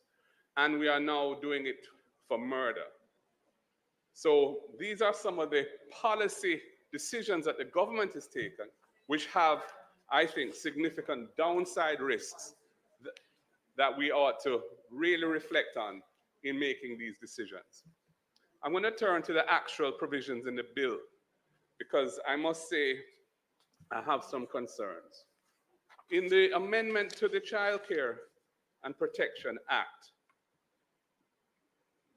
S14: And we are now doing it for murder. So these are some of the policy decisions that the government has taken, which have, I think, significant downside risks that we ought to really reflect on in making these decisions. I'm going to turn to the actual provisions in the bill, because I must say I have some concerns. In the amendment to the Child Care and Protection Act,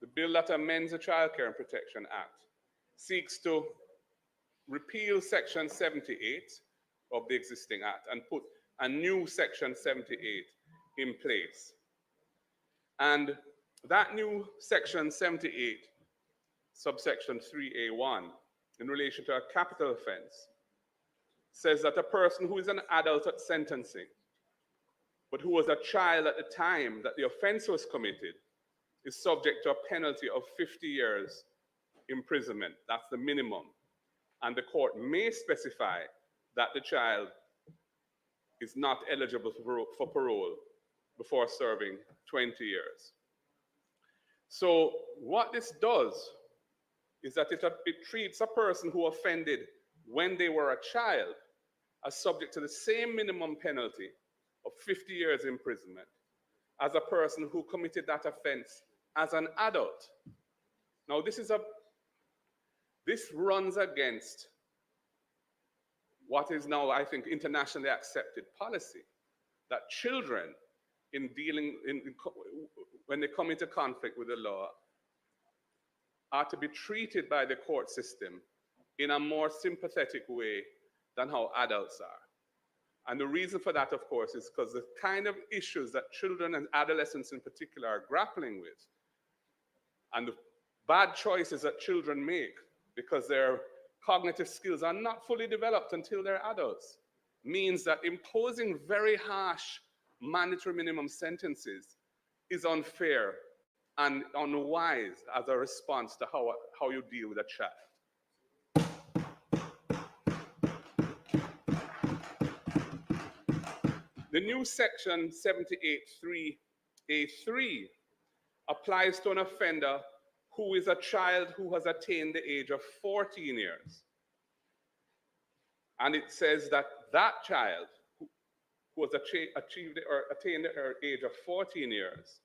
S14: the bill that amends the Child Care and Protection Act seeks to repeal Section 78 of the existing Act and put a new Section 78 in place. And that new Section 78, subsection 3A1, in relation to a capital offense, says that a person who is an adult at sentencing, but who was a child at the time that the offense was committed, is subject to a penalty of 50 years imprisonment. That's the minimum. And the court may specify that the child is not eligible for parole before serving 20 years. So what this does is that it treats a person who offended when they were a child as subject to the same minimum penalty of 50 years imprisonment as a person who committed that offense as an adult. Now, this runs against what is now, I think, internationally accepted policy, that children when they come into conflict with the law are to be treated by the court system in a more sympathetic way than how adults are. And the reason for that, of course, is because the kind of issues that children and adolescents in particular are grappling with, and the bad choices that children make because their cognitive skills are not fully developed until they're adults, means that imposing very harsh mandatory minimum sentences is unfair and unwise as a response to how you deal with a child. The new section 78(3)(a)(3) applies to an offender who is a child who has attained the age of 14 years. And it says that that child who has achieved or attained the age of 14 years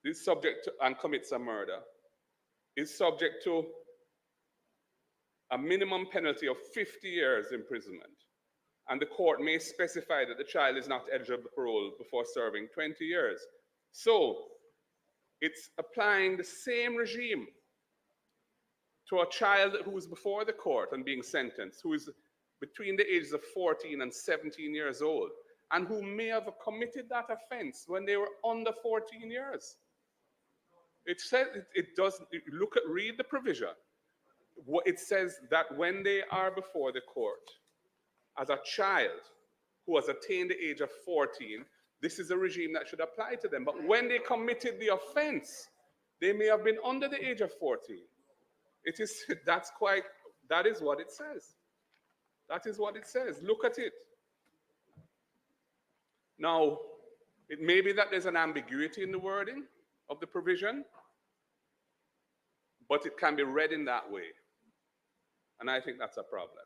S14: is subject to, and commits a murder, is subject to a minimum penalty of 50 years imprisonment. And the court may specify that the child is not eligible for parole before serving 20 years. So it's applying the same regime to a child who is before the court and being sentenced, who is between the ages of 14 and 17 years old, and who may have committed that offense when they were under 14 years. It says, read the provision. It says that when they are before the court as a child who has attained the age of 14, this is a regime that should apply to them. But when they committed the offense, they may have been under the age of 14. That is what it says. That is what it says. Look at it. Now, it may be that there's an ambiguity in the wording of the provision, but it can be read in that way. And I think that's a problem.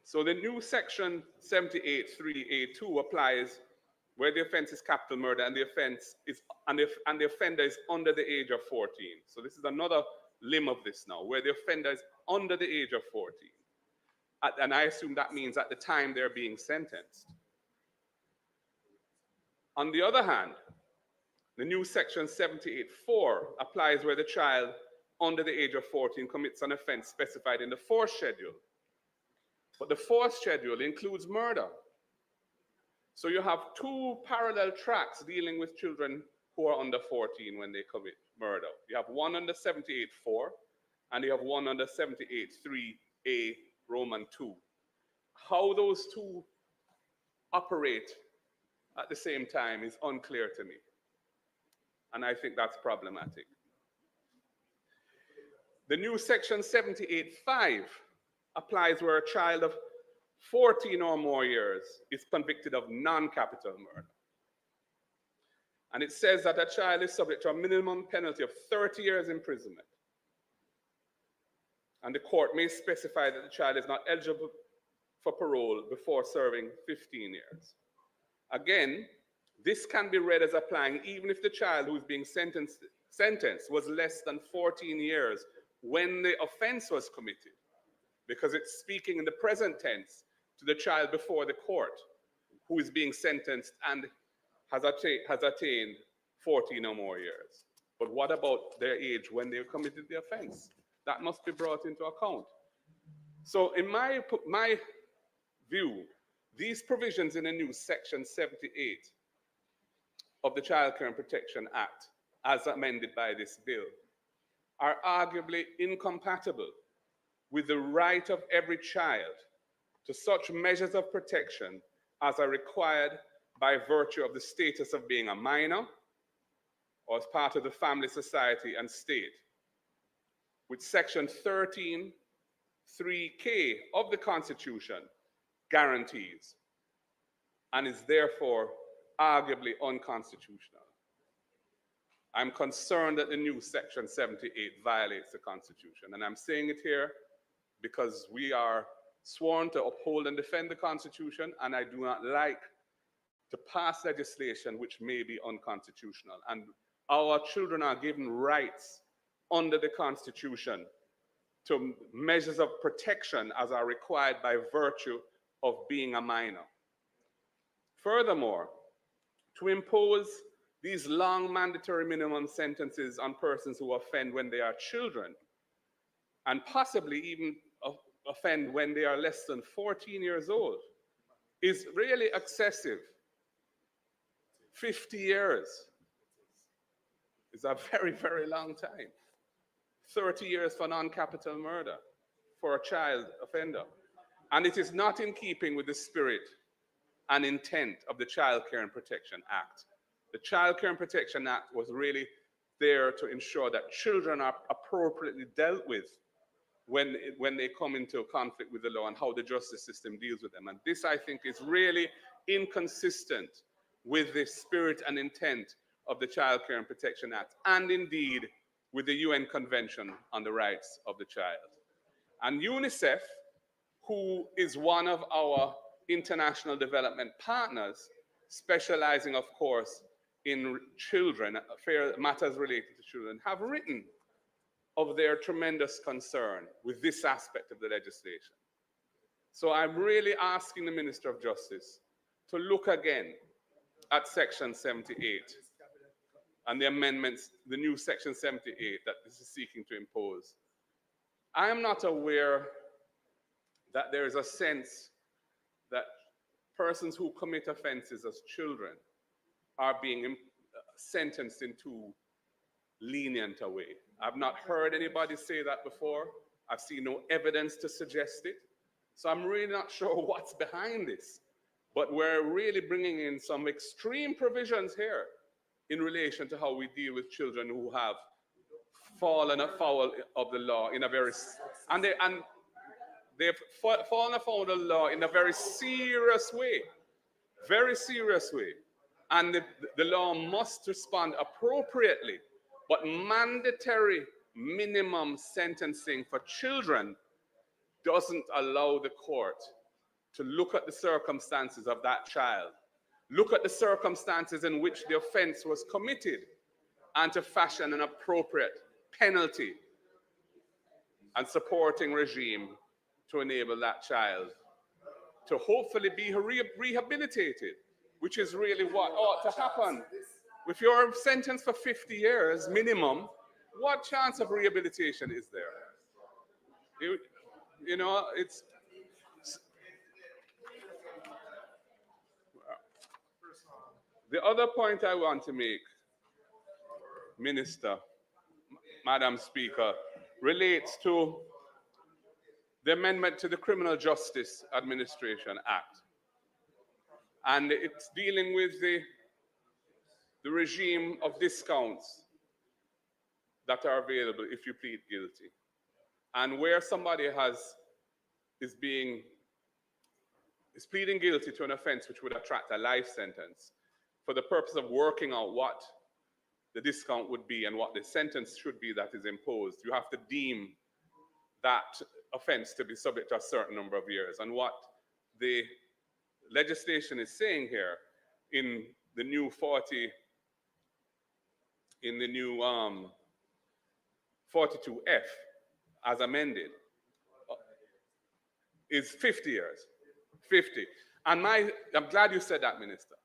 S14: So the new section 78(3)(a)(2) applies where the offense is capital murder and the offender is under the age of 14. So this is another limb of this now, where the offender is under the age of 14. And I assume that means at the time they're being sentenced. On the other hand, the new section 78(4) applies where the child under the age of 14 commits an offense specified in the fourth schedule. But the fourth schedule includes murder. So you have two parallel tracks dealing with children who are under 14 when they commit murder. You have one under 78(4), and you have one under 78(3)(a) Roman 2. How those two operate at the same time is unclear to me. And I think that's problematic. The new section 78(5) applies where a child of 14 or more years is convicted of non-capital murder. And it says that a child is subject to a minimum penalty of 30 years imprisonment. And the court may specify that the child is not eligible for parole before serving 15 years. Again, this can be read as applying even if the child who is being sentenced was less than 14 years when the offense was committed, because it's speaking in the present tense to the child before the court who is being sentenced and has attained 14 or more years. But what about their age when they committed the offense? That must be brought into account. So in my view, these provisions in the new section 78 of the Child Care and Protection Act, as amended by this bill, are arguably incompatible with the right of every child to such measures of protection as are required by virtue of the status of being a minor or as part of the family, society, and state, which section 13(3)(k) of the Constitution guarantees, and is therefore arguably unconstitutional. I'm concerned that the new section 78 violates the Constitution, and I'm saying it here because we are sworn to uphold and defend the Constitution, and I do not like to pass legislation which may be unconstitutional. And our children are given rights under the Constitution to measures of protection as are required by virtue of being a minor. Furthermore, to impose these long mandatory minimum sentences on persons who offend when they are children, and possibly even offend when they are less than 14 years old, is really excessive. 50 years is a very, very long time. 30 years for non-capital murder for a child offender. And it is not in keeping with the spirit and intent of the Child Care and Protection Act. The Child Care and Protection Act was really there to ensure that children are appropriately dealt with when they come into conflict with the law and how the justice system deals with them. And this, I think, is really inconsistent with the spirit and intent of the Child Care and Protection Act, and indeed with the UN Convention on the Rights of the Child. And UNICEF, who is one of our international development partners, specializing, of course, in children, matters related to children, have written of their tremendous concern with this aspect of the legislation. So I'm really asking the Minister of Justice to look again at Section 78 and the amendments, the new Section 78 that this is seeking to impose. I am not aware that there is a sense that persons who commit offenses as children are being sentenced in too lenient a way. I've not heard anybody say that before. I've seen no evidence to suggest it. So I'm really not sure what's behind this. But we're really bringing in some extreme provisions here in relation to how we deal with children who have fallen afoul of the law in a very, they've fallen afoul of the law in a very serious way, And the law must respond appropriately, but mandatory minimum sentencing for children doesn't allow the court to look at the circumstances of that child, look at the circumstances in which the offense was committed, and to fashion an appropriate penalty and supporting regime to enable that child to hopefully be rehabilitated, which is really what ought to happen. If you're sentenced for 50 years minimum, what chance of rehabilitation is there? You know, it's... The other point I want to make, Minister, Madam Speaker, relates to the amendment to the Criminal Justice Administration Act. And it's dealing with the regime of discounts that are available if you plead guilty. And where somebody is pleading guilty to an offense which would attract a life sentence, for the purpose of working out what the discount would be and what the sentence should be that is imposed, you have to deem that offense to be subject to a certain number of years. And what the legislation is saying here in the new 42F as amended is 50 years, 50. And I'm glad you said that, Minister,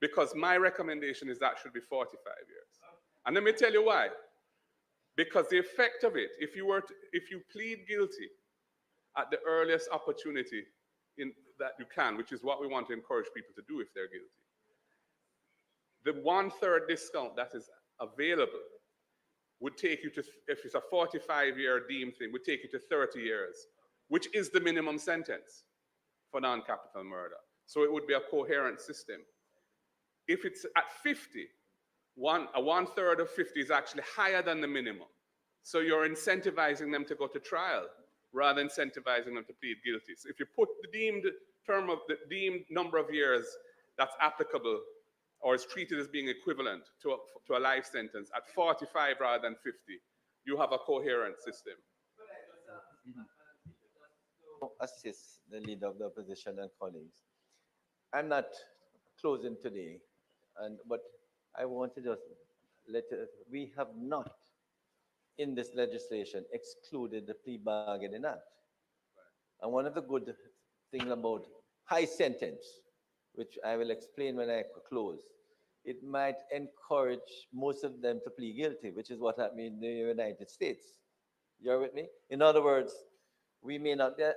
S14: because my recommendation is that should be 45 years. And let me tell you why. Because the effect of it, if you plead guilty at the earliest opportunity that you can, which is what we want to encourage people to do if they're guilty, the 1/3 discount that is available would take you to, if it's a 45-year deemed thing, would take you to 30 years, which is the minimum sentence for non-capital murder. So it would be a coherent system. If it's at 50, a 1/3 of 50 is actually higher than the minimum. So you're incentivizing them to go to trial rather than incentivizing them to plead guilty. So if you put the deemed number of years that's applicable or is treated as being equivalent to a life sentence at 45 rather than 50, you have a coherent system.
S19: Assist the leader of the opposition and colleagues. I'm not closing today, but I want to just we have not in this legislation excluded the plea bargaining act. And one of the good things about high sentence, which I will explain when I close, it might encourage most of them to plead guilty, which is what happened in the United States. You're with me? In other words, we may not be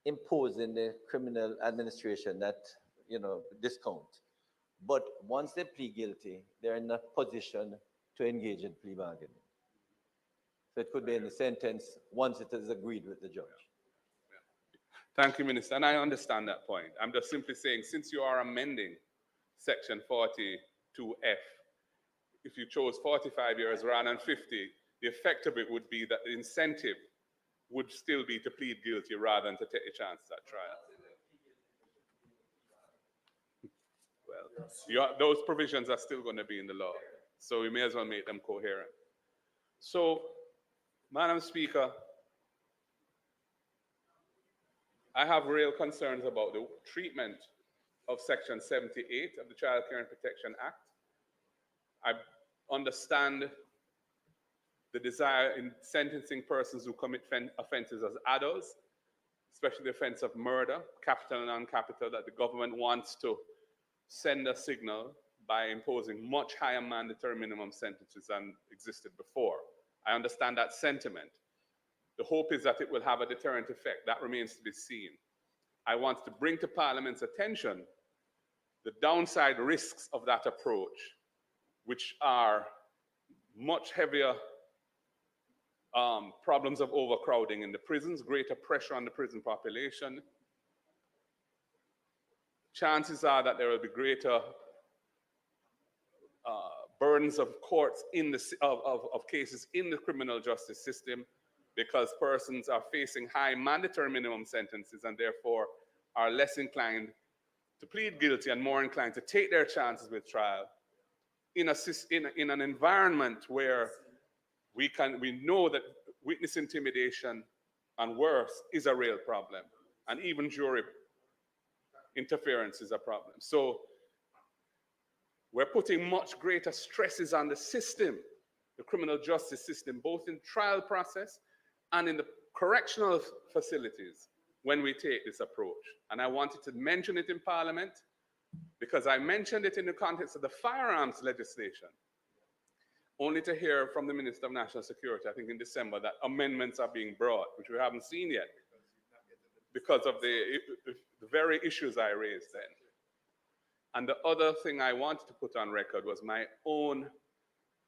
S19: imposing the criminal administration that, discount. But once they plead guilty, they're in a position to engage in plea bargaining. So it could be in the sentence once it is agreed with the judge.
S14: Thank you, Minister. And I understand that point. I'm just simply saying, since you are amending Section 42F, if you chose 45 years rather than 50, the effect of it would be that the incentive would still be to plead guilty rather than to take a chance at trial. Well, those provisions are still going to be in the law, so we may as well make them coherent. So, Madam Speaker, I have real concerns about the treatment of Section 78 of the Child Care and Protection Act. I understand the desire in sentencing persons who commit offenses as adults, especially the offense of murder, capital and non-capital, that the government wants to send a signal by imposing much higher mandatory minimum sentences than existed before. I understand that sentiment. The hope is that it will have a deterrent effect. That remains to be seen. I want to bring to Parliament's attention the downside risks of that approach, which are much heavier problems of overcrowding in the prisons, greater pressure on the prison population. Chances are that there will be greater burdens of courts in the of cases in the criminal justice system, because persons are facing high mandatory minimum sentences and therefore are less inclined to plead guilty and more inclined to take their chances with trial in an environment where we know that witness intimidation and worse is a real problem, and even jury interference is a problem. So we're putting much greater stresses on the system, the criminal justice system, both in trial process and in the correctional facilities when we take this approach. And I wanted to mention it in Parliament because I mentioned it in the context of the firearms legislation, only to hear from the Minister of National Security, I think in December, that amendments are being brought, which we haven't seen yet, because of the very issues I raised then. And the other thing I wanted to put on record was my own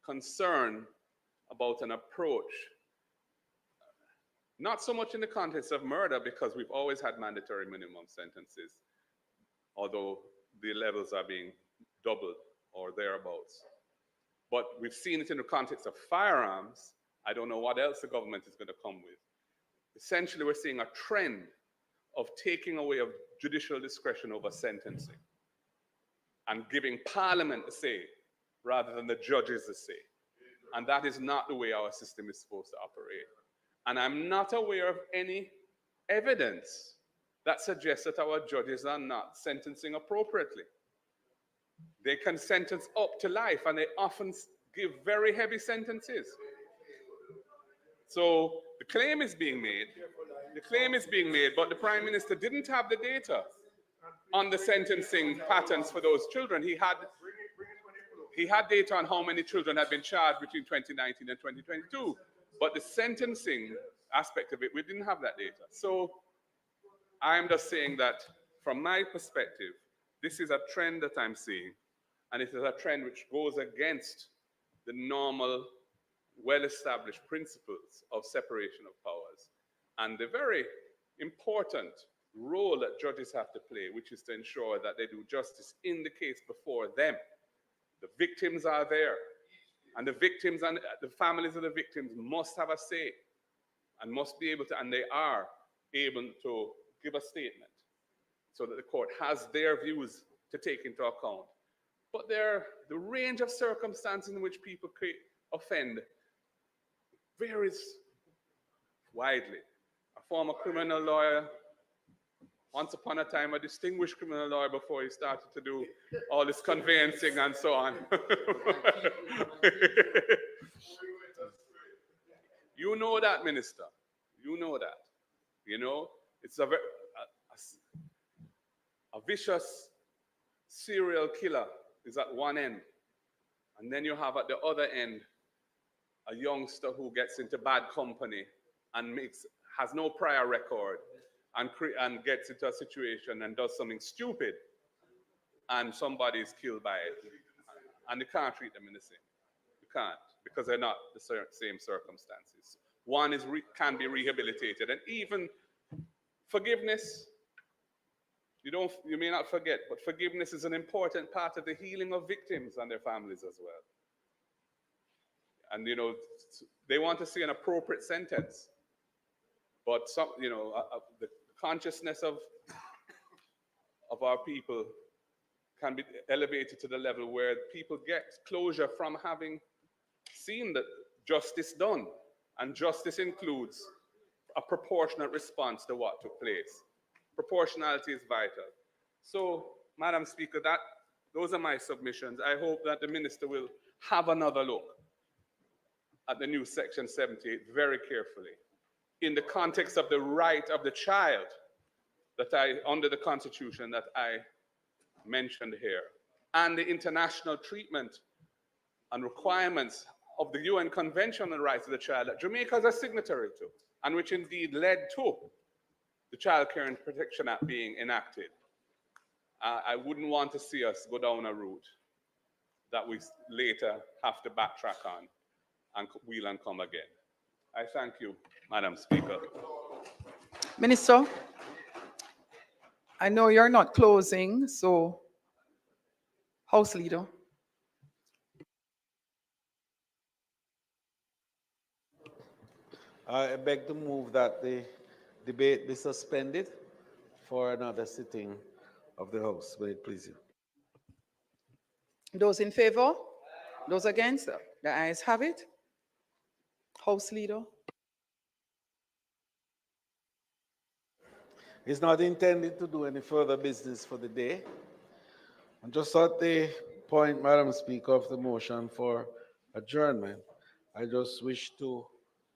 S14: concern about an approach, not so much in the context of murder, because we've always had mandatory minimum sentences, although the levels are being doubled or thereabouts. But we've seen it in the context of firearms. I don't know what else the government is going to come with. Essentially, we're seeing a trend of taking away of judicial discretion over sentencing and giving Parliament the say rather than the judges the say. And that is not the way our system is supposed to operate. And I'm not aware of any evidence that suggests that our judges are not sentencing appropriately. They can sentence up to life, and they often give very heavy sentences. So the claim is being made. The claim is being made, but the Prime Minister didn't have the data on the sentencing patterns for those children. He had data on how many children had been charged between 2019 and 2022, but the sentencing aspect of it, we didn't have that data. So I'm just saying that from my perspective, this is a trend that I'm seeing, and it is a trend which goes against the normal, well-established principles of separation of powers and the very important role that judges have to play, which is to ensure that they do justice in the case before them. The victims are there, and the victims and the families of the victims must have a say and must be able to, and they are able to give a statement so that the court has their views to take into account. But the range of circumstances in which people offend varies widely. A former criminal lawyer, once upon a time a distinguished criminal lawyer before he started to do all this conveyancing and so on. You know that, Minister. You know that. You know, it's a vicious serial killer is at one end. And then you have at the other end a youngster who gets into bad company and has no prior record and gets into a situation and does something stupid, and somebody is killed by it. And you can't treat them in the same. You can't, because they're not the same circumstances. One can be rehabilitated, and even Forgiveness, you may not forget, but forgiveness is an important part of the healing of victims and their families as well. And, they want to see an appropriate sentence. But the consciousness of our people can be elevated to the level where people get closure from having seen that justice done. And justice includes a proportionate response to what took place. Proportionality is vital. So, Madam Speaker, those are my submissions. I hope that the Minister will have another look at the new Section 78 very carefully in the context of the right of the child under the Constitution that I mentioned here, and the international treatment and requirements of the UN Convention on the Rights of the Child that Jamaica is a signatory to, and which indeed led to the Child Care and Protection Act being enacted. I wouldn't want to see us go down a route that we later have to backtrack on and wheel and come again. I thank you, Madam Speaker.
S2: Minister, I know you're not closing, so House Leader.
S1: I beg to move that the debate be suspended for another sitting of the House. May it please you.
S2: Those in favor? Those against? The ayes have it. House Leader.
S1: It's not intended to do any further business for the day. And just at the point, Madam Speaker, of the motion for adjournment, I just wish to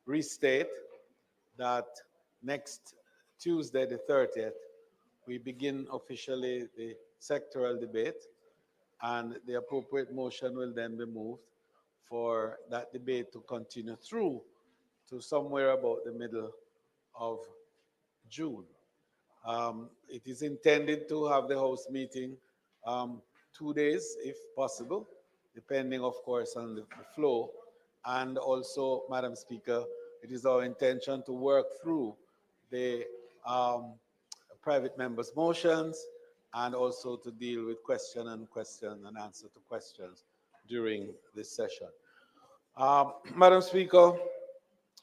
S1: restate that next Tuesday, the 30th, we begin officially the sectoral debate, and the appropriate motion will then be moved for that debate to continue through to somewhere about the middle of June. It is intended to have the House meeting 2 days, if possible, depending, of course, on the flow. And also, Madam Speaker, it is our intention to work through the private members' motions and also to deal with question and answer to questions during this session. Madam Speaker,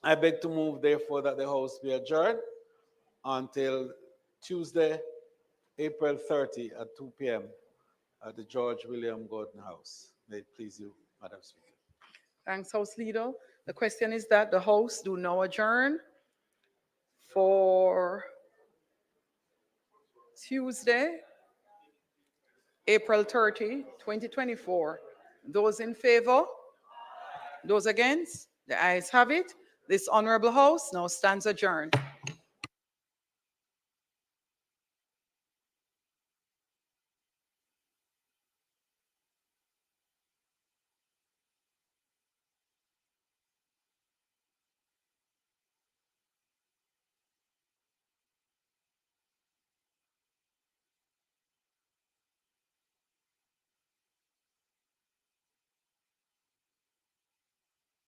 S1: I beg to move, therefore, that the House be adjourned until Tuesday, April 30 at 2 p.m. at the George William Gordon House. May it please you, Madam Speaker.
S2: Thanks, House Leader. The question is that the House do now adjourn for Tuesday, April 30, 2024. Those in favor? Those against? The ayes have it. This honorable House now stands adjourned.